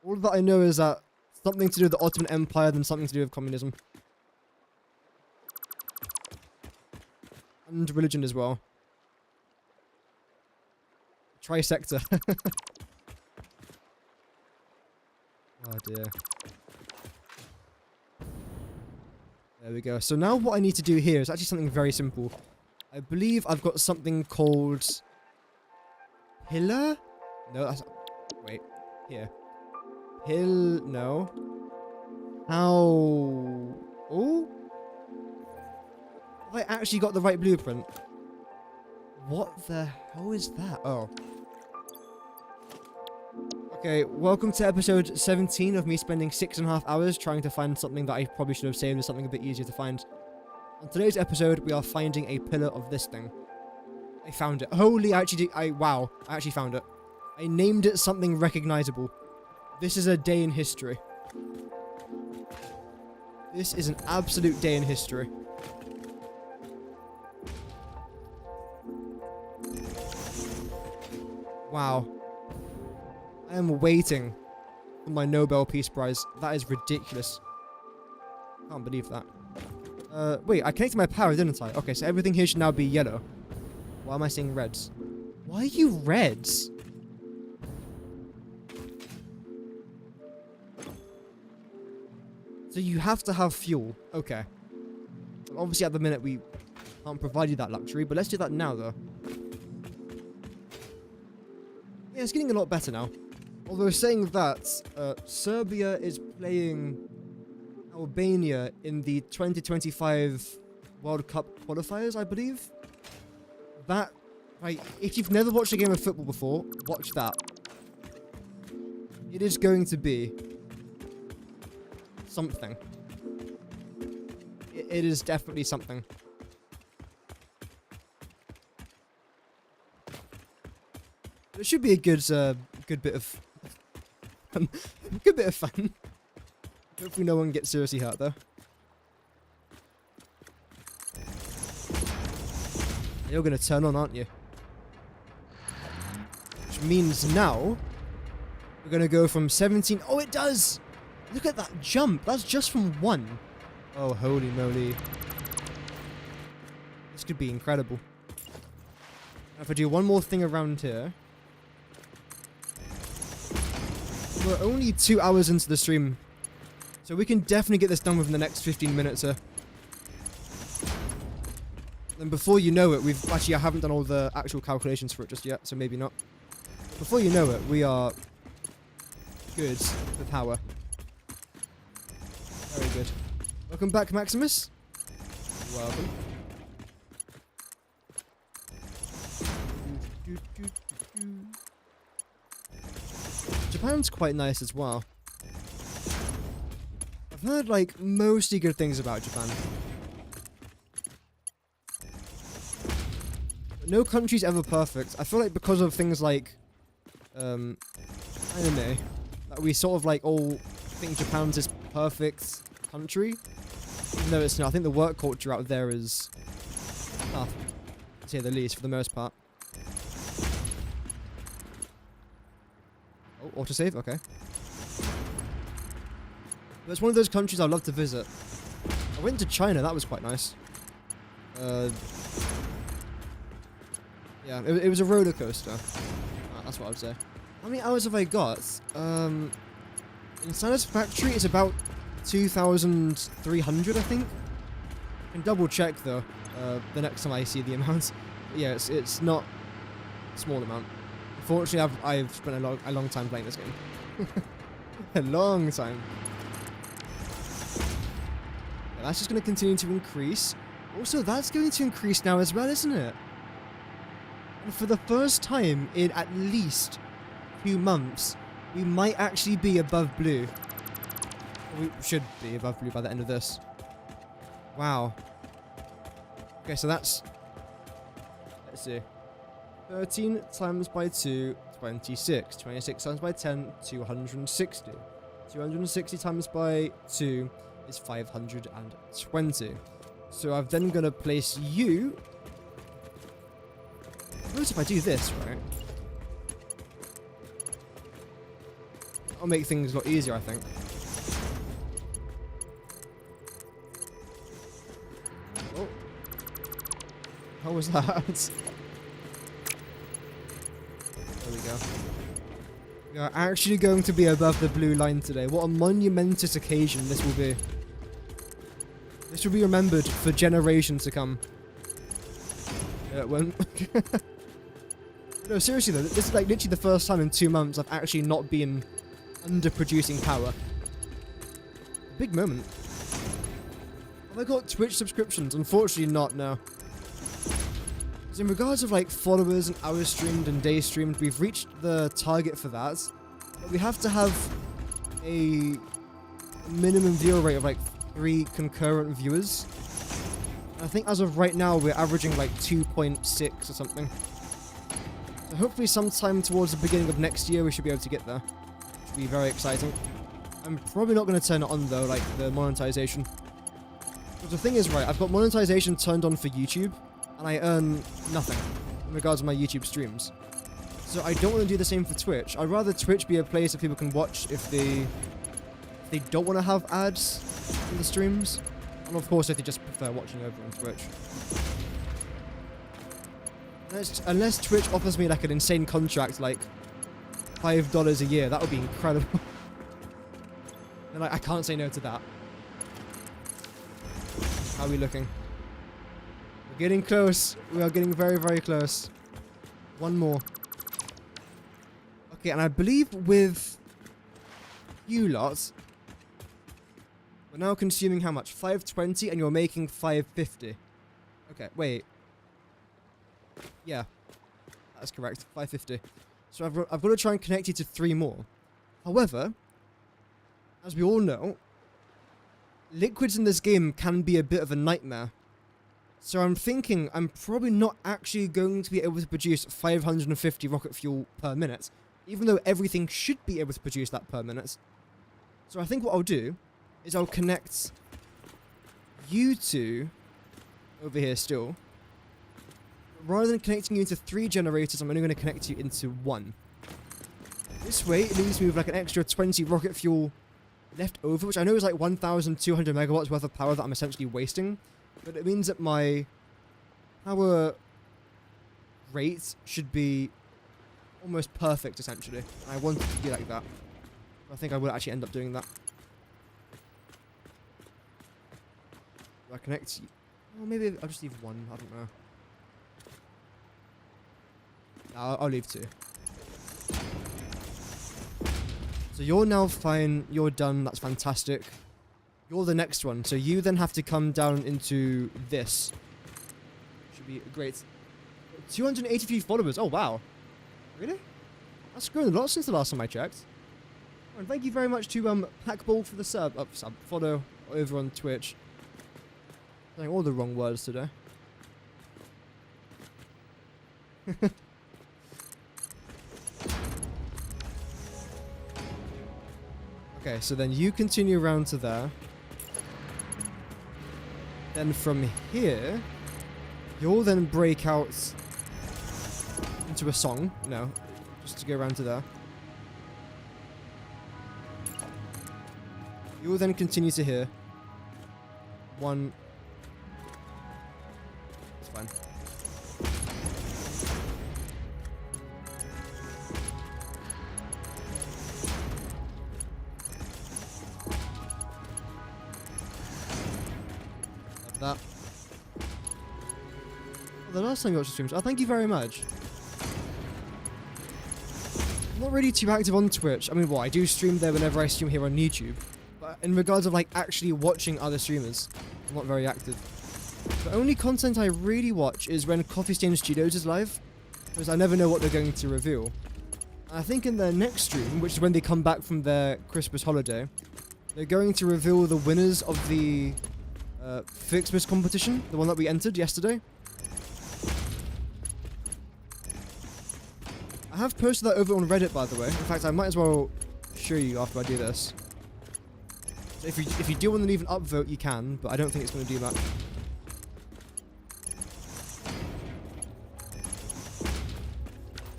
All that I know is that something to do with the Ottoman Empire, then something to do with communism. And religion as well. Trisector. Oh dear. There we go. So now what I need to do here is actually something very simple. I believe I've got something called... Pillar? No, that's... Wait. Here. No. How... Oh? Have I actually got the right blueprint? What the hell is that? Oh. Okay, welcome to episode 17 of me spending 6.5 hours trying to find something that I probably should have saved as something a bit easier to find. On today's episode, we are finding a pillar of this thing. I found it. Holy, wow, I actually found it. I named it something recognizable. This is a day in history. This is an absolute day in history. Wow. I am waiting for my Nobel Peace Prize. That is ridiculous. Can't believe that. Wait, I connected my power, didn't I? Okay, so everything here should now be yellow. Why am I seeing reds? Why are you reds? So you have to have fuel. Okay. Well, obviously at the minute we can't provide you that luxury, but let's do that now though. Yeah, it's getting a lot better now. Although saying that, Serbia is playing Albania in the 2025 World Cup qualifiers, I believe. That, like, if you've never watched a game of football before, watch that. It is going to be something. It is definitely something. It should be a good bit of good bit of fun. Hopefully no one gets seriously hurt though. You're gonna turn on, aren't you? Which means now we're gonna go from 17. Oh, it does! Look at that jump. That's just from 1. Oh, holy moly. This could be incredible. If I do one more thing around here. We're only 2 hours into the stream, so we can definitely get this done within the next 15 minutes here. And before you know it, I haven't done all the actual calculations for it just yet, so maybe not. But before you know it, we are good with power. Very good. Welcome back, Maximus. Welcome. Japan's quite nice as well. I've heard, like, mostly good things about Japan. No country's ever perfect. I feel like because of things like anime, that we sort of like all think Japan's this perfect country. Even though it's not. I think the work culture out there is tough, to say the least, for the most part. Oh, autosave? Okay. But it's one of those countries I'd love to visit. I went to China, that was quite nice. Yeah, it was a roller coaster. That's what I would say. How many hours have I got? In Satisfactory, it's about 2,300, I think. I can double check though, the next time I see the amount. But yeah, it's not a small amount. Unfortunately, I've spent a long time playing this game. A long time. Yeah, that's just going to continue to increase. Also, that's going to increase now as well, isn't it? And for the first time in at least a few months, we might actually be above blue. We should be above blue by the end of this. Wow. Okay, so that's... Let's see. 13 times by 2, 26. 26 times by 10, 260. 260 times by 2 is 520. So I've then going to place you... Notice if I do this, right? I'll make things a lot easier, I think. Oh. How was that? There we go. We are actually going to be above the blue line today. What a monumentous occasion this will be. This will be remembered for generations to come. Yeah, it won't. No, seriously though, this is like literally the first time in 2 months I've actually not been underproducing power. Big moment. Have I got Twitch subscriptions? Unfortunately not, no. So in regards of like followers and hours streamed and days streamed, we've reached the target for that. But we have to have a minimum viewer rate of like 3 concurrent viewers. I think as of right now we're averaging like 2.6 or something. So hopefully sometime towards the beginning of next year we should be able to get there. Which will be very exciting. I'm probably not going to turn it on though, like the monetization. But the thing is, right, I've got monetization turned on for YouTube, and I earn nothing in regards to my YouTube streams. So I don't want to do the same for Twitch. I'd rather Twitch be a place that people can watch if they don't want to have ads in the streams. And of course if they just prefer watching over on Twitch. Unless Twitch offers me like an insane contract, like $5 a year, that would be incredible. And like, I can't say no to that. How are we looking? We're getting close. We are getting very, very close. One more. Okay, and I believe with you lot, we're now consuming how much? 520 and you're making 550. Okay, wait. Yeah, that's correct. 550. So I've got to try and connect you to 3 more. However, as we all know, liquids in this game can be a bit of a nightmare. So I'm thinking I'm probably not actually going to be able to produce 550 rocket fuel per minute, even though everything should be able to produce that per minute. So I think what I'll do is I'll connect you two over here still. Rather than connecting you into 3 generators, I'm only going to connect you into 1. This way, it leaves me with like an extra 20 rocket fuel left over, which I know is like 1,200 megawatts worth of power that I'm essentially wasting. But it means that my power rate should be almost perfect, essentially. And I want it to be like that. I think I will actually end up doing that. Do I connect you? Oh, maybe I'll just leave 1. I don't know. No, I'll leave 2. So you're now fine. You're done. That's fantastic. You're the next one. So you then have to come down into this. Should be great. 283 followers. Oh, wow. Really? That's grown a lot since the last time I checked. Oh, and thank you very much to Packball for the follow over on Twitch. Saying all the wrong words today. Okay, so then you continue around to there. Then from here, you'll then break out into a song. No, just to go around to there. You will then continue to here. 1. It's fine. That. The last time you watched the streams. Oh, thank you very much. I'm not really too active on Twitch. I mean, I do stream there whenever I stream here on YouTube. But in regards of like actually watching other streamers, I'm not very active. The only content I really watch is when Coffee Stain Studios is live, because I never know what they're going to reveal. And I think in their next stream, which is when they come back from their Christmas holiday, they're going to reveal the winners of the Fixmas competition, the one that we entered yesterday. I have posted that over on Reddit, by the way. In fact, I might as well show you after I do this. So if you do want to leave an upvote, you can, but I don't think it's going to do much.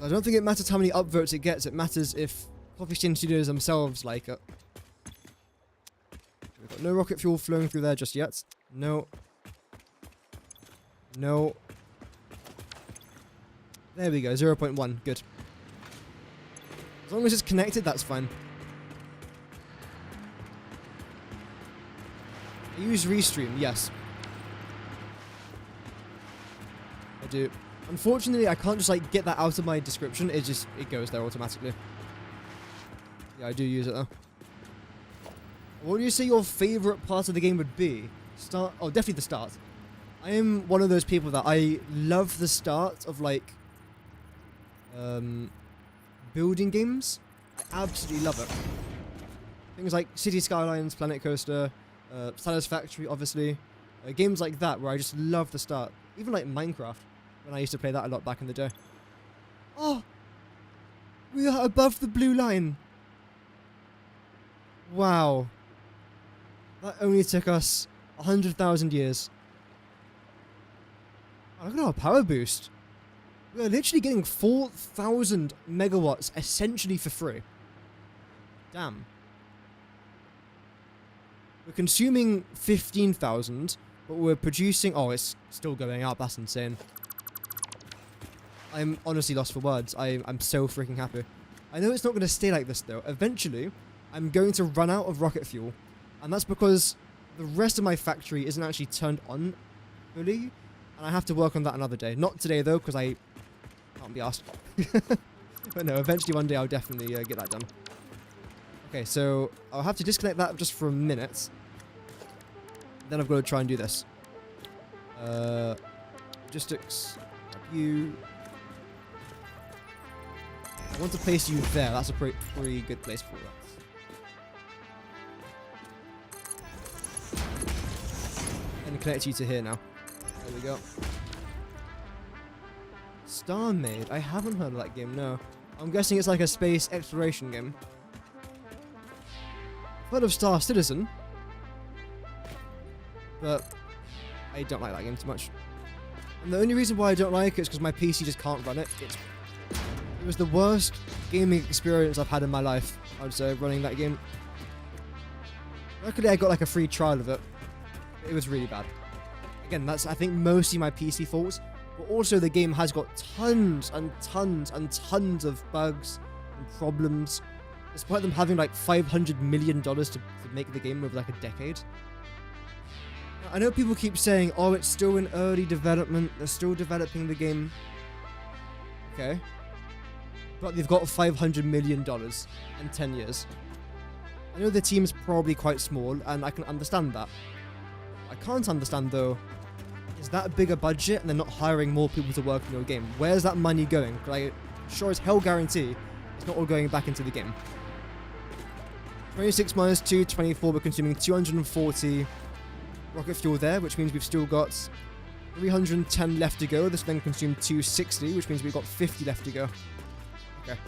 I don't think it matters how many upvotes it gets. It matters if Coffee Stain Studios themselves like it. We've got no rocket fuel flowing through there just yet. No. No. There we go, 0.1. Good. As long as it's connected, that's fine. I use Restream, yes. I do. Unfortunately, I can't just like get that out of my description. It goes there automatically. Yeah, I do use it though. What do you say your favorite part of the game would be? Start? Oh, definitely the start. I am one of those people that I love the start of like building games. I absolutely love it. Things like City Skylines, Planet Coaster, Satisfactory, obviously. Games like that where I just love the start. Even like Minecraft, when I used to play that a lot back in the day. Oh! We are above the blue line. Wow. That only took us 100,000 years. Oh, look at our power boost. We are literally getting 4,000 megawatts essentially for free. Damn. We're consuming 15,000, but we're producing... Oh, it's still going up. That's insane. I'm honestly lost for words. I'm so freaking happy. I know it's not going to stay like this, though. Eventually, I'm going to run out of rocket fuel. And that's because the rest of my factory isn't actually turned on fully. And I have to work on that another day. Not today, though, because I can't be asked. But no, eventually one day I'll definitely get that done. Okay, so I'll have to disconnect that just for a minute. Then I've got to try and do this. Logistics. You. I want to place you there. That's a pretty good place for that. And connect you to here now. There we go. Star Maid. I haven't heard of that game, no. I'm guessing it's like a space exploration game. I've heard of Star Citizen, but I don't like that game too much. And the only reason why I don't like it is because my PC just can't run it. It was the worst gaming experience I've had in my life, I would say, running that game. Luckily I got like a free trial of it. It was really bad. Again, that's I think mostly my PC fault, but also the game has got tons and tons and tons of bugs and problems, despite them having like $500 million to make the game over like a decade. I know people keep saying, oh, it's still in early development, they're still developing the game. Okay. But they've got $500 million in 10 years. I know the team's probably quite small, and I can understand that. I can't understand, though, is that a bigger budget and they're not hiring more people to work in your game? Where's that money going? Like, sure as hell guarantee it's not all going back into the game. 26 minus 2, 24, we're consuming 240 rocket fuel there, which means we've still got 310 left to go. This then consumed 260, which means we've got 50 left to go. Okay.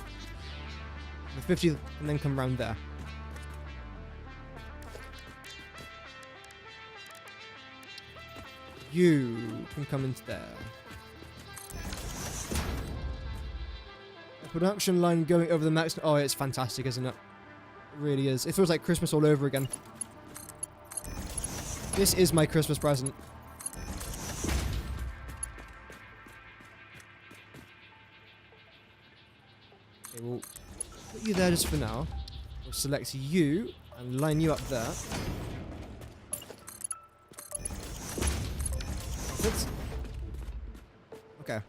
The 50 can then come around there. You can come into there. A production line going over the max. Oh, it's fantastic, isn't it? It really is. It feels like Christmas all over again. This is my Christmas present. Okay, we'll put you there just for now. We'll select you and line you up there. Okay.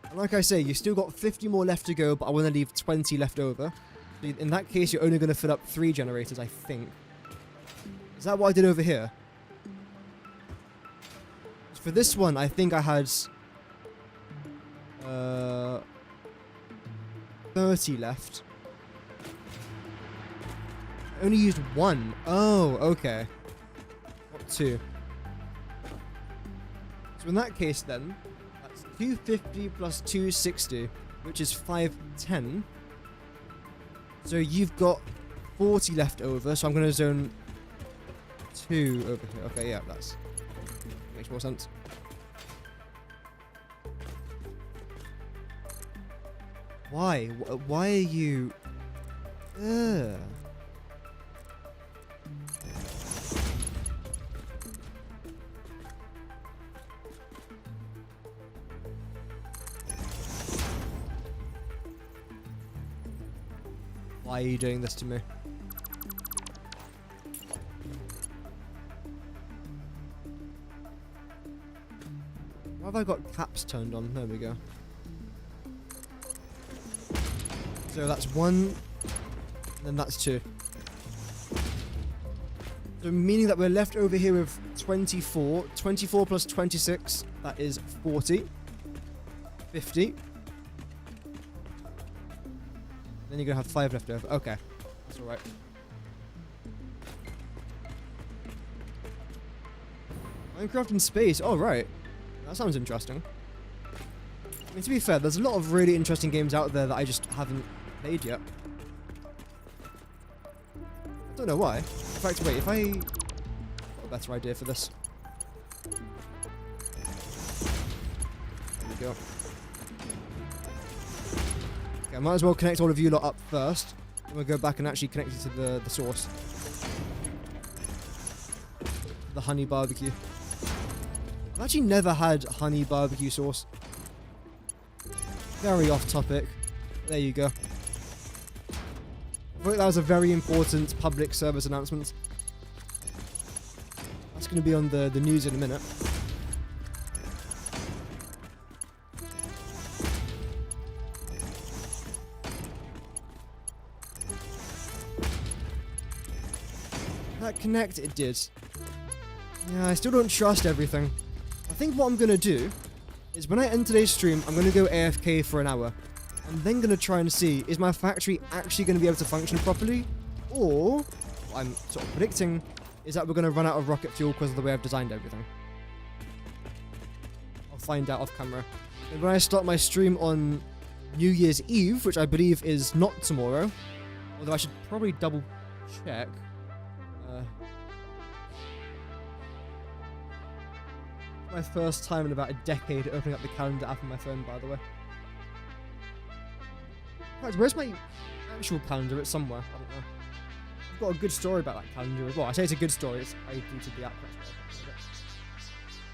And like I say, you've still got 50 more left to go, but I want to leave 20 left over. In that case, you're only going to fill up 3 generators, I think. Is that what I did over here? For this one, I think I had 30 left. I only used 1. Oh, okay. Not 2. So in that case then, that's 250 plus 260, which is 510. So you've got 40 left over, so I'm going to zone 2 over here. Okay, yeah, that's... makes more sense. Why? Why are you... Ugh. Why are you doing this to me? Why have I got caps turned on? There we go. So that's 1, and then that's 2. So meaning that we're left over here with 24. 24 plus 26, that is 40. 50. Then you're going to have 5 left over. Okay. That's alright. Minecraft in space. Oh, right. That sounds interesting. I mean, to be fair, there's a lot of really interesting games out there that I just haven't played yet. I don't know why. In fact, wait, if I... got a better idea for this. There we go. Okay, I might as well connect all of you lot up first. Then we'll go back and actually connect it to the source. The honey barbecue. I've actually never had honey barbecue sauce. Very off topic. There you go. I thought that was a very important public service announcement. That's going to be on the news in a minute. That connect, it did. Yeah, I still don't trust everything. I think what I'm going to do is when I end today's stream, I'm going to go AFK for an hour. I'm then going to try and see, is my factory actually going to be able to function properly? Or, what I'm sort of predicting, is that we're going to run out of rocket fuel because of the way I've designed everything. I'll find out off camera. And when I start my stream on New Year's Eve, which I believe is not tomorrow, although I should probably double check. My first time in about a decade opening up the calendar app on my phone, by the way. Right, where's my actual calendar? It's somewhere. I don't know. I've got a good story about that calendar as well. I say it's a good story. I deleted the app.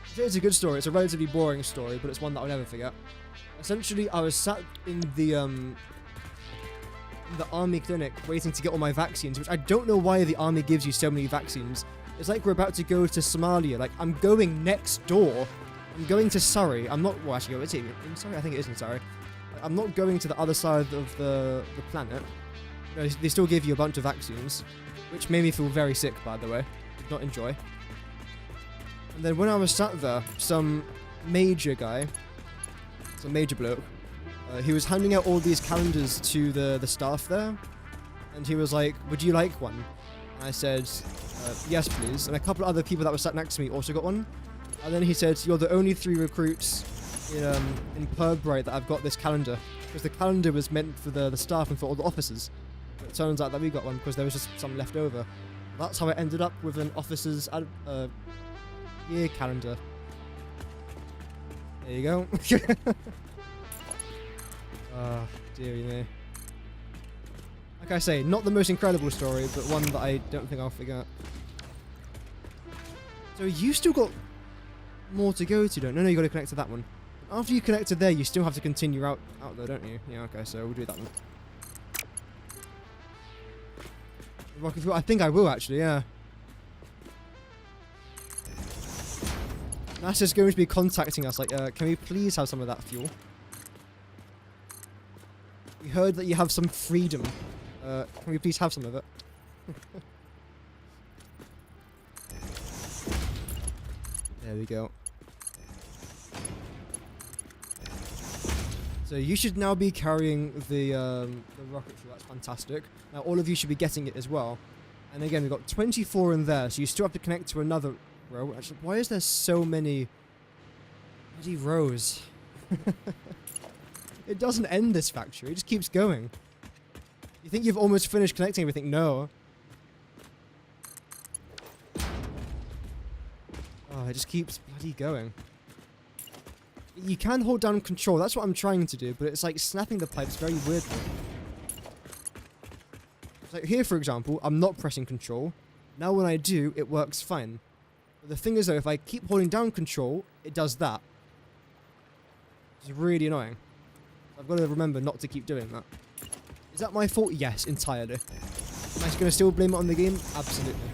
I say it's a good story. It's a relatively boring story, but it's one that I'll never forget. Essentially, I was sat in the army clinic waiting to get all my vaccines, which I don't know why the army gives you so many vaccines. It's like we're about to go to Somalia. Like, I'm going next door. I'm going to Surrey. I'm not... Well, actually, is it in Surrey? I think it is in Surrey. I'm not going to the other side of the planet. No, they still give you a bunch of vaccines, which made me feel very sick, by the way. Did not enjoy. And then when I was sat there, some major guy, some major bloke, he was handing out all these calendars to the staff there. And he was like, would you like one? And I said... yes, please. And a couple of other people that were sat next to me also got one. And then he said, you're the only 3 recruits in Purbright that I've got this calendar. Because the calendar was meant for the staff and for all the officers. But it turns out that we got one because there was just some left over. That's how I ended up with an officer's year calendar. There you go. Oh, dearie me. Like I say, not the most incredible story, but one that I don't think I'll forget. So you still got more to go to, don't you? No, you got to connect to that one. After you connect to there, you still have to continue out there, don't you? Yeah, okay, so we'll do that one. Rocket fuel? I think I will, actually, yeah. NASA's going to be contacting us, like, can we please have some of that fuel? We heard that you have some freedom. Can we please have some of it? There we go. So you should now be carrying the rocket fuel. That's fantastic. Now all of you should be getting it as well. And again, we've got 24 in there, so you still have to connect to another row. Actually, why is there so many bloody rows? It doesn't end, this factory. It just keeps going. You think you've almost finished connecting everything? No. Oh, it just keeps bloody going. You can hold down control. That's what I'm trying to do, but it's like snapping the pipes very weirdly. So here, for example, I'm not pressing control. Now when I do, it works fine. But the thing is, though, if I keep holding down control, it does that. It's really annoying. I've got to remember not to keep doing that. Is that my fault? Yes, entirely. Am I going to still blame it on the game? Absolutely.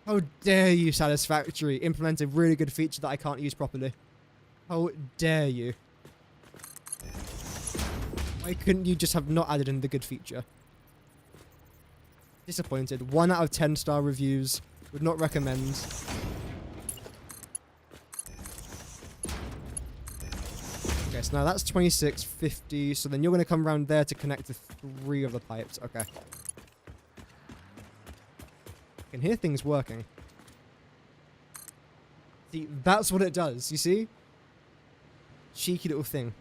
How dare you, Satisfactory, implement a really good feature that I can't use properly. How dare you. Why couldn't you just have not added in the good feature? Disappointed. 1 out of 10 star reviews. Would not recommend. Okay, so now that's 2650. So then you're going to come around there to connect to 3 of the pipes. Okay. I can hear things working. See, that's what it does. You see? Cheeky little thing.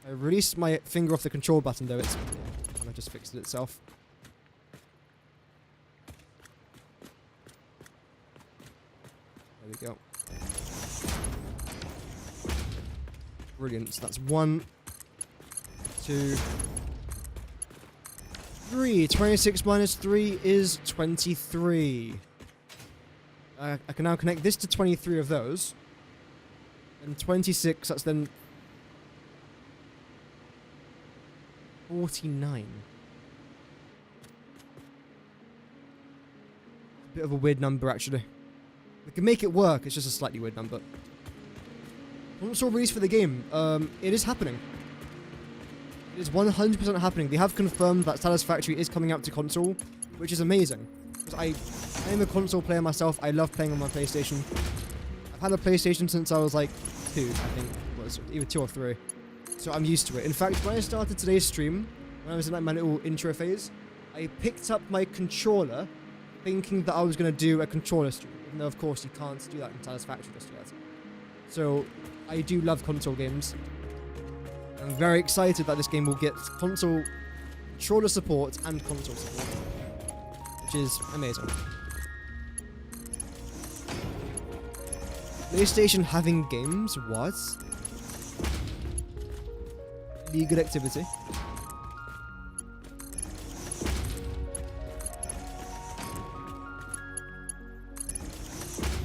I released my finger off the control button, though. It's kind of just fixed it itself. There we go. Brilliant. So that's 1, 2, 3. 26 minus 3 is 23. I can now connect this to 23 of those. And 26, that's then 49. A bit of a weird number, actually. We can make it work, it's just a slightly weird number. Console release for the game. It is happening. It is 100% happening. They have confirmed that Satisfactory is coming out to console, which is amazing. Because I am a console player myself. I love playing on my PlayStation. I've had a PlayStation since I was like 2, I think it was, either 2 or 3. So I'm used to it. In fact, when I started today's stream, when I was in like my little intro phase, I picked up my controller thinking that I was going to do a controller stream. Even though, of course, you can't do that in Satisfactory just yet. So, I do love console games. I'm very excited that this game will get console controller support and console support. Which is amazing. PlayStation having games? What? Legal activity.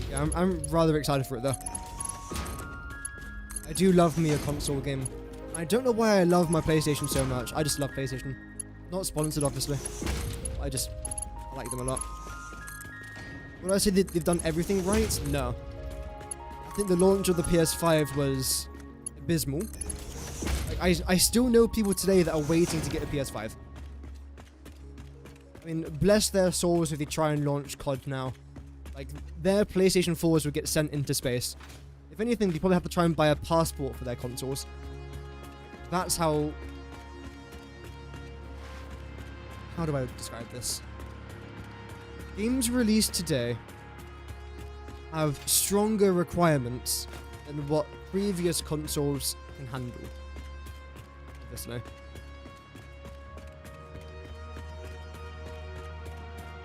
Yeah, I'm rather excited for it though. I do love me a console game. I don't know why I love my PlayStation so much. I just love PlayStation. Not sponsored, obviously. I like them a lot. Would I say that they've done everything right? No. I think the launch of the PS5 was abysmal. Like, I still know people today that are waiting to get a PS5. I mean, bless their souls if they try and launch COD now. Like, their PlayStation 4s would get sent into space. If anything, they probably have to try and buy a passport for their consoles. That's how... How do I describe this? Games released today have stronger requirements than what previous consoles can handle. Obviously.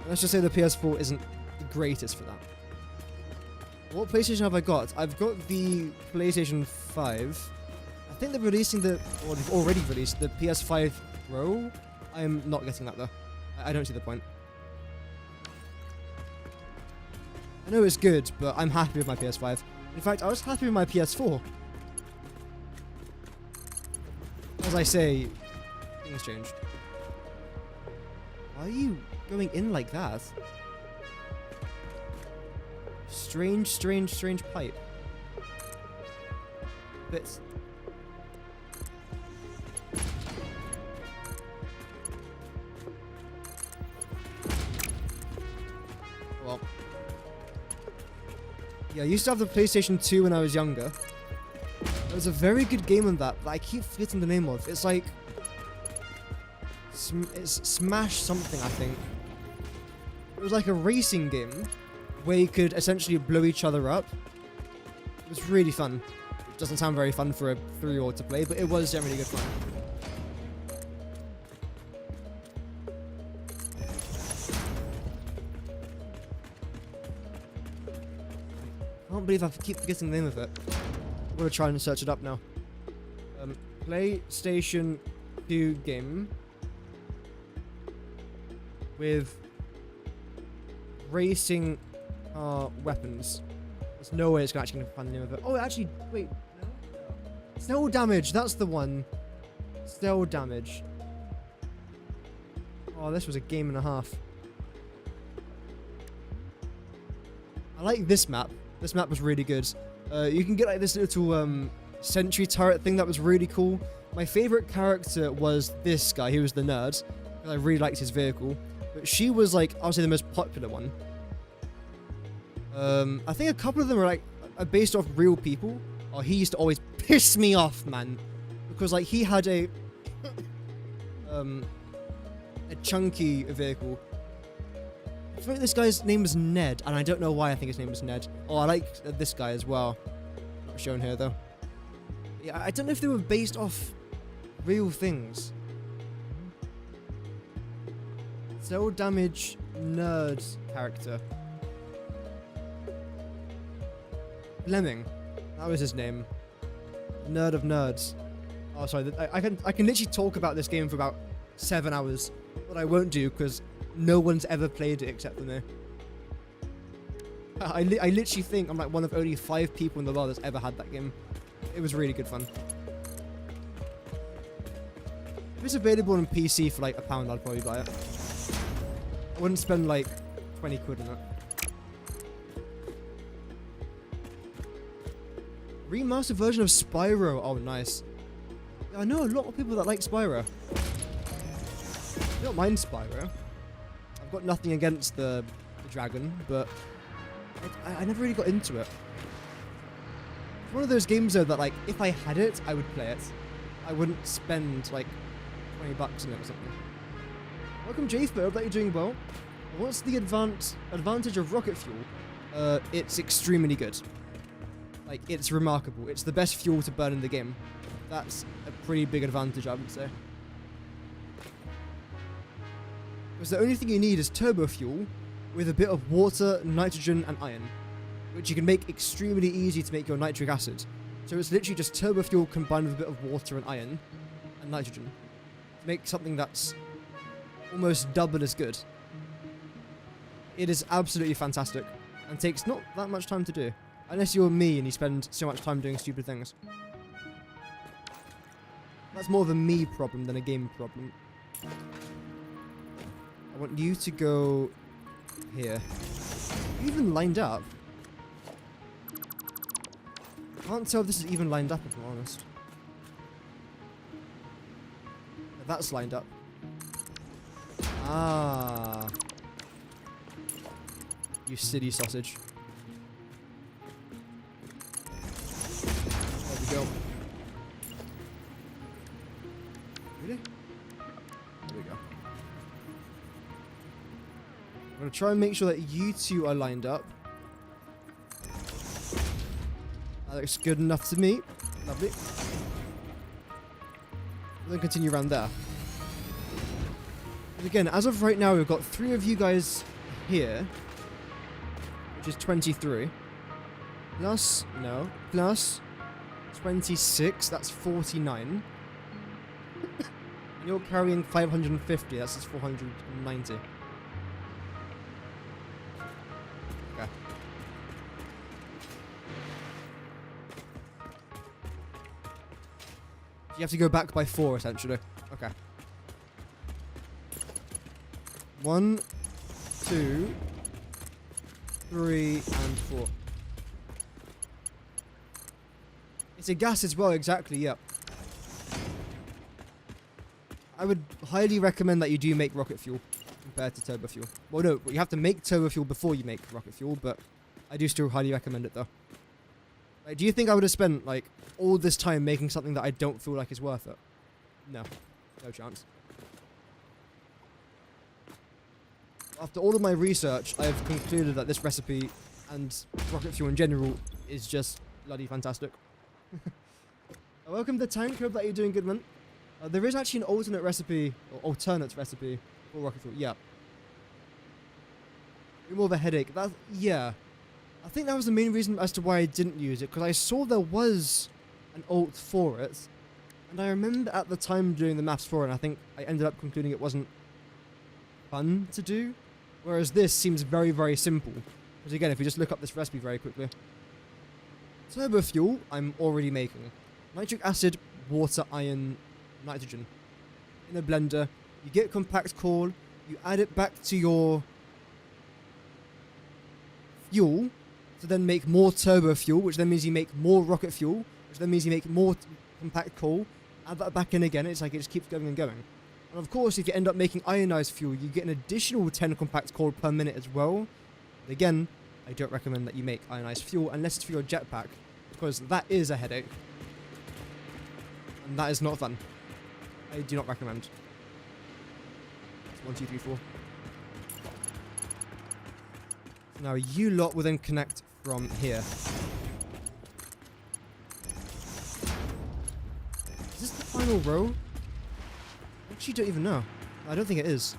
Let's just say the PS4 isn't the greatest for that. What PlayStation have I got? I've got the PlayStation 5. I think they're releasing the... Or they've already released the PS5 Pro. I'm not getting that though. I don't see the point. I know it's good, but I'm happy with my PS5. In fact, I was happy with my PS4. As I say, things changed. Why are you going in like that? Strange, strange, strange pipe. Bits. Well. Yeah, I used to have the PlayStation 2 when I was younger. There was a very good game on that I keep forgetting the name of. It's like... it's Smash something, I think. It was like a racing game where you could essentially blow each other up. It was really fun. It doesn't sound very fun for a 3-year-old to play, but it was generally good fun. I can't believe I keep forgetting the name of it. I'm gonna try and search it up now. PlayStation 2 game with racing weapons. There's no way it's actually gonna find the name of it. Oh, actually, wait, no? Cell Damage, that's the one. Cell Damage. Oh, this was a game and a half. I like this map. This map was really good. You can get like this little sentry turret thing that was really cool. My favorite character was this guy. He was the nerd. I really liked his vehicle. But she was like, I would say, the most popular one. I think a couple of them are based off real people. Oh, he used to always piss me off, man. Because like he had a chunky vehicle. I think this guy's name was Ned, and I don't know why I think his name was Ned. Oh, I like this guy as well. Not shown here though. Yeah, I don't know if they were based off real things. Cell Damage nerd character. Lemming. That was his name. Nerd of nerds. Oh, sorry. I can literally talk about this game for about 7 hours, but I won't do because no one's ever played it except for me. I literally think I'm like one of only 5 people in the world that's ever had that game. It was really good fun. If it's available on PC for like £1, I'd probably buy it. I wouldn't spend like 20 quid on it. Remastered version of Spyro. Oh, nice. Yeah, I know a lot of people that like Spyro. I don't mind Spyro. I've got nothing against the dragon, but I never really got into it. one of those games though that like if I had it, I would play it. I wouldn't spend like $20 in it or something. Welcome, Jafe. Hope that you're doing well. What's the advantage of rocket fuel? It's extremely good. Like, it's remarkable. It's the best fuel to burn in the game. That's a pretty big advantage, I would say. Because the only thing you need is turbo fuel with a bit of water, nitrogen, and iron, which you can make extremely easy to make your nitric acid. So it's literally just turbo fuel combined with a bit of water and iron and nitrogen to make something that's almost double as good. It is absolutely fantastic and takes not that much time to do. Unless you're me and you spend so much time doing stupid things. That's more of a me problem than a game problem. I want you to go here. You even lined up? I can't tell if this is even lined up, if I'm honest. That's lined up. Ah. You silly sausage. There we go. Really? There we go. I'm going to try and make sure that you two are lined up. That looks good enough to me. Lovely. We'll then continue around there. And again, as of right now, we've got 3 of you guys here, which is 23. Plus, no, plus 26, that's 49. And you're carrying 550, that's just 490. Okay. You have to go back by 4, essentially. Okay. 1, 2, 3, and 4. It's a gas as well, exactly, yep. I would highly recommend that you do make rocket fuel compared to turbo fuel. Well, no, you have to make turbo fuel before you make rocket fuel, but I do still highly recommend it, though. Like, do you think I would have spent, like, all this time making something that I don't feel like is worth it? No. No chance. After all of my research, I've concluded that this recipe and rocket fuel in general is just bloody fantastic. Welcome to Tank. Hope that you're doing good, man. There is actually an alternate recipe for rocket fuel. Yeah. More of a headache. Yeah. I think that was the main reason as to why I didn't use it, because I saw there was an alt for it, and I remember at the time doing the maths for it, and I think I ended up concluding it wasn't fun to do, whereas this seems very, very simple. Because again, if we just look up this recipe very quickly. Turbo fuel, I'm already making. Nitric acid, water, iron, nitrogen. In a blender, you get compact coal, you add it back to your fuel, to then make more turbo fuel, which then means you make more rocket fuel, which then means you make more compact coal, add that back in again, it's like it just keeps going and going. And of course, if you end up making ionized fuel, you get an additional 10 compact coal per minute as well. But again, I don't recommend that you make ionized fuel unless it's for your jetpack, because that is a headache. And that is not fun. I do not recommend. 1, 2, 3, 4. So now you lot will then connect from here. Is this the final row? I actually don't even know. I don't think it is.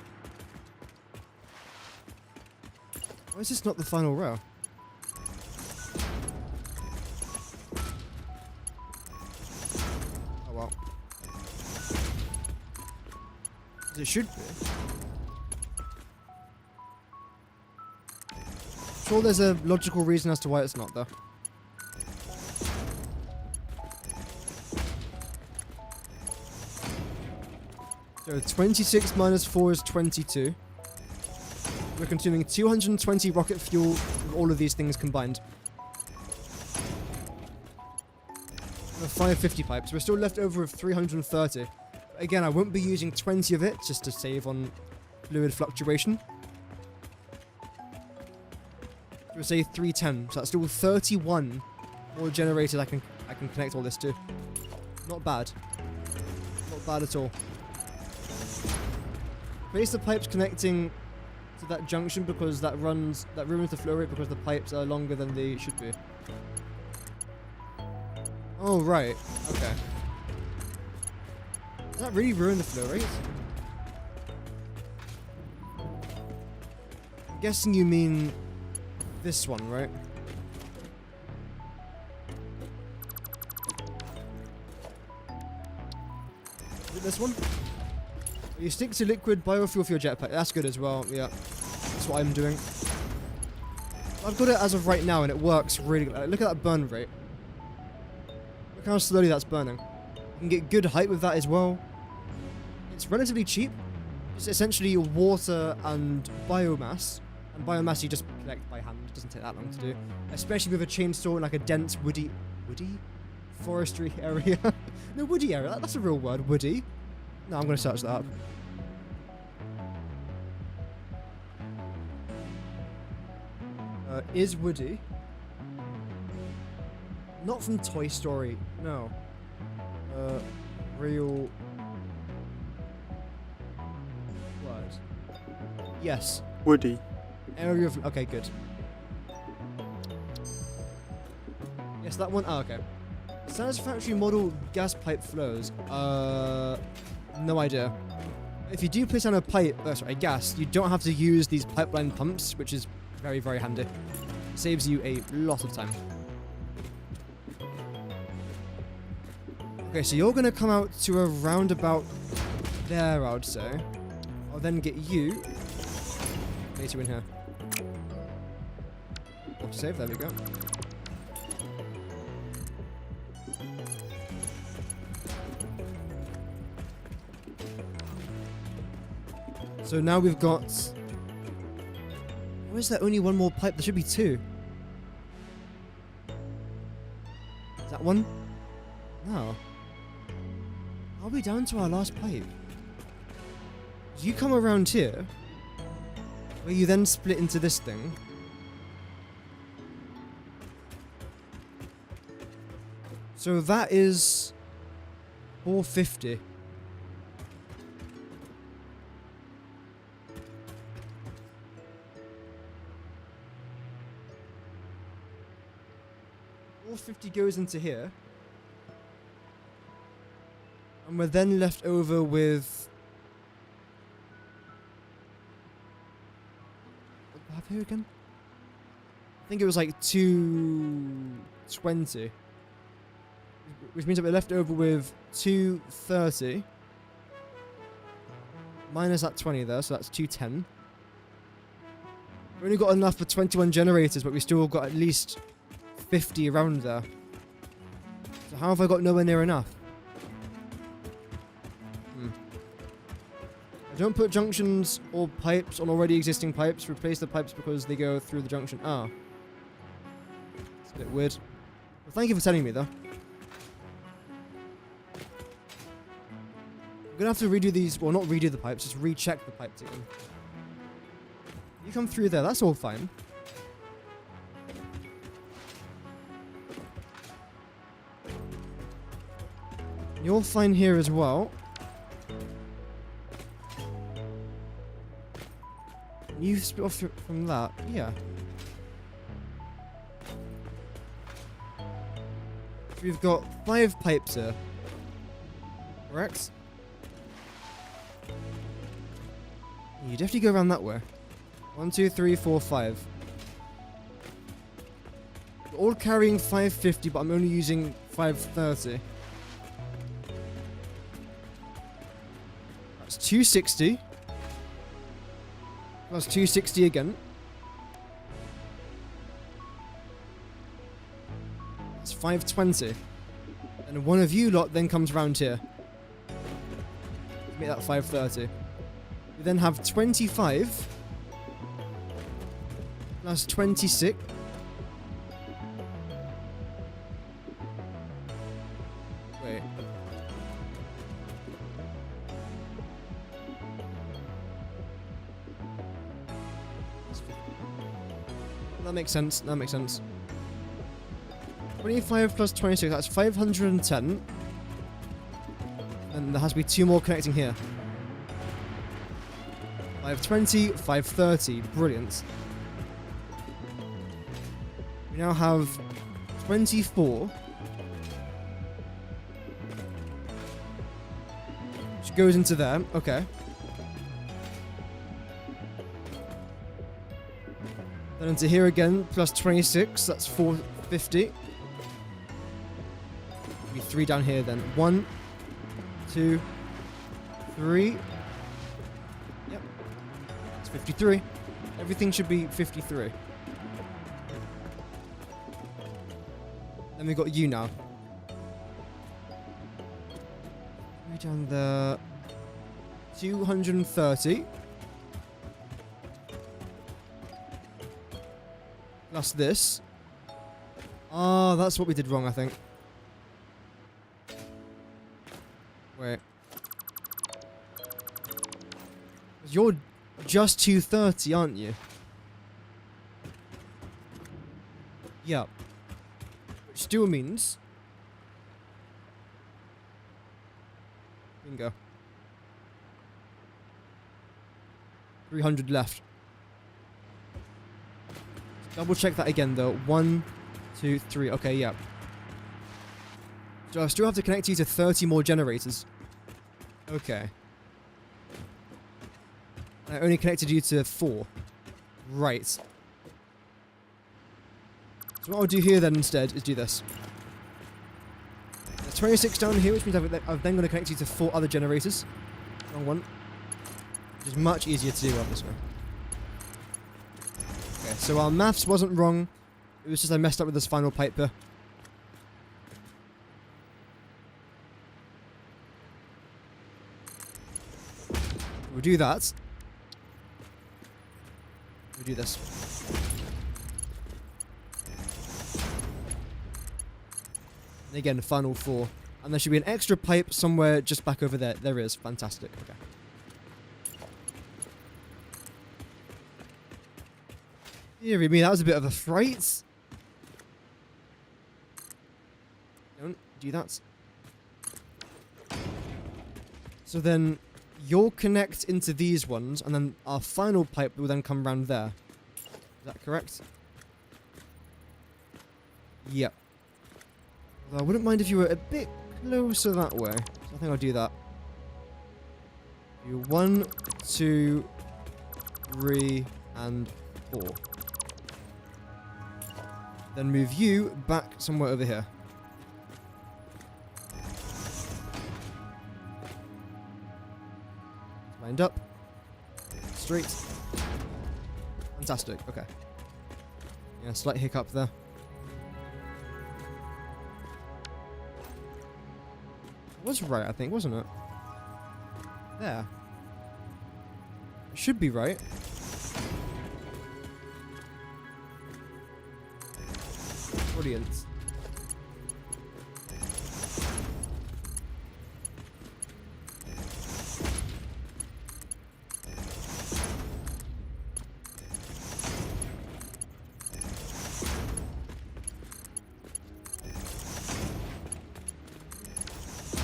Why is this not the final row? Oh well. It should be. Sure, there's a logical reason as to why it's not, though. So 26 minus 4 is 22. We're consuming 220 rocket fuel with all of these things combined. We have 550 pipes. We're still left over with 330. Again, I won't be using 20 of it just to save on fluid fluctuation. We'll say 310, so that's still 31 more generators I can connect all this to. Not bad. Not bad at all. Place the pipes connecting to that junction because that ruins the flow rate because the pipes are longer than they should be. Oh right. Okay. Does that really ruin the flow rate? I'm guessing you mean this one, right? Is it this one? You stick to liquid biofuel for your jetpack. That's good as well. Yeah, that's what I'm doing. I've got it as of right now, and it works really good. Look at that burn rate. Look how slowly that's burning. You can get good height with that as well. It's relatively cheap. It's essentially water and biomass. And biomass you just collect by hand. It doesn't take that long to do. Especially with a chainsaw in like a dense woody forestry area. No, woody area. That's a real word. Woody. No, I'm going to search that up. Is woody. Not from Toy Story. No. Real word. Yes. Woody. Area of... Okay, good. Yes, that one. Oh, okay. Satisfactory model gas pipe flows. No idea. If you do place down a pipe, a gas, you don't have to use these pipeline pumps, which is very, very handy. It saves you a lot of time. Okay, so you're going to come out to a roundabout there, I would say. I'll then get you later in here. Save, there we go. So now we've got... Why is there only one more pipe? There should be two. Is that one? No. Are we down to our last pipe? You come around here, where you then split into this thing. So that is 450. $450 goes into here. And we're then left over with... What do I have here again? I think it was like 220. Which means that we're left over with 230. Minus that 20 there, so that's 210. We've only got enough for 21 generators, but we still got at least 50 around there. So how have I got nowhere near enough? I don't put junctions or pipes on already existing pipes. Replace the pipes because they go through the junction. Ah. It's a bit weird. Well, thank you for telling me, though. I'm gonna have to redo these. Well, not redo the pipes, just recheck the pipes again. You come through there, that's all fine. You're fine here as well. You split off from that, yeah. So we've got 5 pipes here. Correct? You definitely go around that way. 1, 2, 3, 4, 5. We're all carrying 550, but I'm only using 530. That's 260. Plus 260 again. That's 520. And one of you lot then comes round here. Make that 530. We then have 25 plus 26. Wait. That makes sense. That makes sense. 25 plus 26, that's 510. And there has to be 2 more connecting here. 520, 530. Brilliant. We now have 24. Which goes into there. Okay. Then into here again, plus 26. That's 450. Be 3 down here then. 1, 2, 3. Yep. It's 53. Everything should be 53. Then we got you now. 3 down there. 230. Plus this. Ah, that's what we did wrong, I think. Wait. You're just 230, aren't you? Yep. Which still means... Bingo. 300 left. Double check that again though. 1, 2, 3. Okay, yeah. So I still have to connect you to 30 more generators. Okay. I only connected you to 4. Right. So what I'll do here then instead is do this. There's 26 down here, which means I'm then going to connect you to 4 other generators. Wrong one. Which is much easier to do on this one. Okay, so our maths wasn't wrong. It was just I messed up with this final pipe here. We'll do that. We'll do this. And again, final 4. And there should be an extra pipe somewhere just back over there. There is. Fantastic. Okay. Dear me, that was a bit of a fright. Don't do that. So then you'll connect into these ones, and then our final pipe will then come round there. Is that correct? Yep. Although I wouldn't mind if you were a bit closer that way. So I think I'll do that. Do 1, 2, 3, and 4. Then move you back somewhere over here. Lined up. Straight. Fantastic. Okay. Yeah, slight hiccup there. It was right, I think, wasn't it? There. It should be right. Brilliant.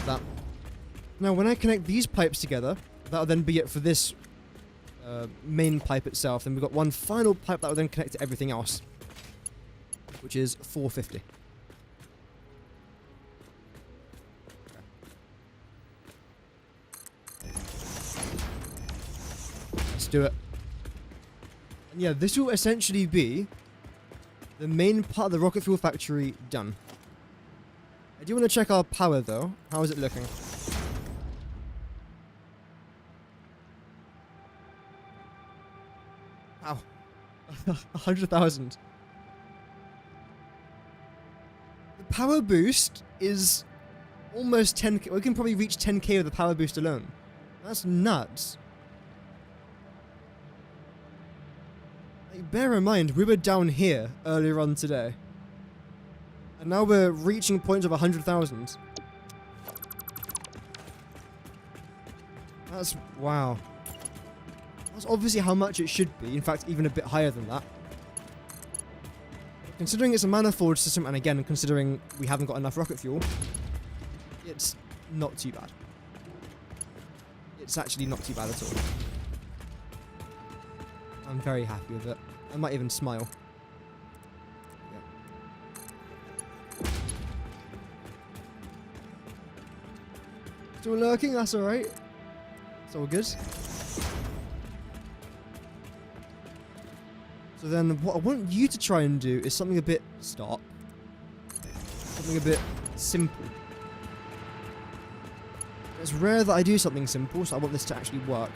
That. Now, when I connect these pipes together, that'll then be it for this main pipe itself. Then we've got one final pipe that will then connect to everything else, which is 450. Let's do it. And yeah, this will essentially be the main part of the rocket fuel factory done. I do want to check our power though. How is it looking? Wow. 100,000. The power boost is almost 10k. We can probably reach 10k with the power boost alone. That's nuts. Like, bear in mind, we were down here earlier on today. And now we're reaching points of 100,000. That's... wow. That's obviously how much it should be. In fact, even a bit higher than that. considering it's a manifold system, and again, considering we haven't got enough rocket fuel, it's not too bad. It's actually not too bad at all. I'm very happy with it. I might even smile. Yeah. Still lurking, that's alright. It's all good. So then what I want you to try and do is something a bit... Stop. Something a bit simple. It's rare that I do something simple, so I want this to actually work.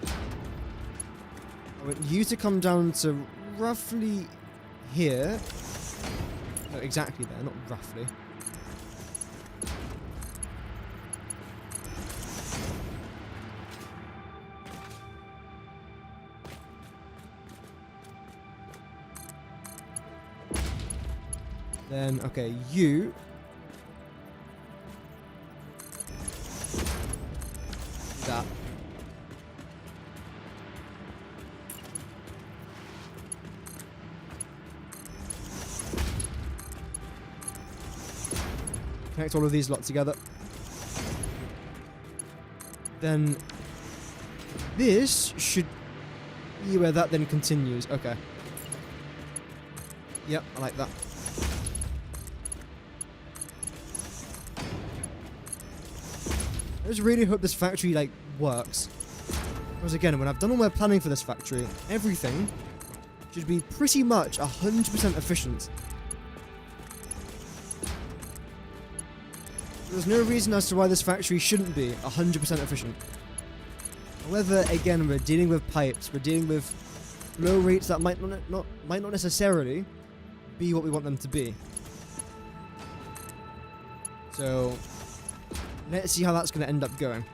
I want you to come down to roughly here. No, exactly there, not roughly. Then, okay, you... that. Connect all of these lot together. Then this should be where that then continues. Okay. Yep, I like that. I just really hope this factory, like, works. Because again, when I've done all my planning for this factory, everything should be pretty much 100% efficient. There's no reason as to why this factory shouldn't be 100% efficient. However, again, we're dealing with pipes, we're dealing with flow rates that might not necessarily be what we want them to be. So let's see how that's going to end up going.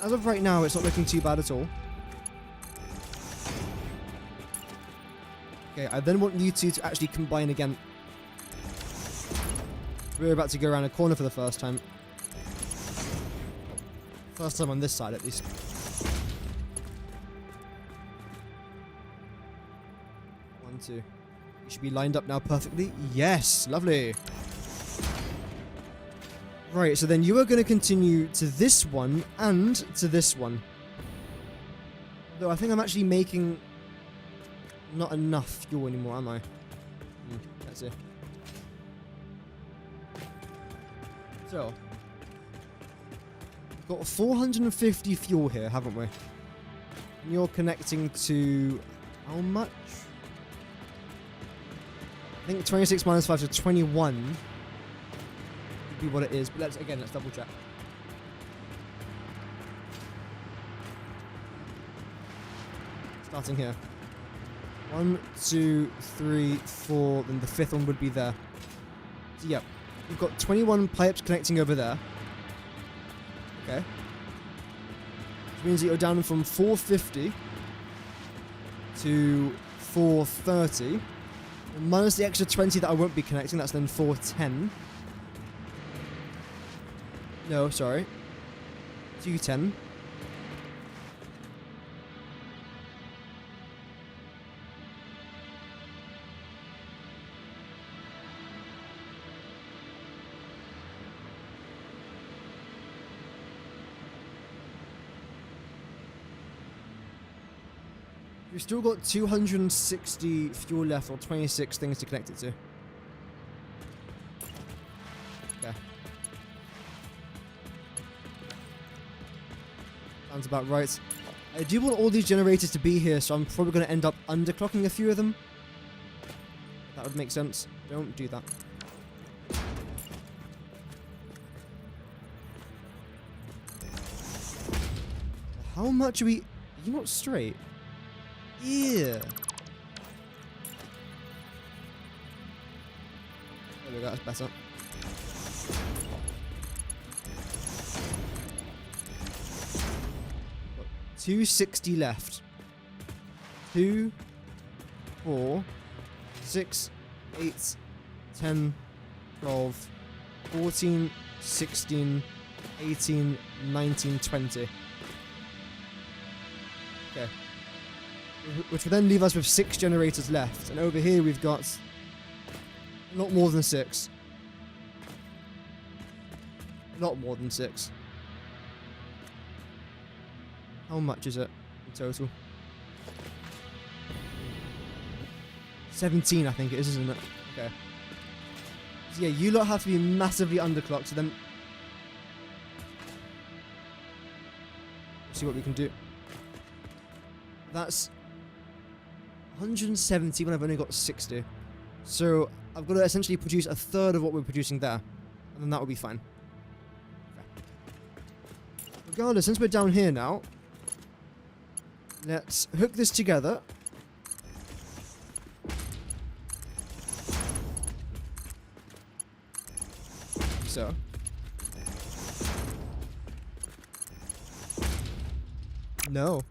As of right now, it's not looking too bad at all. Okay, I then want you two to actually combine again. We're about to go around a corner for the first time. First time on this side, at least. One, two. You should be lined up now perfectly. Yes, lovely. Right, so then you are going to continue to this one and to this one. Though I think I'm actually making not enough fuel anymore, am I? That's it. So, we've got 450 fuel here, haven't we? And you're connecting to how much? I think 26 minus 5, so 21 would be what it is. But let's double check. Starting here. 1, 2, 3, 4, then the fifth one would be there. So, yep. We've got 21 pipes connecting over there. Okay. Which means that you're down from 450 to 430. And minus the extra 20 that I won't be connecting, that's then 410. No, sorry. 210. We've still got 260 fuel left, or 26 things to connect it to. Okay. Sounds about right. I do want all these generators to be here, so I'm probably going to end up underclocking a few of them. That would make sense. Don't do that. How much are we... Are you not straight? Yeah. There we go, that's better. Got 260 left. 2, 4, 6, 8, 10, 12, 14, 16, 18, 19, 20. Okay. which will then leave us with 6 generators left. And over here we've got a lot more than 6. A lot more than 6. How much is it in total? 17, I think it is, isn't it? Okay. So yeah, you lot have to be massively underclocked, so then... Let's see what we can do. That's 170 when I've only got 60. So I've got to essentially produce a third of what we're producing there. And then that will be fine. Okay. Regardless, since we're down here now, let's hook this together. So. No.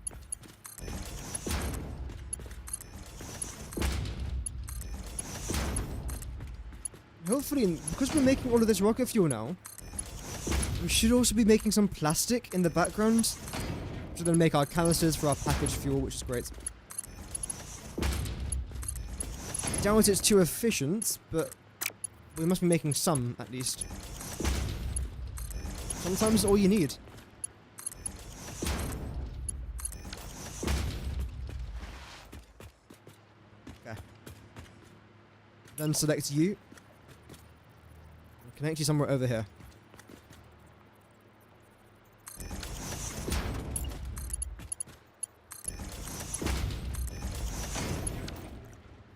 Hopefully, because we're making all of this rocket fuel now, we should also be making some plastic in the background. Which will then make our canisters for our packaged fuel, which is great. I doubt it's too efficient, but we must be making some, at least. Sometimes it's all you need. Okay. Then select you. And connect you somewhere over here.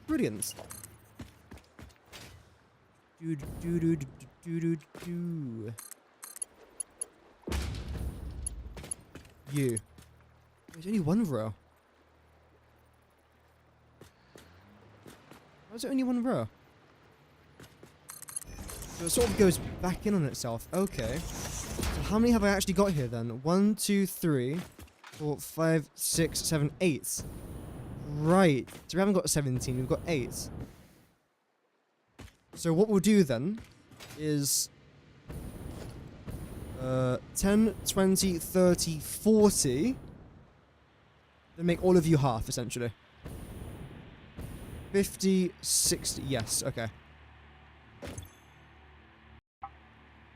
Brilliant. Do. You. There's only one row. Why is there only one row? So it sort of goes back in on itself. Okay. So how many have I actually got here then? 1, 2, 3, 4, 5, 6, 7, 8. Right. So we haven't got 17, we've got 8. So what we'll do then is 10, 20, 30, 40. Then make all of you half, essentially. 50, 60, yes, okay.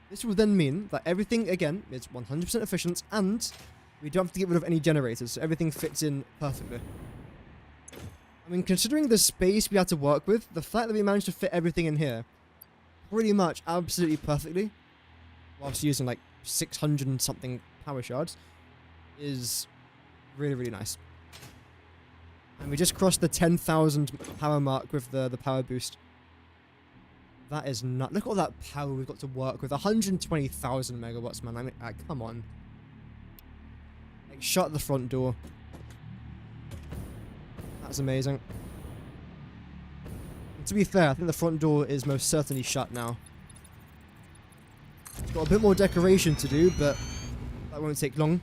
This will then mean that everything, again, is 100% efficient, and we don't have to get rid of any generators, so everything fits in perfectly. I mean, considering the space we had to work with, the fact that we managed to fit everything in here pretty much absolutely perfectly, whilst using like 600 and something power shards, is really, really nice. And we just crossed the 10,000 power mark with the power boost. That is not. Look at all that power we've got to work with. 120,000 megawatts, man. I mean, come on. Like, shut the front door. That's amazing. And to be fair, I think the front door is most certainly shut now. It's got a bit more decoration to do, but that won't take long.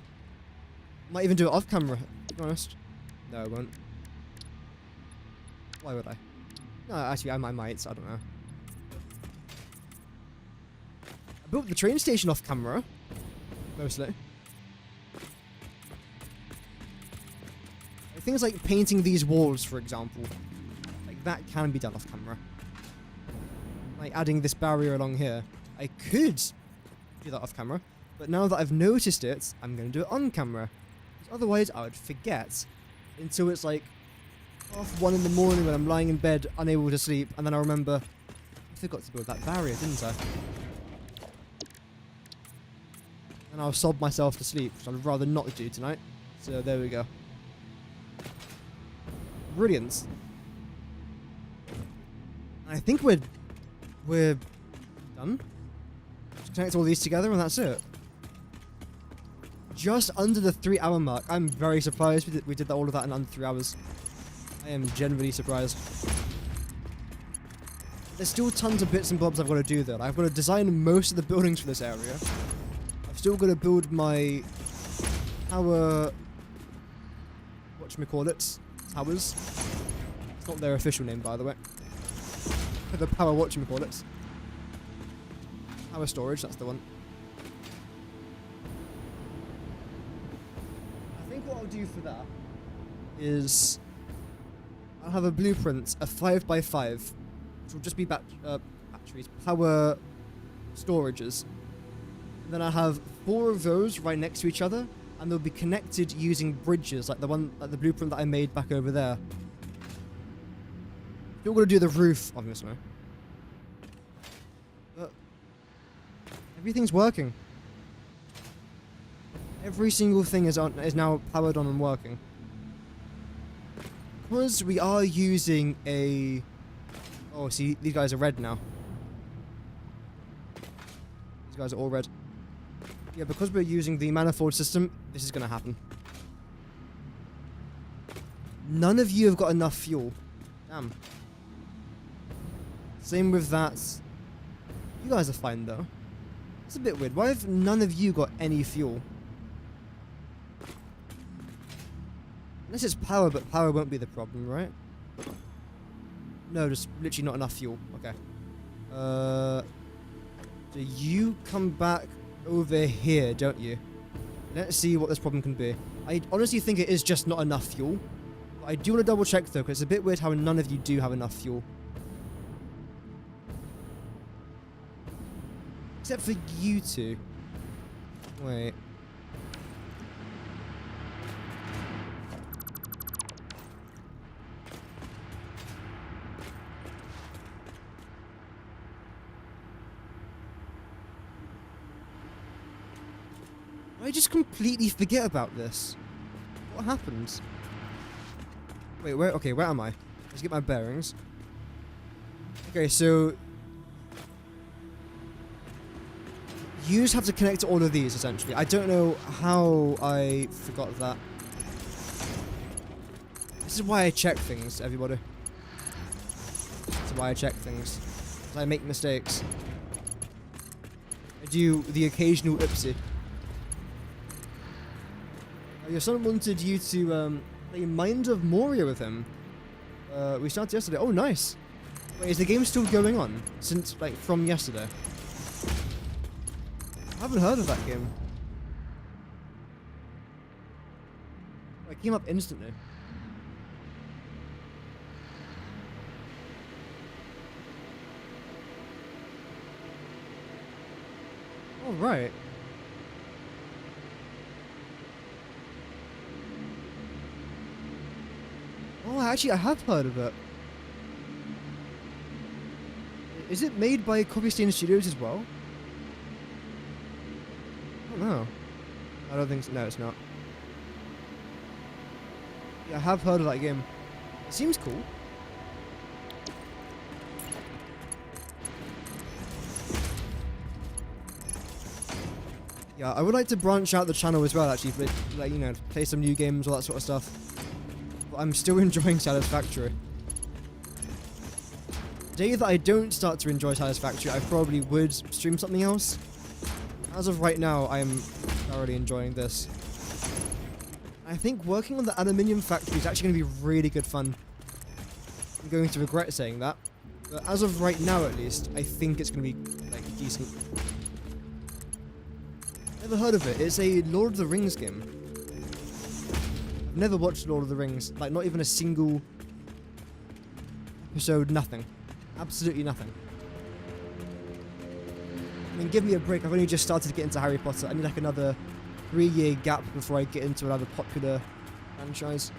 Might even do it off camera, to be honest. No, I won't. Why would I? No, actually, I might. I don't know. I built the train station off camera, mostly. Things like painting these walls, for example. Like, that can be done off camera. Like, adding this barrier along here. I could do that off camera, but now that I've noticed it, I'm going to do it on camera. Because otherwise, I would forget until it's like 1:30 in the morning when I'm lying in bed, unable to sleep, and then I remember, I forgot to build that barrier, didn't I? And I'll sob myself to sleep, which I'd rather not do tonight. So, there we go. Brilliant. I think we're done. Just connect all these together and that's it. Just under the 3-hour mark. I'm very surprised we did all of that in under 3 hours. I am genuinely surprised. There's still tons of bits and bobs I've got to do though. I've got to design most of the buildings for this area. I've still got to build my power... whatchamacallit? Towers. It's not their official name, by the way. The power whatchamacallit. Power storage, that's the one. I think what I'll do for that is I'll have a blueprint, a 5x5, which will just be batteries, power storages. And then I have 4 of those right next to each other, and they'll be connected using bridges, like the blueprint that I made back over there. Still gonna do the roof, obviously. But everything's working. Every single thing is now powered on and working. Because we are using a... Oh, see, these guys are red now. These guys are all red. Yeah, because we're using the manifold system, this is going to happen. None of you have got enough fuel. Damn. Same with that. You guys are fine, though. It's a bit weird. Why have none of you got any fuel? Unless it's power, but power won't be the problem, right? No, just literally not enough fuel. Okay. So you come back over here, don't you? Let's see what this problem can be. I honestly think it is just not enough fuel. But I do want to double check though, because it's a bit weird how none of you do have enough fuel. Except for you two. Wait. I just completely forget about this. What happens? Wait, where? Okay, where am I? Let's get my bearings. Okay, so you just have to connect to all of these, essentially. I don't know how I forgot that. This is why I check things, everybody. This is why I check things. Because I make mistakes. I do the occasional oopsie. Your son wanted you to play Mind of Moria with him. We started yesterday. Oh, nice. Wait, is the game still going on? Since, like, from yesterday? I haven't heard of that game. It came up instantly. Oh, right. Oh, actually, I have heard of it. Is it made by Coffee Stain Studios as well? I don't know. I don't think so. No, it's not. Yeah, I have heard of that game. It seems cool. Yeah, I would like to branch out the channel as well, actually, but, like, you know, play some new games, all that sort of stuff. But I'm still enjoying Satisfactory. The day that I don't start to enjoy Satisfactory, I probably would stream something else. As of right now, I am thoroughly enjoying this. I think working on the aluminium factory is actually going to be really good fun. I'm going to regret saying that. But as of right now, at least, I think it's going to be, like, decent. Never heard of it. It's a Lord of the Rings game. I've never watched Lord of the Rings. Like, not even a single episode, nothing. Absolutely nothing. I mean, give me a break. I've only just started to get into Harry Potter. I need like another 3-year gap before I get into another popular franchise.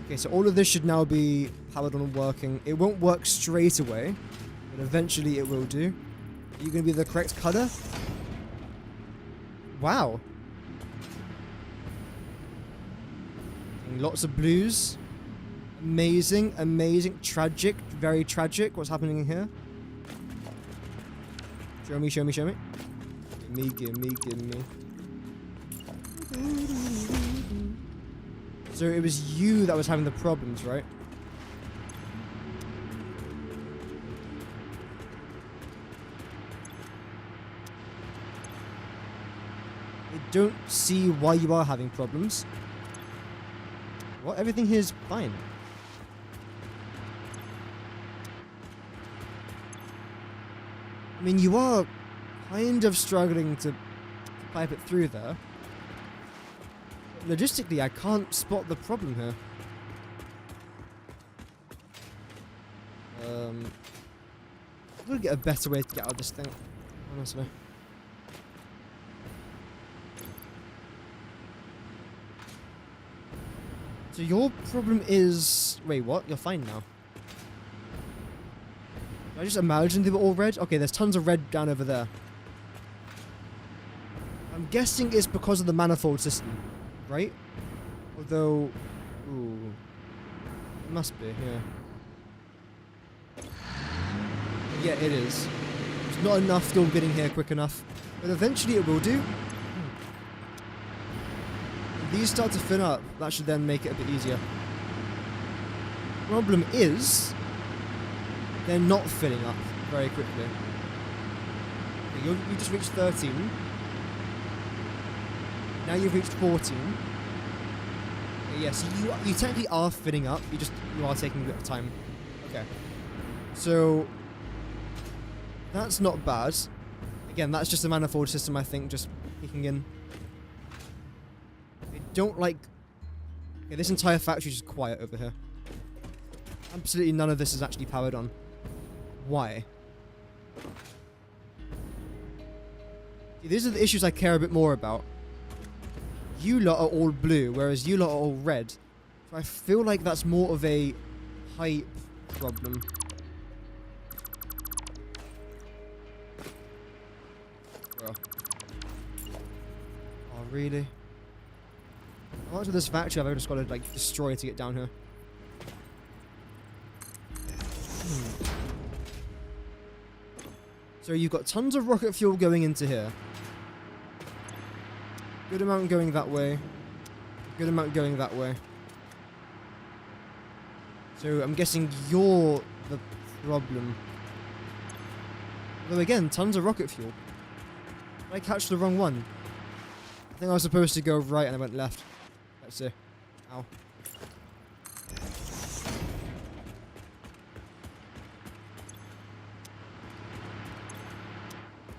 Okay, so all of this should now be powered on and working. It won't work straight away, but eventually it will do. Are you going to be the correct color? Wow. Lots of blues. Amazing, amazing. Tragic, very tragic. What's happening in here? Show me, show me, show me. Gimme, gimme, gimme. So it was you that was having the problems, right? I don't see why you are having problems. What? Everything here is fine. I mean, you are kind of struggling to pipe it through there. logistically, I can't spot the problem here. I'm gonna get a better way to get out of this thing, honestly. So your problem is... Wait, what? You're fine now. Did I just imagine they were all red? Okay, there's tons of red down over there. I'm guessing it's because of the manifold system, right? Although... Ooh. It must be, yeah. Yeah, it is. It's not enough fuel getting here quick enough. But eventually it will do. If these start to fill up, that should then make it a bit easier. Problem is... they're not filling up very quickly. Okay, you just reached 13. Now you've reached 14. Okay, yeah, so you technically are filling up. You are taking a bit of time. Okay. So that's not bad. Again, that's just the manifold system, I think, just kicking in. I don't like... Okay, this entire factory is just quiet over here. Absolutely none of this is actually powered on. Why? See, these are the issues I care a bit more about. You lot are all blue, whereas you lot are all red. So I feel like that's more of a height problem. Bro. Oh, really? How much of this factory have I just got to, like, destroy to get down here? So you've got tons of rocket fuel going into here. Good amount going that way. Good amount going that way. So I'm guessing you're the problem. Though again, tons of rocket fuel. Did I catch the wrong one? I think I was supposed to go right and I went left. Let's see. Ow.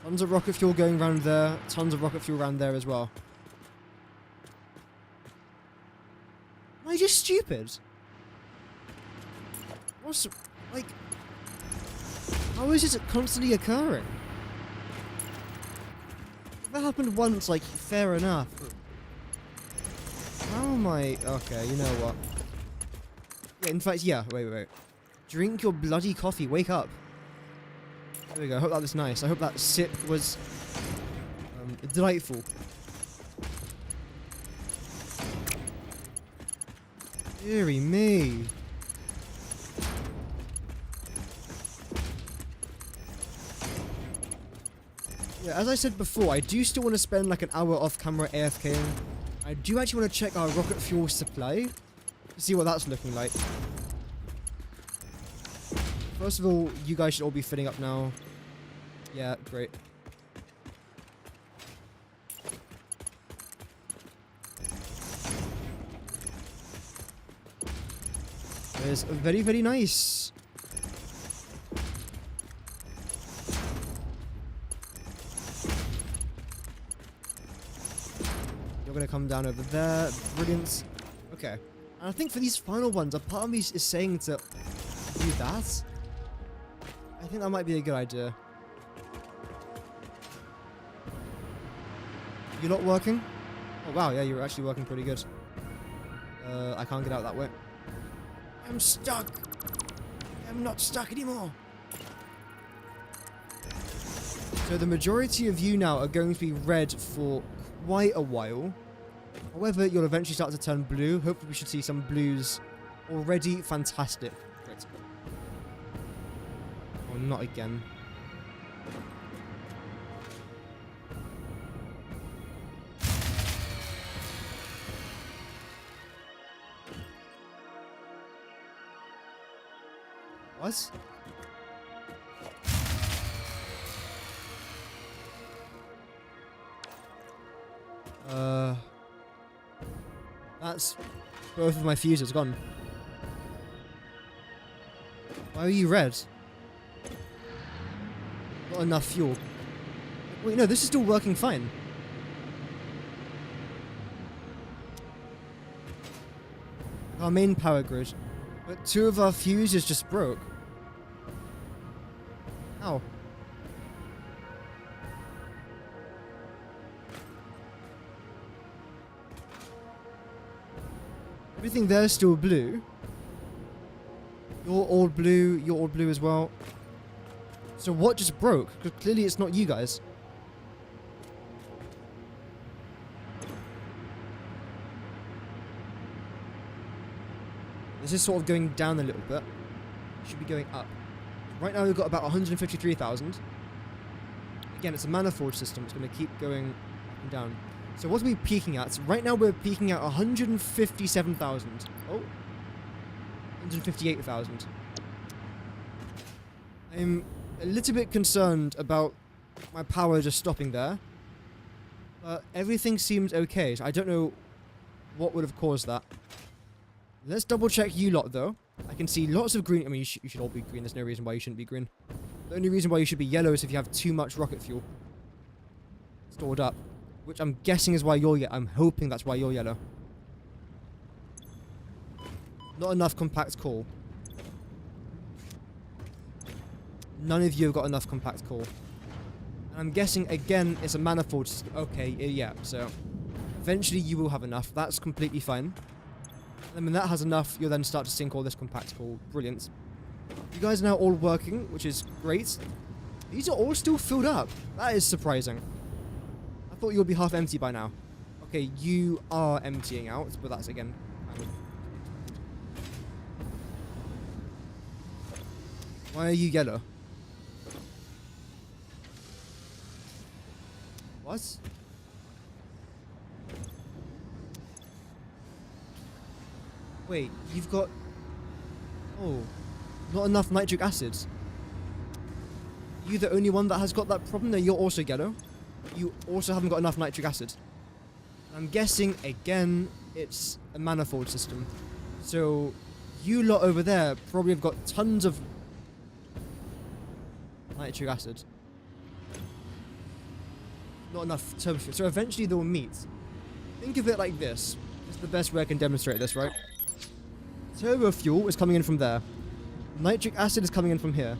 Tons of rocket fuel going around there. Tons of rocket fuel around there as well. Am I just stupid? What's... like... how is this constantly occurring? If that happened once, like, fair enough. How am I... okay, you know what? Yeah, in fact, yeah. Wait. Drink your bloody coffee. Wake up. There we go. I hope that was nice. I hope that sip was delightful. Deary me. Yeah, as I said before, I do still want to spend like an hour off camera AFKing. I do actually want to check our rocket fuel supply to see what that's looking like. First of all, you guys should all be filling up now. Yeah, great. That is very, very nice. You're gonna come down over there. Brilliant. Okay. And I think for these final ones, a part of me is saying to do that. I think that might be a good idea. You're not working? Oh wow, yeah, you're actually working pretty good. I can't get out that way. I'm stuck! I'm not stuck anymore! So the majority of you now are going to be red for quite a while. However, you'll eventually start to turn blue. Hopefully we should see some blues already. Fantastic. Great. Oh, not again. What? That's both of my fuses gone. Why are you red? Not enough fuel. Wait, no, this is still working fine. our main power grid. But 2 of our fuses just broke. Ow. Everything there's still blue. You're all blue as well. So what just broke? Because clearly it's not you guys. This is sort of going down a little bit. It should be going up. Right now we've got about 153,000. Again, it's a manifold system. It's going to keep going up and down. So what are we peaking at? So right now we're peaking at 157,000. Oh. 158,000. I'm a little bit concerned about my power just stopping there. But everything seems okay. So I don't know what would have caused that. Let's double check you lot though. I can see lots of green. I mean, you should all be green. There's no reason why you shouldn't be green. The only reason why you should be yellow is if you have too much rocket fuel stored up. Which I'm guessing is why you're yellow. I'm hoping that's why you're yellow. Not enough compact core. None of you have got enough compact core. And I'm guessing, again, it's a manifold system. Okay, yeah, so eventually you will have enough. That's completely fine. And then when that has enough, you'll then start to sink all this compact core. Brilliant. You guys are now all working, which is great. These are all still filled up. That is surprising. I thought you would be half empty by now. Okay, you are emptying out, but that's, again, kind of... Why are you yellow? What? Wait, you've got... Oh, not enough nitric acid. You the only one that has got that problem? No, you're also yellow. You also haven't got enough nitric acid. I'm guessing, again, it's a manifold system. So, you lot over there probably have got tons of nitric acid. Not enough turbo fuel. So eventually they'll meet. Think of it like this. It's the best way I can demonstrate this, right? Turbo fuel is coming in from there. Nitric acid is coming in from here.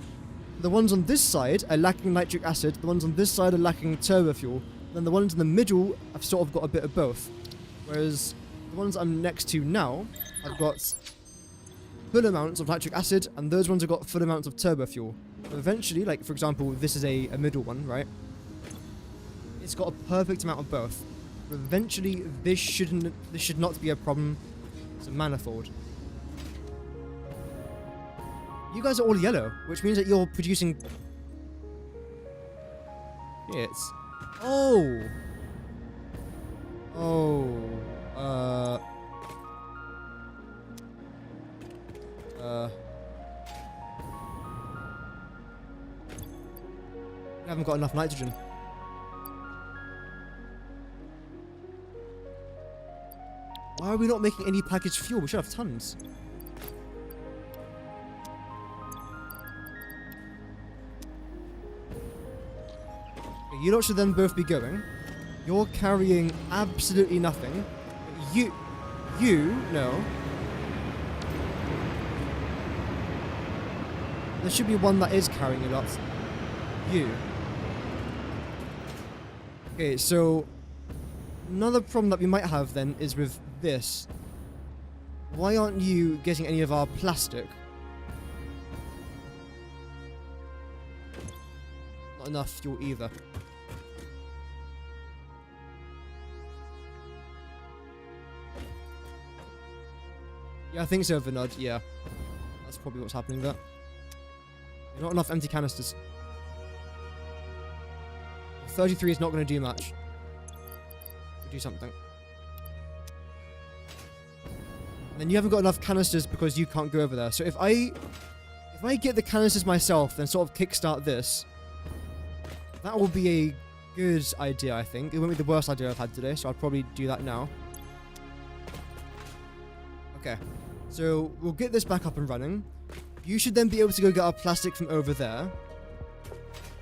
The ones on this side are lacking nitric acid. The ones on this side are lacking turbo fuel. Then the ones in the middle have sort of got a bit of both. Whereas the ones I'm next to now have got full amounts of nitric acid, and those ones have got full amounts of turbo fuel. So eventually, like for example, this is a middle one, right? It's got a perfect amount of both. But eventually, this should not be a problem. It's a manifold. You guys are all yellow, which means that you're producing... It's... Oh! Oh... We haven't got enough nitrogen. Why are we not making any packaged fuel? We should have tons. Okay, you lot should then both be going. You're carrying absolutely nothing. No. There should be one that is carrying a lot. You. Okay, so... Another problem that we might have then is with this. Why aren't you getting any of our plastic? Not enough fuel either. Yeah, I think so, Vinod. Yeah. That's probably what's happening there. Not enough empty canisters. 33 is not going to do much. Do something. And then you haven't got enough canisters because you can't go over there. So if I get the canisters myself, then sort of kickstart this, that will be a good idea, I think. It won't be the worst idea I've had today, so I'll probably do that now. Okay. So we'll get this back up and running. You should then be able to go get our plastic from over there.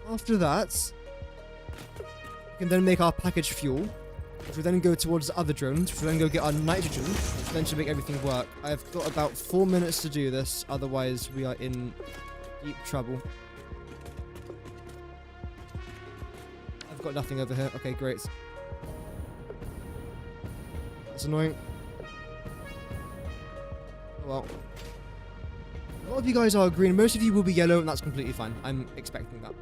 After that, we can then make our packaged fuel. which will then go towards the other drones, which will then go get our nitrogen, which then should make everything work. I've got about 4 minutes to do this, otherwise we are in deep trouble. I've got nothing over here. Okay, great. That's annoying. Oh well. A lot of you guys are green. Most of you will be yellow, and that's completely fine. I'm expecting that.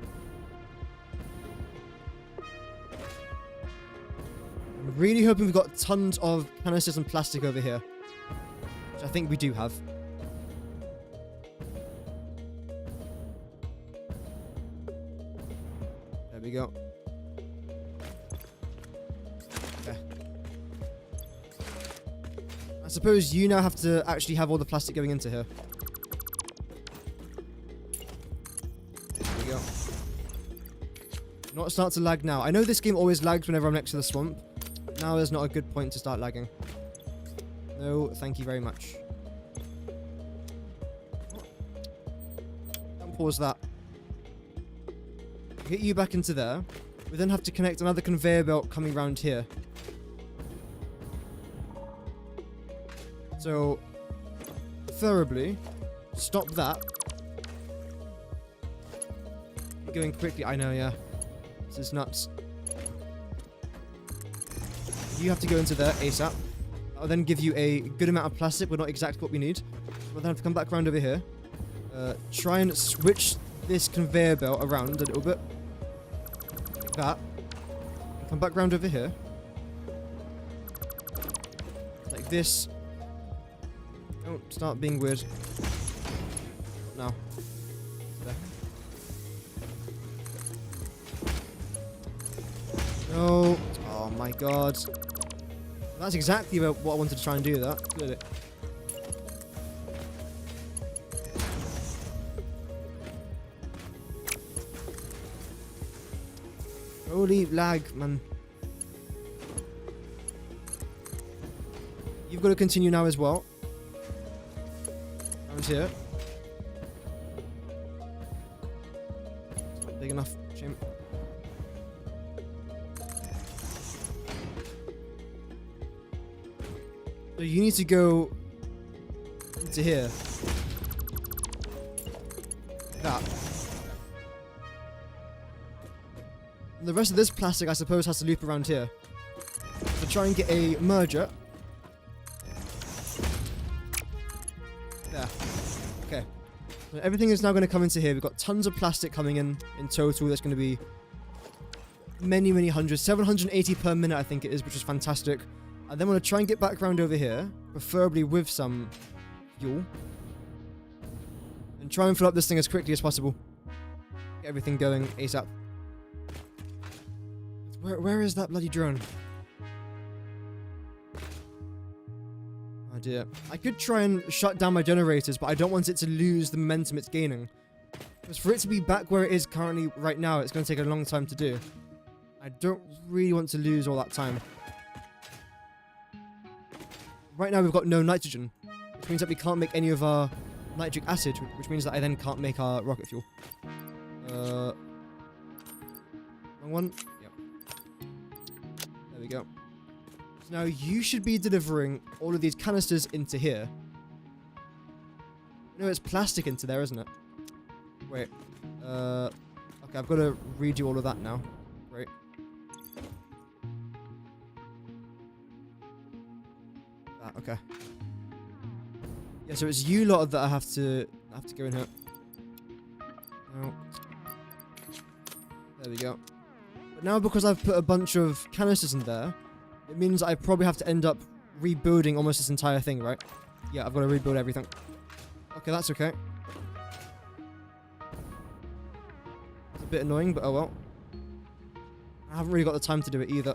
I'm really hoping we've got tons of canisters and plastic over here, which I think we do have. There we go. Okay. I suppose you now have to actually have all the plastic going into here. Not start to lag now. I know this game always lags whenever I'm next to the swamp. Now is not a good point to start lagging. No, thank you very much. Don't pause that. Get you back into there. We then have to connect another conveyor belt coming around here. So, preferably, stop that. Keep going quickly. I know, yeah. This is nuts. You have to go into there ASAP. That'll then give you a good amount of plastic, but not exactly what we need. We'll then have to come back around over here. Try and switch this conveyor belt around a little bit. Like that. Come back around over here. Like this. Don't start being weird. No. There. No. Oh my god. That's exactly what I wanted to try and do, that. Good at it. Holy lag, man. You've got to continue now as well. Around here. It's not big enough. Shame. So you need to go into here. That. And the rest of this plastic, I suppose, has to loop around here. So try and get a merger. There. Okay. So everything is now going to come into here. We've got tons of plastic coming in total. That's going to be many, many hundreds. 780 per minute, I think it is, which is fantastic. And then we're going to try and get back around over here, preferably with some fuel. And try and fill up this thing as quickly as possible. Get everything going ASAP. Where is that bloody drone? Oh dear. I could try and shut down my generators, but I don't want it to lose the momentum it's gaining. Because for it to be back where it is currently right now, it's going to take a long time to do. I don't really want to lose all that time. Right now we've got no nitrogen, which means that we can't make any of our nitric acid, which means that I then can't make our rocket fuel. Wrong one? Yep. There we go. So now you should be delivering all of these canisters into here. No, it's plastic into there, isn't it? Wait. Okay, I've got to redo all of that now. Great. Okay. Yeah, so it's you lot that I have to go in here. Oh. There we go. But now because I've put a bunch of canisters in there, it means I probably have to end up rebuilding almost this entire thing, right? Yeah, I've got to rebuild everything. Okay, that's okay. It's a bit annoying, but oh well. I haven't really got the time to do it either.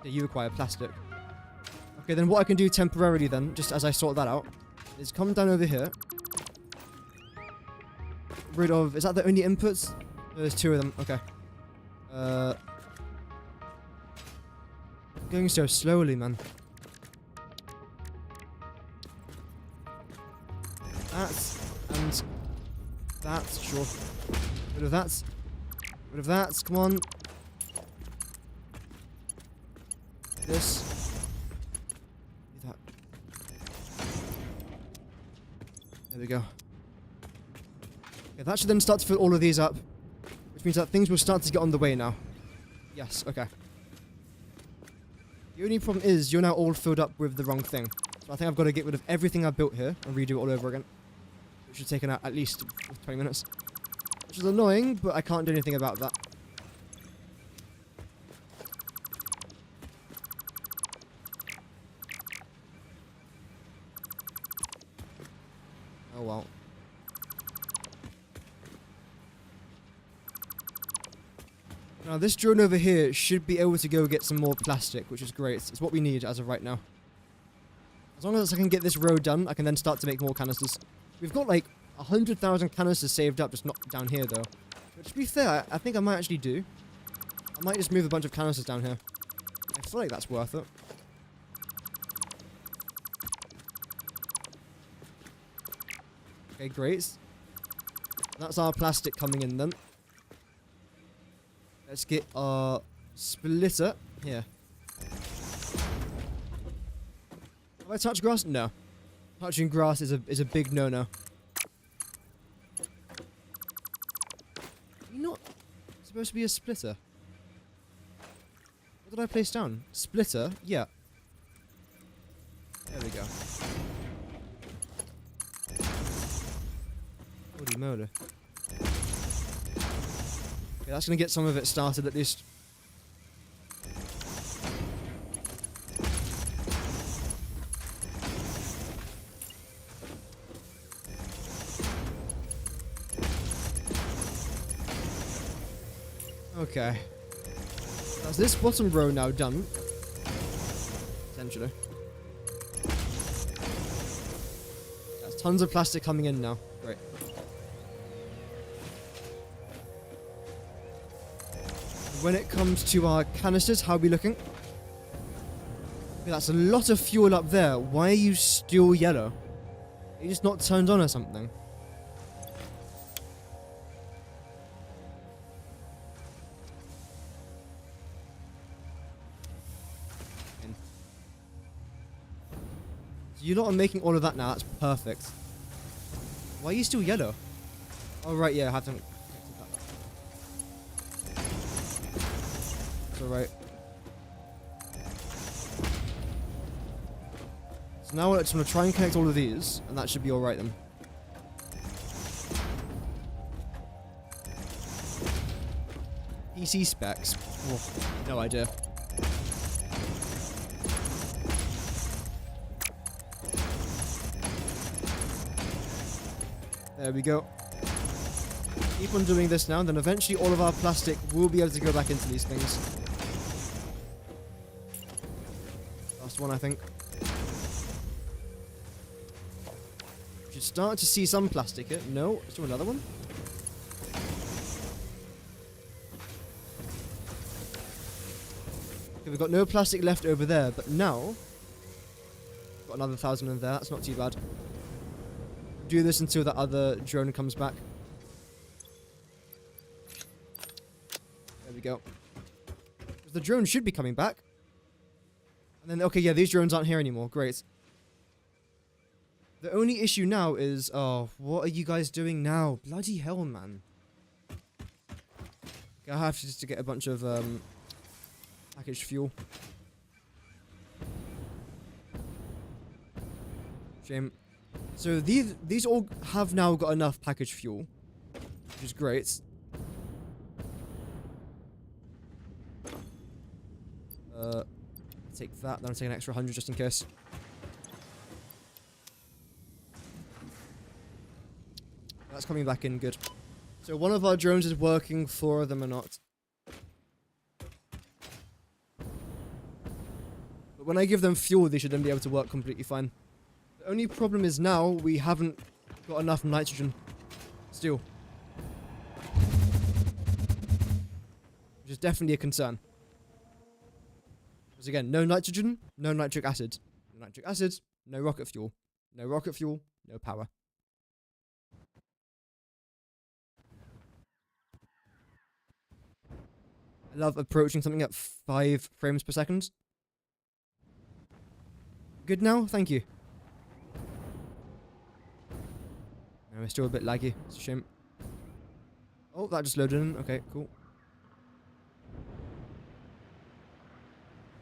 Yeah, you require plastic. Okay, then what I can do temporarily then, just as I sort that out, is come down over here. Get rid of... Is that the only inputs? No, there's two of them. Okay. Going so slowly, man. That, and that, sure. Rid of that. Rid of that, come on. this. Do that. There we go. Okay, that should then start to fill all of these up, which means that things will start to get on the way now. Yes, okay. The only problem is you're now all filled up with the wrong thing. So I think I've got to get rid of everything I've built here and redo it all over again. Which should take at least 20 minutes. Which is annoying, but I can't do anything about that. Oh well. Now this drone over here should be able to go get some more plastic, which is great. It's what we need as of right now. As long as I can get this road done, I can then start to make more canisters. We've got like 100,000 canisters saved up, just not down here though. But to be fair, I think I might actually do. I might just move a bunch of canisters down here. I feel like that's worth it. Okay, great. That's our plastic coming in then. Let's get our splitter here. Have I touched grass? No. Touching grass is a big no-no. You're not supposed to be a splitter. What did I place down? Splitter? Yeah. There we go. Holy moly. Okay, that's going to get some of it started at least. Okay. That's this bottom row now done. Essentially. There's tons of plastic coming in now. Great. When it comes to our canisters, how are we looking? Okay, that's a lot of fuel up there. Why are you still yellow? Are you just not turned on or something? You lot are making all of that now. That's perfect. Why are you still yellow? Oh, right, yeah, I have to... It's alright. So now I'm just going to try and connect all of these, and that should be alright then. PC specs? Oh, no idea. There we go. Keep on doing this now, and then eventually all of our plastic will be able to go back into these things. Last one, I think. Should start to see some plastic here. No, still another one. Okay, we've got no plastic left over there, but now got another 1,000 in there. That's not too bad. Do this until that other drone comes back. There we go. The drone should be coming back. And then, okay, yeah, these drones aren't here anymore. Great. The only issue now is, oh, what are you guys doing now? Bloody hell, man. Okay, I have to just to get a bunch of packaged fuel. Shame. So these all have now got enough packaged fuel, which is great. Take that, then I'll take an extra 100 just in case. That's coming back in good. So one of our drones is working, 4 of them are not. But when I give them fuel, they should then be able to work completely fine. The only problem is now we haven't got enough nitrogen still. Which is definitely a concern. Because again, no nitrogen, no nitric acid. No nitric acid, no rocket fuel. No rocket fuel, no power. I love approaching something at 5 frames per second. Good now? Thank you. No, we're still a bit laggy. It's a shame. Oh, that just loaded in. Okay, cool.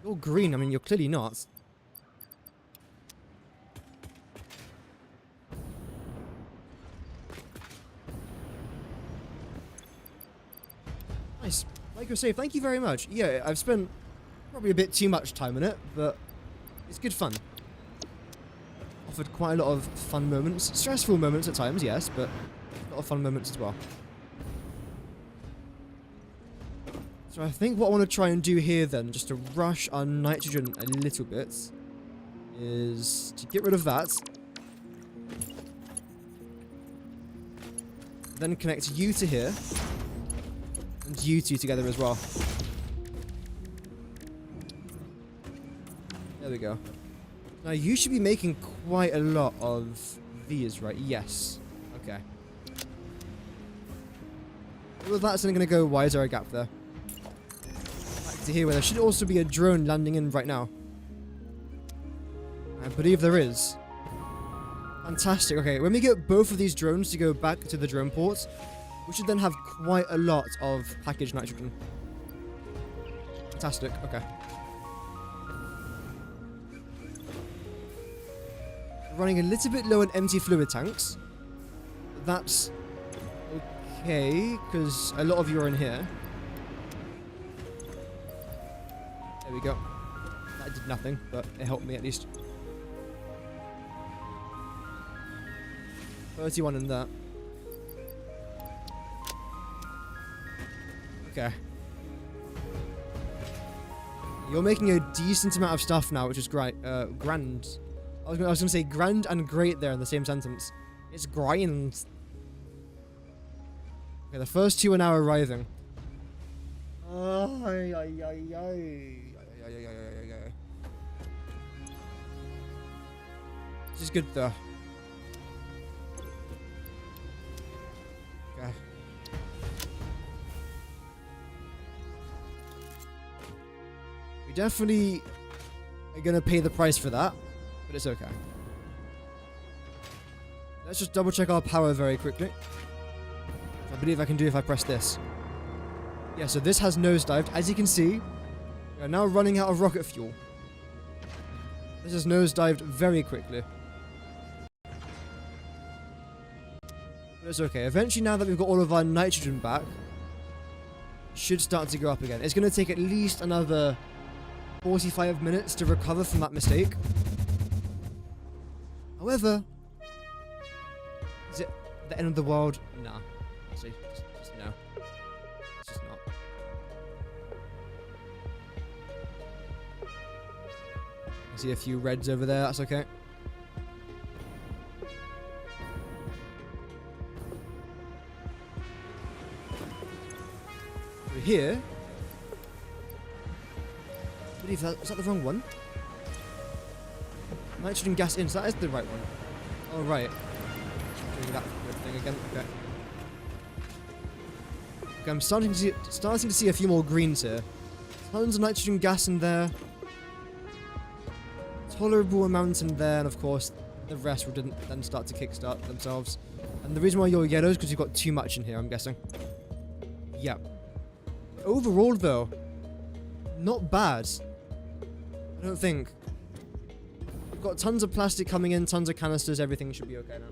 You're green. I mean, you're clearly not. Nice. Like you say, thank you very much. Yeah, I've spent probably a bit too much time in it, but it's good fun. Offered quite a lot of fun moments. Stressful moments at times, yes, but a lot of fun moments as well. So I think what I want to try and do here then, just to rush our nitrogen a little bit, is to get rid of that. Then connect you to here. And you two together as well. There we go. Now you should be making quite a lot of these, right? Yes. Okay. Well, that's then going to go. Why is there a gap there? Back to here, where there should also be a drone landing in right now. I believe there is. Fantastic. Okay, when we get both of these drones to go back to the drone ports, we should then have quite a lot of packaged nitrogen. Fantastic. Okay. Running a little bit low on empty fluid tanks. That's okay, because a lot of you are in here. There we go. That did nothing, but it helped me at least. 31 in that. Okay. You're making a decent amount of stuff now, which is great. Grand. I was gonna say grand and great there in the same sentence. It's grind. Okay, the first two are now arriving. This is good though. Okay. We definitely are gonna pay the price for that, but it's okay. Let's just double check our power very quickly. I believe I can do if I press this. Yeah, so this has nosedived. As you can see, we are now running out of rocket fuel. This has nosedived very quickly. But it's okay. Eventually, now that we've got all of our nitrogen back, it should start to go up again. It's going to take at least another 45 minutes to recover from that mistake. However, is it the end of the world? Nah. Honestly, just no. It's just not. I see a few reds over there. That's okay. Over here. I believe that, is that the wrong one? Nitrogen gas in, so that is the right one. Oh, right. Doing that thing again. Okay. Okay, I'm starting to see a few more greens here. Tons of nitrogen gas in there. Tolerable amount in there, and of course, the rest will then start to kickstart themselves. And the reason why you're yellow is because you've got too much in here, I'm guessing. Yeah. Overall, though, not bad. I don't think. We've got tons of plastic coming in, tons of canisters, everything should be okay now.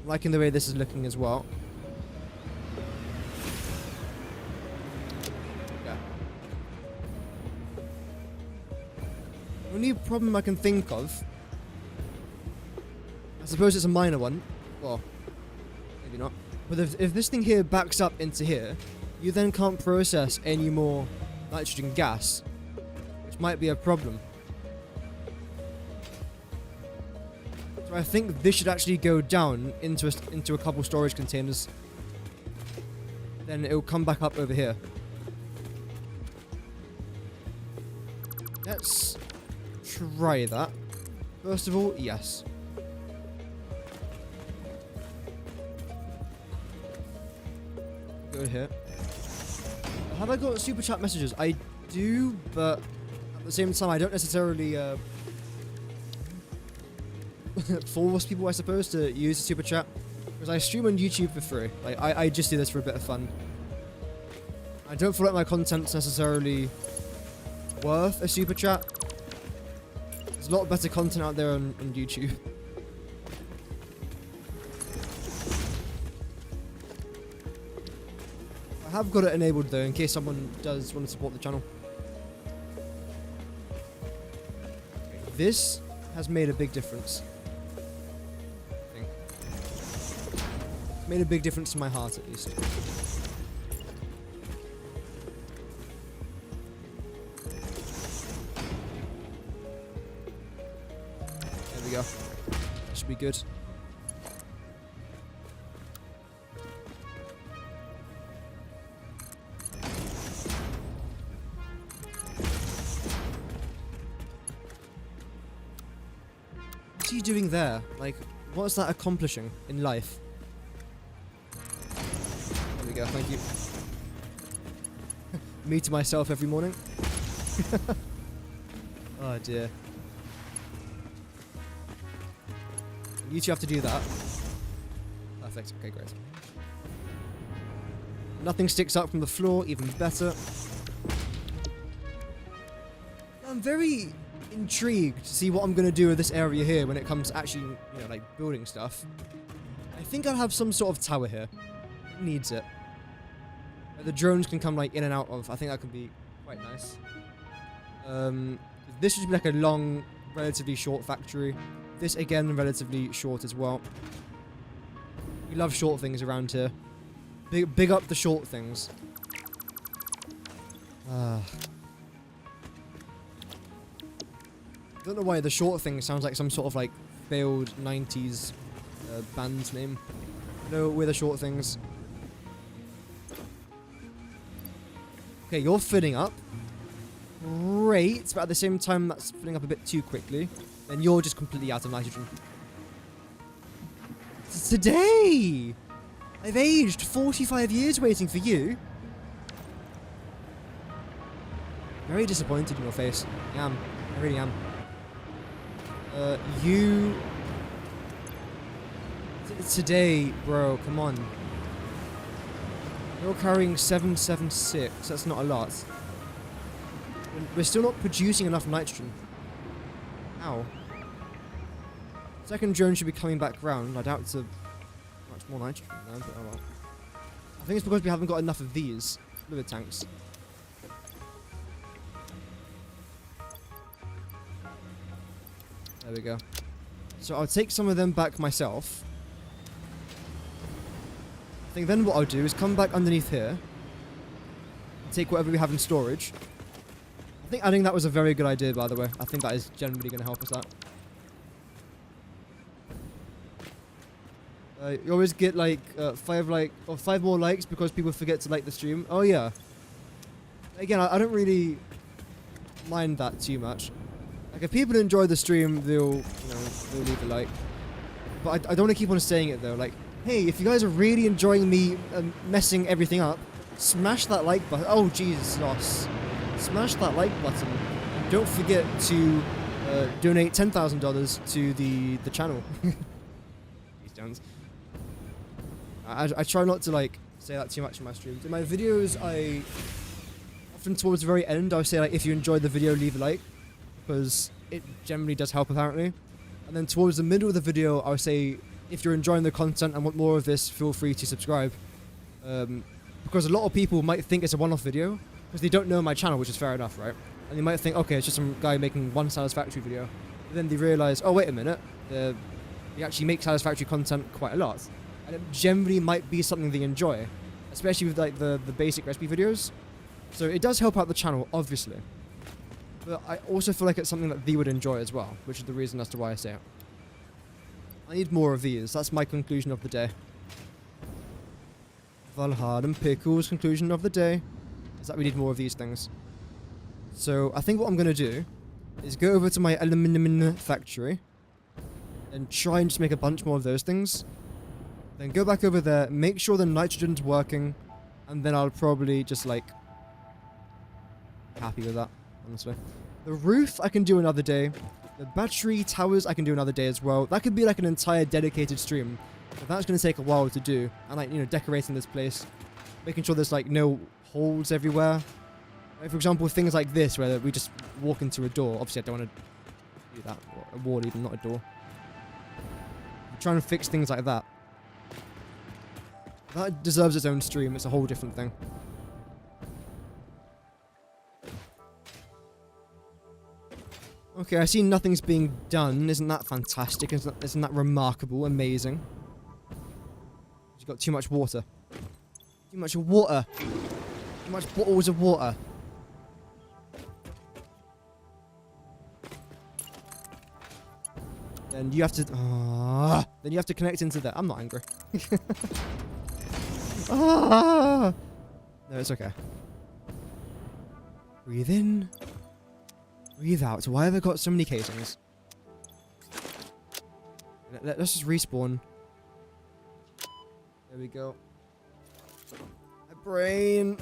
Liking the way this is looking as well. Yeah. Only problem I can think of, I suppose it's a minor one. Well, maybe not. But if this thing here backs up into here, you then can't process any more nitrogen gas, which might be a problem. So I think this should actually go down into a couple storage containers. Then it will come back up over here. Let's try that. First of all, yes. Go here. Have I got super chat messages? I do, but at the same time, I don't necessarily force people, I suppose, to use the super chat, because I stream on YouTube for free. Like, I just do this for a bit of fun. I don't feel like my content's necessarily worth a super chat. There's a lot better content out there on YouTube. I have got it enabled though, in case someone does want to support the channel. This has made a big difference. I think. Made a big difference to my heart, at least. There we go. That should be good. What are you doing there? Like, what's that accomplishing in life? There we go, thank you. Me to myself every morning. Oh dear. You two have to do that. Perfect, okay, great. Nothing sticks up from the floor, even better. I'm very intrigued to see what I'm going to do with this area here when it comes to actually, you know, like building stuff. I think I'll have some sort of tower here. It needs it. The drones can come like in and out of. I think that could be quite nice. This should be like a long, relatively short factory. This again, relatively short as well. We love short things around here. Big up the short things. I don't know why the short thing sounds like some sort of like failed 90s band's name. No, we're the short things. Okay, you're filling up. Great, but at the same time that's filling up a bit too quickly. Then you're just completely out of nitrogen. Today! I've aged 45 years waiting for you. Very disappointed in your face. I am. I really am. You... Today, bro, come on. You're carrying 776. That's not a lot. We're still not producing enough nitrogen. Ow. Second drone should be coming back round. I doubt it's a much more nitrogen now, but oh well. I think it's because we haven't got enough of these fluid tanks. There we go. So I'll take some of them back myself. I think then what I'll do is come back underneath here and take whatever we have in storage. I think adding that was a very good idea, by the way. I think that is generally going to help us out. You always get like 5 more likes because people forget to like the stream. Oh yeah. Again, I don't really mind that too much. Like if people enjoy the stream, they'll leave a like. But I don't want to keep on saying it though. Like, hey, if you guys are really enjoying me messing everything up, smash that like button. Oh Jesus, loss. Smash that like button. And don't forget to donate $10,000 to the channel. These downs. I try not to like say that too much in my streams. In my videos, I often towards the very end, I'll say like, if you enjoyed the video, leave a like, because it generally does help apparently. And then towards the middle of the video, I'll say, if you're enjoying the content and want more of this, feel free to subscribe. Because a lot of people might think it's a one-off video, because they don't know my channel, which is fair enough, right? And they might think, okay, it's just some guy making one Satisfactory video. But then they realize, oh, wait a minute, they actually make Satisfactory content quite a lot. And it generally might be something they enjoy, especially with like the basic recipe videos. So it does help out the channel, obviously. But I also feel like it's something that they would enjoy as well, which is the reason as to why I say it. I need more of these. That's my conclusion of the day. Valhalla and Pickle's conclusion of the day is that we need more of these things. So I think what I'm going to do is go over to my aluminum factory and try and just make a bunch more of those things. Then go back over there, make sure the nitrogen's working, and then I'll probably just like happy with that, honestly. The roof I can do another day. The battery towers I can do another day as well. That could be like an entire dedicated stream. But that's going to take a while to do. And like, you know, decorating this place. Making sure there's like no holes everywhere. Like, for example, things like this where we just walk into a door. Obviously, I don't want to do that. A wall even, not a door. I'm trying to fix things like that. That deserves its own stream. It's a whole different thing. Okay, I see nothing's being done. Isn't that fantastic? Isn't that remarkable? Amazing. You've got too much water. Too much water. Too much bottles of water. Then you have to... then you have to connect into that. I'm not angry. No, it's okay. Breathe in. Breathe out. Why have I got so many casings? Let's just respawn. There we go. My brain.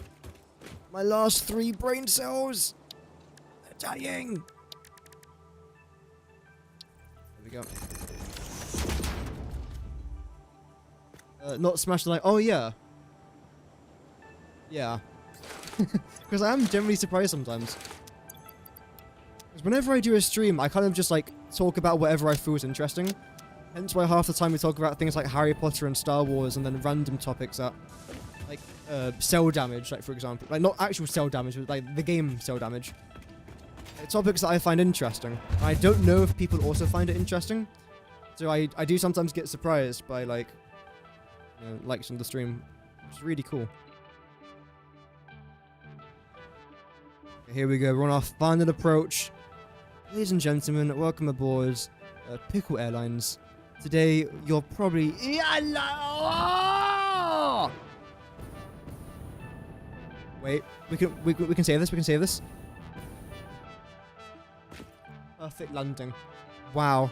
My last 3 brain cells. They're dying. There we go. Not smash the light. Oh, yeah. Yeah. Because I am generally surprised sometimes. Whenever I do a stream, I kind of just like talk about whatever I feel is interesting. Hence why half the time we talk about things like Harry Potter and Star Wars, and then random topics that, like, cell damage, like for example, like not actual cell damage, but like the game cell damage. Topics that I find interesting. I don't know if people also find it interesting, so I do sometimes get surprised by like, you know, likes on the stream, which is really cool. Okay, here we go. We're on our final approach. Ladies and gentlemen, welcome aboard Pickle Airlines. Today, you're probably... Wait, we can save this, we can save this. Perfect landing. Wow.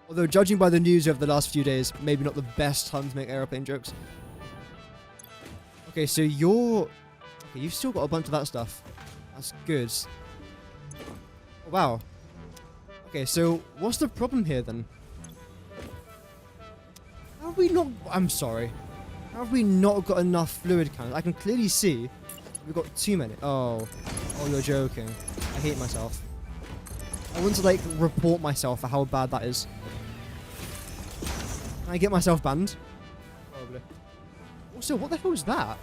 Although, judging by the news over the last few days, maybe not the best time to make aeroplane jokes. Okay, so you're... Okay, you've still got a bunch of that stuff. That's good. Oh, wow. Okay, so what's the problem here then? How have we not... I'm sorry. How have we not got enough fluid cannons? I can clearly see we've got too many. Oh. Oh, you're joking. I hate myself. I want to, like, report myself for how bad that is. Can I get myself banned? Probably. Also, what the hell is that?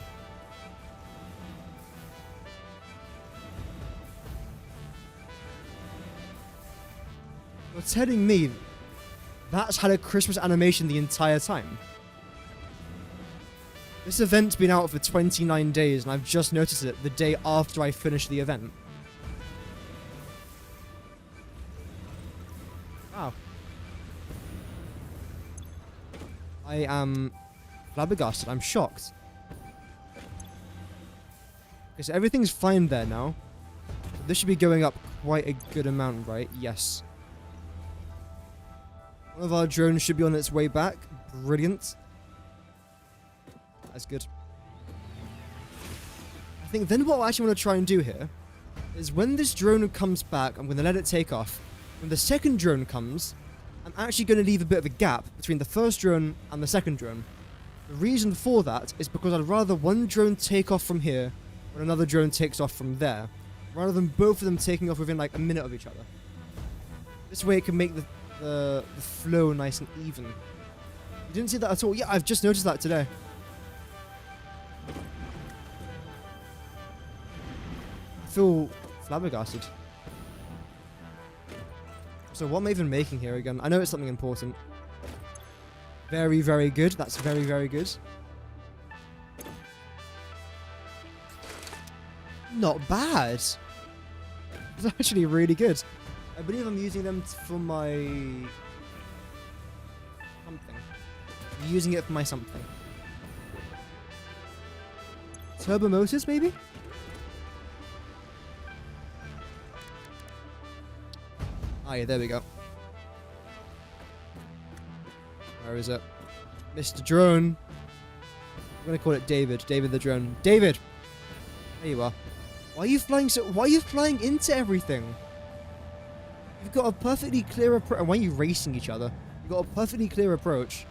You're telling me that's had a Christmas animation the entire time? This event's been out for 29 days and I've just noticed it the day after I finished the event. Wow. I am flabbergasted. I'm shocked. Okay, so everything's fine there now. This should be going up quite a good amount, right? Yes. One of our drones should be on its way back. Brilliant. That's good. I think then what I actually want to try and do here is when this drone comes back, I'm going to let it take off. When the second drone comes, I'm actually going to leave a bit of a gap between the first drone and the second drone. The reason for that is because I'd rather one drone take off from here when another drone takes off from there, rather than both of them taking off within like a minute of each other. This way it can make the flow nice and even. You didn't see that at all? Yeah, I've just noticed that today. I feel flabbergasted. So what am I even making here again? I know it's something important. Very, very good. That's very, very good. Not bad. It's actually really good. I believe I'm using them for my... something. I'm using it for my something. Turbo motors, maybe? Ah, yeah, there we go. Where is it? Mr. Drone. I'm going to call it David. David the Drone. David! There you are. Why are you flying why are you flying into everything? You've got a perfectly clear approach. Why are you racing each other? You've got a perfectly clear approach.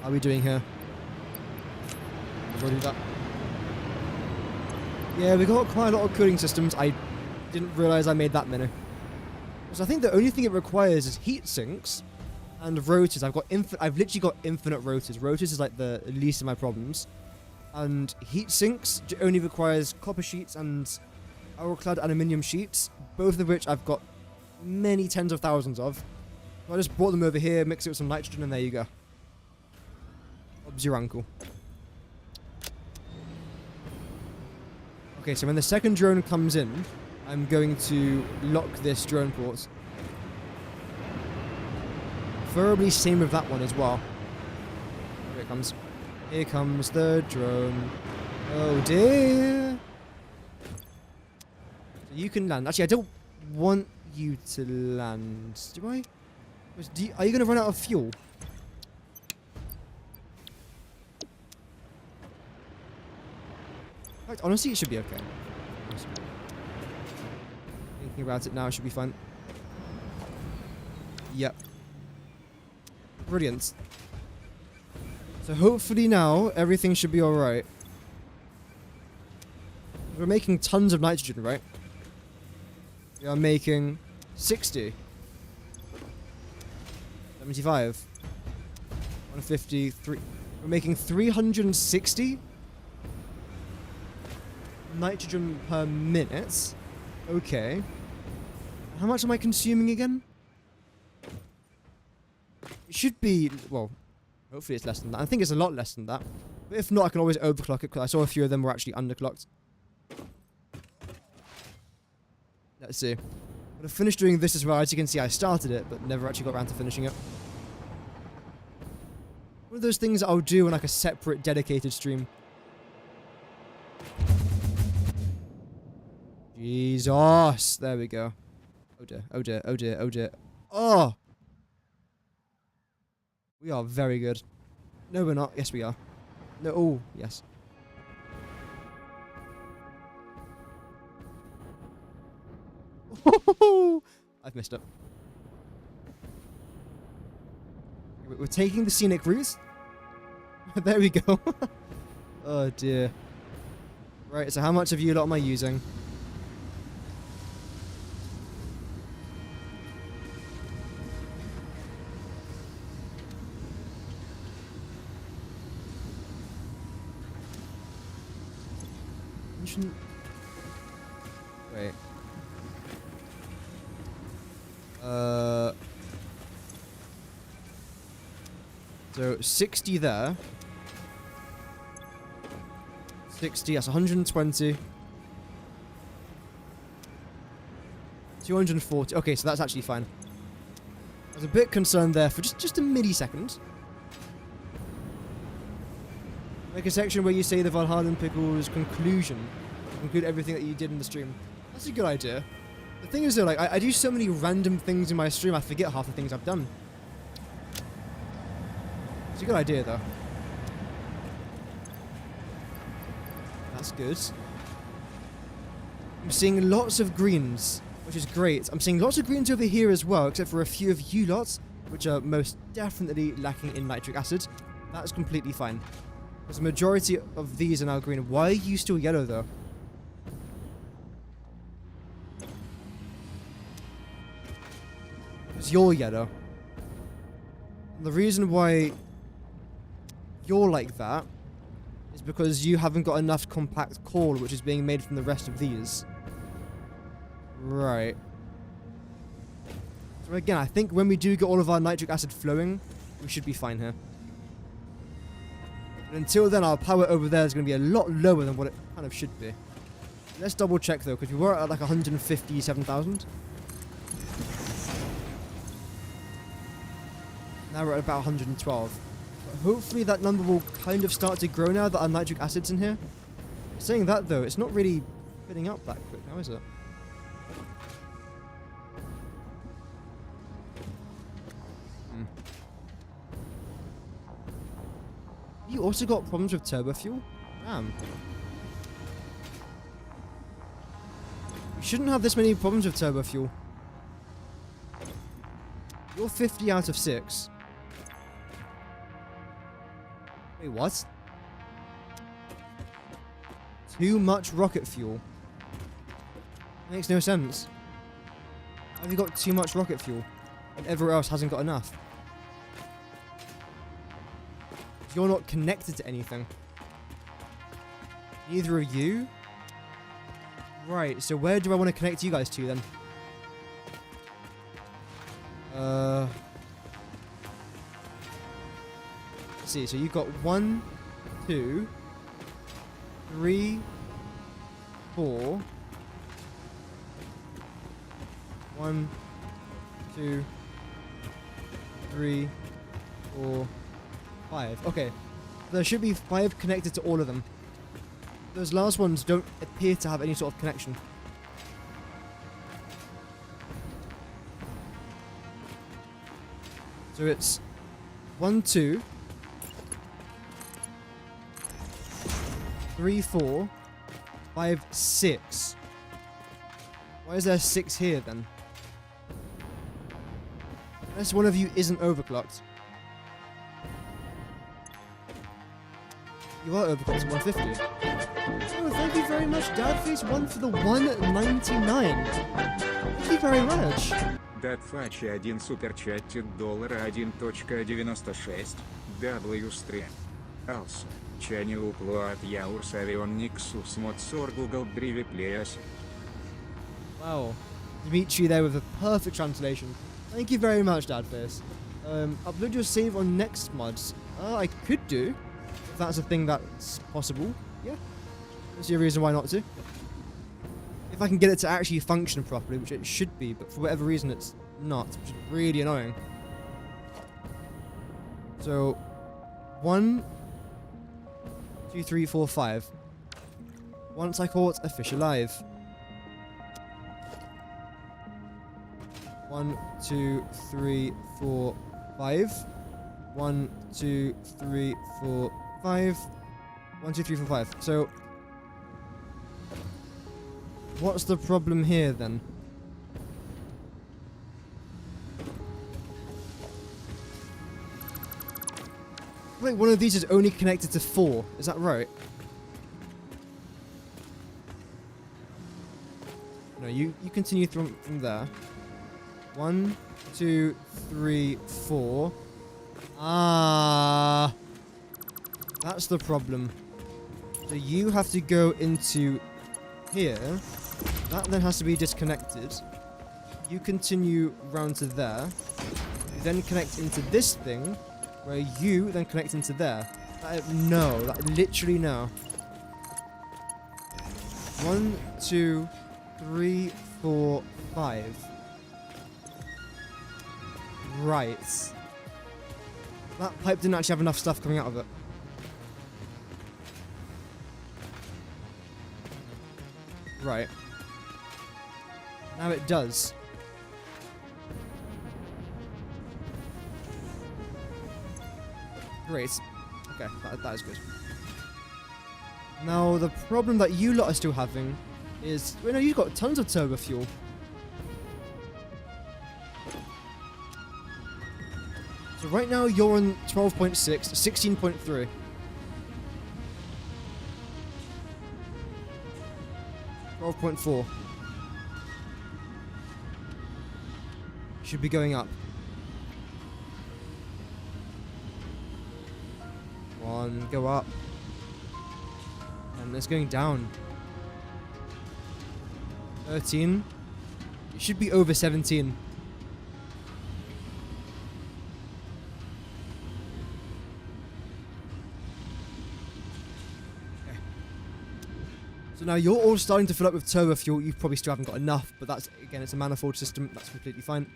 How are we doing here? We'll do that. Yeah, we got quite a lot of cooling systems. I didn't realize I made that many. So I think the only thing it requires is heat sinks and rotors. I've literally got infinite rotors. Rotors is like the least of my problems. And heat sinks only requires copper sheets and ironclad aluminium sheets, both of which I've got many tens of thousands of. So I just brought them over here, mix it with some nitrogen, and there you go. Bob's your uncle. Okay, so when the second drone comes in, I'm going to lock this drone port. Preferably same with that one as well. Here it comes. Here comes the drone. Oh dear. So you can land. Actually, I don't want you to land. Do I? Are you going to run out of fuel? In fact, honestly, it should be okay. Thinking about it now, it should be fine. Yep. Brilliant. So hopefully now, everything should be alright. We're making tons of nitrogen, right? We are making 60. 75. 153. We're making 360 nitrogen per minute. Okay. How much am I consuming again? It should be, well, hopefully it's less than that. I think it's a lot less than that. But if not, I can always overclock it, because I saw a few of them were actually underclocked. Let's see. I'm going to finish doing this as well. As you can see, I started it, but never actually got around to finishing it. One of those things I'll do on like a separate, dedicated stream. Jesus. There we go. Oh dear, oh dear, oh dear, oh dear. Oh! We are very good. No, we're not. Yes, we are. No, oh, yes. I've missed it. We're taking the scenic route. There we go. Oh dear. Right, so how much of you lot am I using? Wait. So 60 there. 60, that's 120. 240. Okay, so that's actually fine. I was a bit concerned there for just a millisecond. Make a section where you say the Valhalla Pickles conclusion. To conclude everything that you did in the stream. That's a good idea. The thing is though, like, I do so many random things in my stream, I forget half the things I've done. It's a good idea though. That's good. I'm seeing lots of greens, which is great. I'm seeing lots of greens over here as well, except for a few of you lots, which are most definitely lacking in nitric acid. That's completely fine. Because the majority of these are now green. Why are you still yellow though? Because you're yellow. And the reason why you're like that is because you haven't got enough compact coal, which is being made from the rest of these. Right. So again, I think when we do get all of our nitric acid flowing, we should be fine here. But until then, our power over there is going to be a lot lower than what it kind of should be. Let's double check though, because we were at like 157,000. Now we're at about 112. But hopefully that number will kind of start to grow now that our nitric acid's in here. Saying that though, it's not really filling up that quick now, is it? you also got problems with turbo fuel? Damn. You shouldn't have this many problems with turbo fuel. You're 50 out of 6. Wait, what? Too much rocket fuel. Makes no sense. Why have you got too much rocket fuel and everyone else hasn't got enough? You're not connected to anything. Neither are you? Right, so where do I want to connect you guys to then? Let's see, so you've got 1, 2, 3, 4. 1, 2, 3, 4, 5. Okay. There should be 5 connected to all of them. Those last ones don't appear to have any sort of connection. So it's 1, 2, 3, 4, 5, 6. Why is there 6 here then? Unless one of you isn't overclocked. You are overclocked at 150. Oh, thank you very much, Dadface1 for the 199. Thank you very much. Датфачи 1 суперчатит $1.96 W-стрим. Also, чани уплат яурс авион никсус модсор Google Drive Playas. Wow. Dimitri there with a perfect translation. Thank you very much, Dadface. Upload your save on next mods. I could do. If that's a thing that's possible. Yeah. Don't see a reason why not to. If I can get it to actually function properly, which it should be, but for whatever reason it's not, which is really annoying. So, 1, 2, 3, 4, 5. Once I caught a fish alive. 1, 2, 3, 4, 5. 1, 2, 3, 4, 5. 1, 2, 3, 4, 5. So, what's the problem here then? Wait, one of these is only connected to 4. Is that right? No, you continue from there. 1, 2, 3, 4. Ah, that's the problem. So you have to go into here. That then has to be disconnected. You continue round to there. You then connect into this thing, where you then connect into there. No, literally no. 1, 2, 3, 4, 5. Right. That pipe didn't actually have enough stuff coming out of it. Right. Now it does. Great. Okay, that is good. Now, the problem that you lot are still having is... Well, no, you've got tons of turbo fuel. So right now, you're on 12.6, 16.3. .4 should be going up. 1, go up. And it's going down. 13. It should be over 17. So now you're all starting to fill up with turbo fuel. You probably still haven't got enough, but that's, again, it's a manifold system. That's completely fine.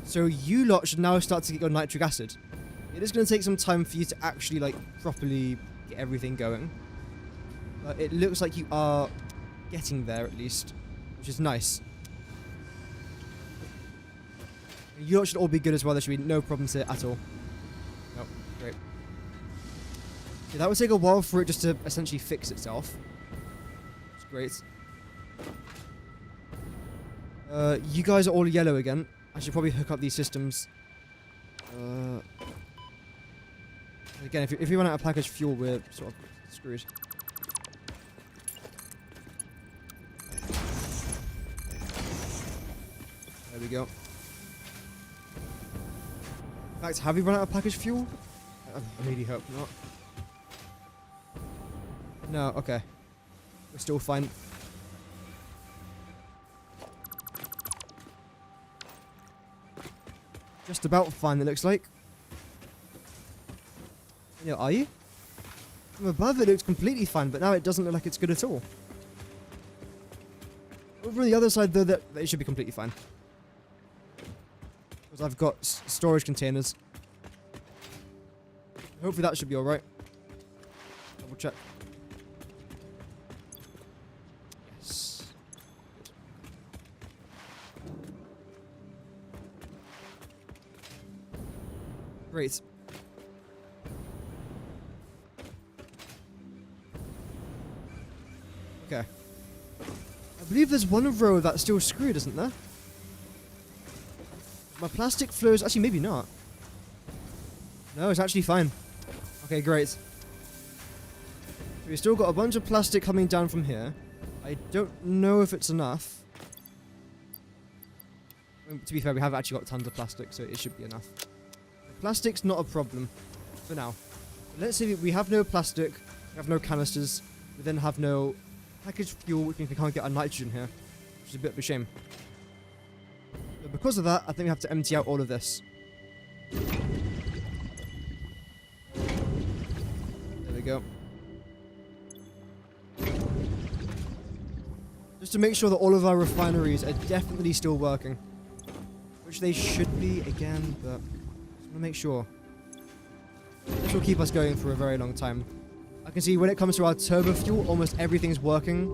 So you lot should now start to get your nitric acid. It is going to take some time for you to actually, like, properly get everything going. But it looks like you are getting there, at least, which is nice. You lot should all be good as well. There should be no problems here at all. Nope, great. Yeah, that would take a while for it just to essentially fix itself. It's great. You guys are all yellow again. I should probably hook up these systems. Again, if we run out of packaged fuel, we're sort of screwed. There we go. In fact, have we run out of packaged fuel? I really hope not. No, okay. We're still fine. Just about fine, it looks like. You know, are you? From above it looks completely fine, but now it doesn't look like it's good at all. Over on the other side, though, that it should be completely fine. Because I've got storage containers. Hopefully that should be alright. Double check. Yes. Great. Okay. I believe there's one row that's still screwed, isn't there? My plastic flows... Actually, maybe not. No, it's actually fine. Okay, great. So we've still got a bunch of plastic coming down from here. I don't know if it's enough. I mean, to be fair, we have actually got tons of plastic, so it should be enough. Plastic's not a problem for now. But let's say we have no plastic, we have no canisters, we then have no packaged fuel, which means we can't get our nitrogen here, which is a bit of a shame. But because of that, I think we have to empty out all of this. There we go. Just to make sure that all of our refineries are definitely still working. Which they should be again, but just want to make sure. This will keep us going for a very long time. I can see when it comes to our turbo fuel, almost everything's working.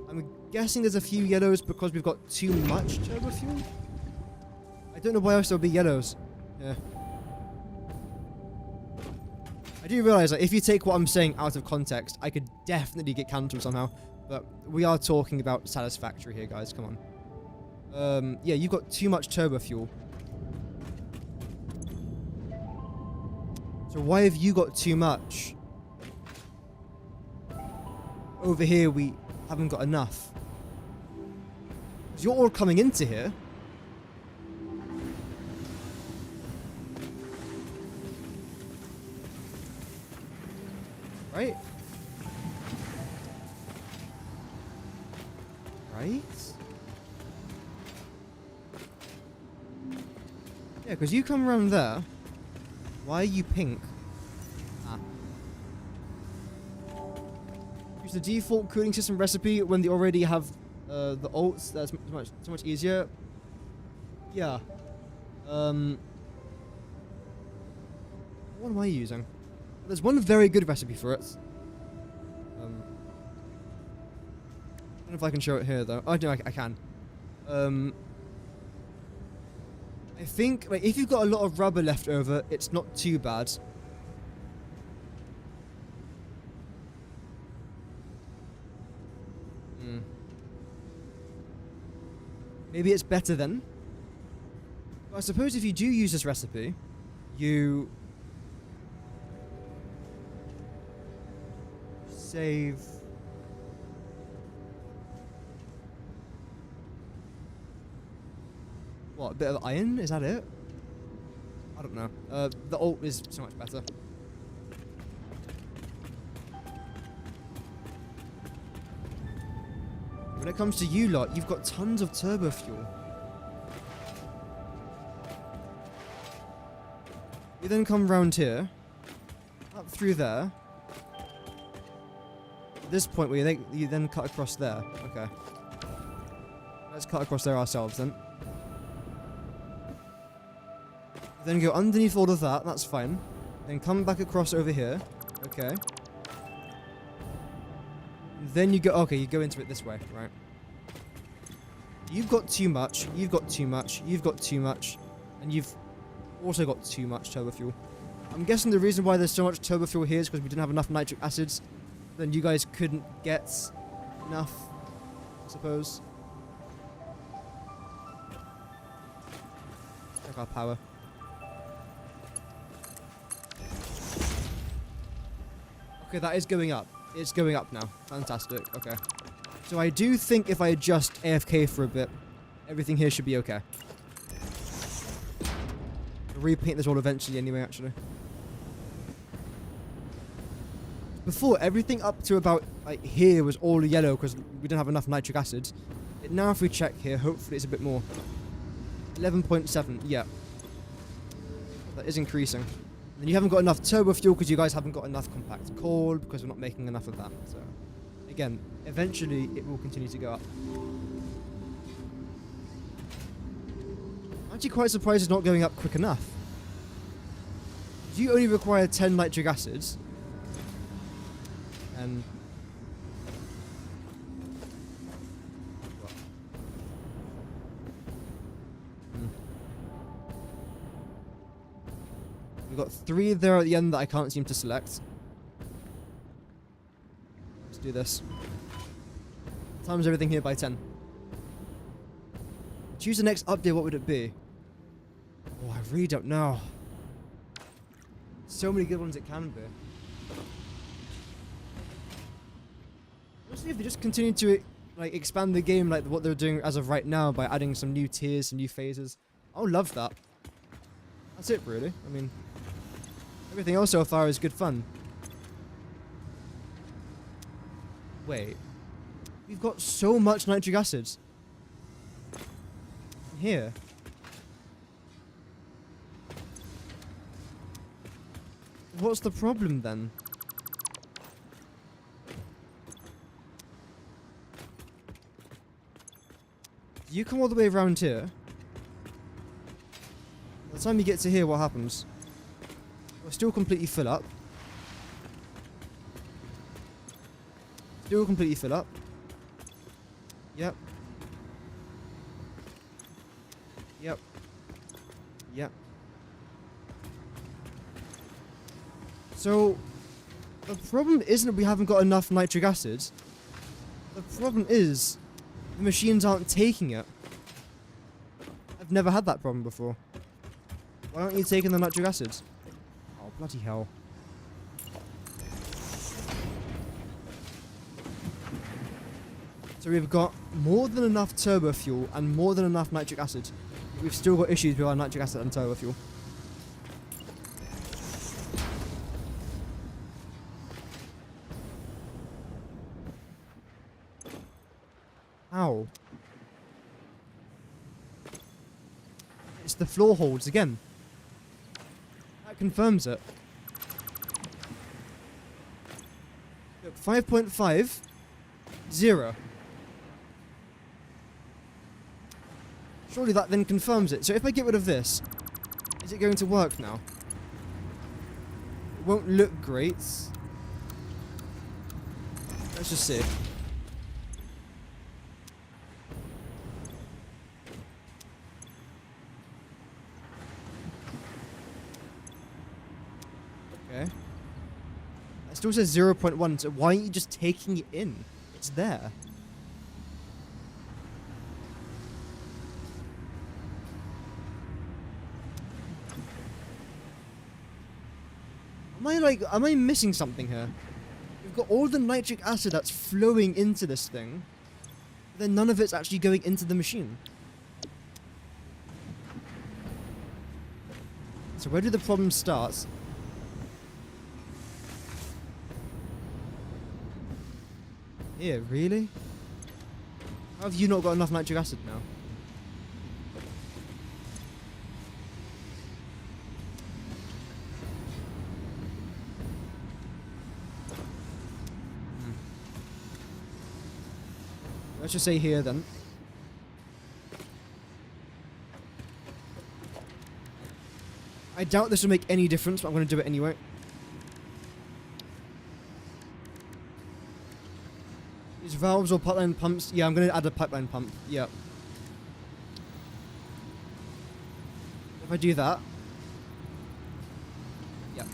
I'm guessing there's a few yellows because we've got too much turbo fuel. I don't know why else there'll be yellows. Yeah. I do realise that if you take what I'm saying out of context, I could definitely get cancelled somehow. But we are talking about Satisfactory here, guys. Come on. Yeah, you've got too much turbo fuel. So why have you got too much? Over here, we haven't got enough. Because you're all coming into here. Right? Right? Yeah, because you come around there. Why are you pink? Ah. Use the default cooling system recipe when they already have the alts. That's so much easier. Yeah. What am I using? There's one very good recipe for it. I don't know if I can show it here though. Oh no, I can. I think like if you've got a lot of rubber left over, it's not too bad. Maybe it's better then. But I suppose if you do use this recipe, you save. What, a bit of iron? Is that it? I don't know. The alt is so much better. When it comes to you lot, you've got tons of turbo fuel. You then come round here, up through there. At this point, where you then cut across there. Okay. Let's cut across there ourselves then. Then go underneath all of that, that's fine. Then come back across over here. Okay. Then you go, okay, you go into it this way, right? You've got too much, you've got too much, you've got too much, and you've also got too much turbo fuel. I'm guessing the reason why there's so much turbo fuel here is because we didn't have enough nitric acids. Then you guys couldn't get enough, I suppose. Check our power. Okay, that is going up. It's going up now. Fantastic. Okay. So I do think if I adjust AFK for a bit, everything here should be okay. I'll repaint this all eventually anyway, actually. Before, everything up to about, like, here was all yellow because we didn't have enough nitric acid. Now if we check here, hopefully it's a bit more. 11.7, yeah. That is increasing. And you haven't got enough turbo fuel because you guys haven't got enough compact coal because we're not making enough of that. So, again, eventually it will continue to go up. I'm actually quite surprised it's not going up quick enough. You only require 10 nitric acids. And... We've got 3 there at the end that I can't seem to select. Let's do this. Times everything here by 10. Choose the next update, what would it be? Oh, I really don't know. So many good ones it can be. Honestly, if they just continue to like expand the game like what they're doing as of right now by adding some new tiers and new phases, I'll love that. That's it, really. I mean, everything else so far is good fun. Wait. We've got so much nitric acid. Here. What's the problem then? You come all the way around here. By the time you get to here, what happens? We'll still completely fill up. Still completely fill up. Yep. Yep. Yep. So, the problem isn't we haven't got enough nitric acid. The problem is, the machines aren't taking it. I've never had that problem before. Why aren't you taking the nitric acid? Oh, bloody hell. So we've got more than enough turbo fuel and more than enough nitric acid. We've still got issues with our nitric acid and turbo fuel. Ow. It's the floor holds again. That confirms it. Look, 5.5, 0. Surely that then confirms it. So if I get rid of this, is it going to work now? It won't look great. Let's just see. Okay. It still says 0.1, so why aren't you just taking it in? It's there. Am I missing something here? We've got all the nitric acid that's flowing into this thing, but then none of it's actually going into the machine. So where do the problems start? Here, really? How have you not got enough nitric acid now? Let's just say here then. I doubt this will make any difference, but I'm going to do it anyway. These valves or pipeline pumps. Yeah, I'm going to add a pipeline pump. Yeah. If I do that. Yeah.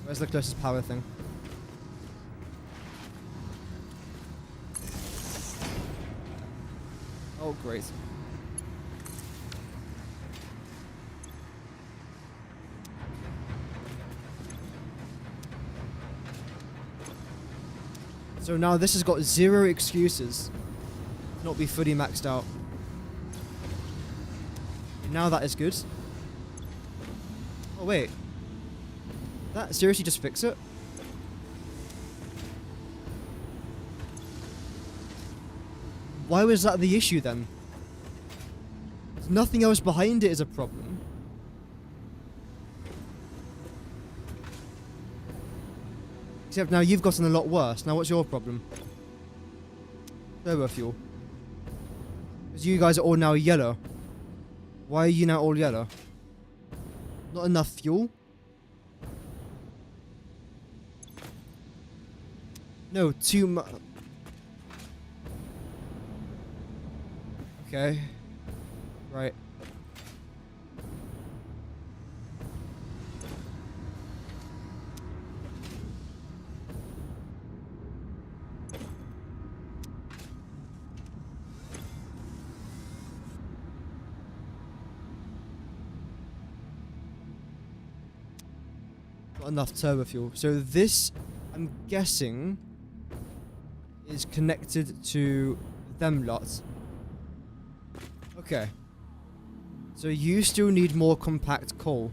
Where's the closest power thing? Oh, great. So now this has got 0 excuses to not be fully maxed out. Now that is good. Oh wait. That seriously just fix it? Why was that the issue then? There's nothing else behind it is a problem. Except now you've gotten a lot worse. Now what's your problem? Turbo fuel. Because you guys are all now yellow. Why are you now all yellow? Not enough fuel? No, too much. Okay. Right. Not enough turbo fuel. So this, I'm guessing, is connected to them lots. Okay. So you still need more compact coal.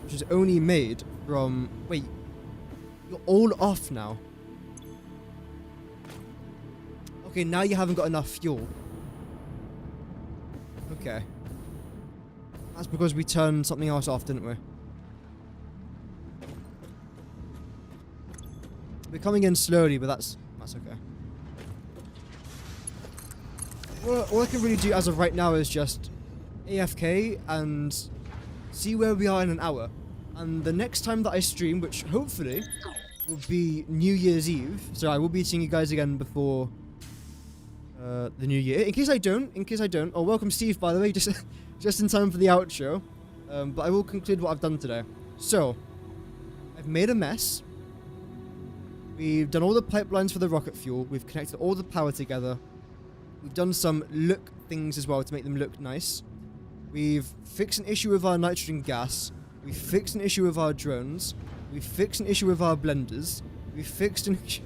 Which is only made from... Wait. You're all off now. Okay, now you haven't got enough fuel. Okay. That's because we turned something else off, didn't we? We're coming in slowly, but that's okay. Well, all I can really do as of right now is just AFK and see where we are in an hour. And the next time that I stream, which hopefully will be New Year's Eve, so I will be seeing you guys again before the New Year. In case I don't, oh, welcome Steve, by the way, just in time for the outro. But I will conclude what I've done today. So, I've made a mess. We've done all the pipelines for the rocket fuel. We've connected all the power together. We've done some look things as well to make them look nice. We've fixed an issue with our nitrogen gas. We've fixed an issue with our drones. We've fixed an issue with our blenders. We've fixed an issue...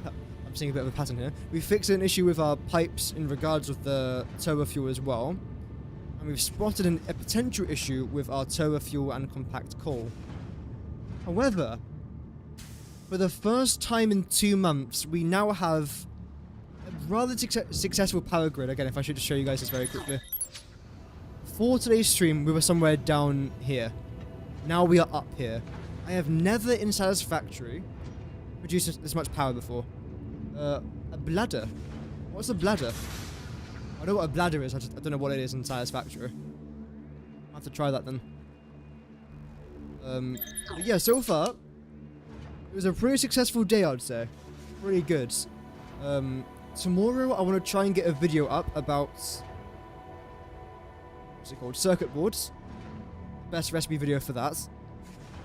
I'm seeing a bit of a pattern here. We've fixed an issue with our pipes in regards with the turbo fuel as well. And we've spotted a potential issue with our turbo fuel and compact coal. However, for the first time in 2 months, we now have a rather successful power grid. Again, if I should just show you guys this very quickly. For today's stream, we were somewhere down here. Now we are up here. I have never in Satisfactory produced this much power before. A bladder. What's a bladder? I know what a bladder is, I don't know what it is in Satisfactory. I'll have to try that then. But yeah, so far, it was a pretty successful day, I'd say. Pretty good. Tomorrow, I want to try and get a video up about... What's it called? Circuit boards. Best recipe video for that.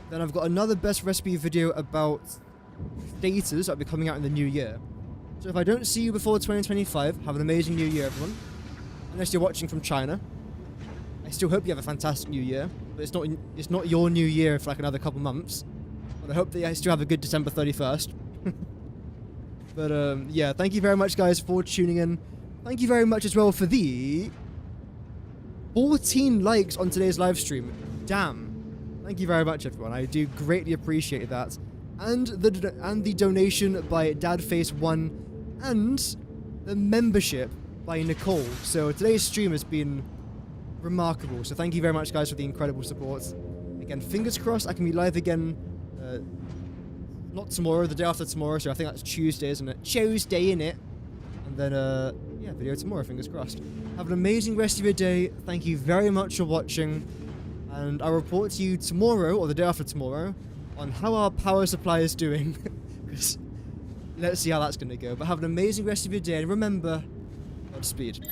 Then I've got another best recipe video about daters that will be coming out in the new year. So if I don't see you before 2025, have an amazing new year, everyone. Unless you're watching from China. I still hope you have a fantastic new year. But it's not your new year for like another couple months. But I hope that you still have a good December 31st. But yeah, thank you very much, guys, for tuning in. Thank you very much as well for the 14 likes on today's live stream. Damn. Thank you very much, everyone. I do greatly appreciate that. And the donation by Dadface1 and the membership by Nicole. So today's stream has been remarkable. So thank you very much, guys, for the incredible support. Again, fingers crossed I can be live again. Not tomorrow, the day after tomorrow. So I think that's Tuesday, isn't it? Tuesday, innit? And then, yeah, video tomorrow, fingers crossed. Have an amazing rest of your day. Thank you very much for watching. And I'll report to you tomorrow, or the day after tomorrow, on how our power supply is doing. Because let's see how that's going to go. But have an amazing rest of your day. And remember, Godspeed.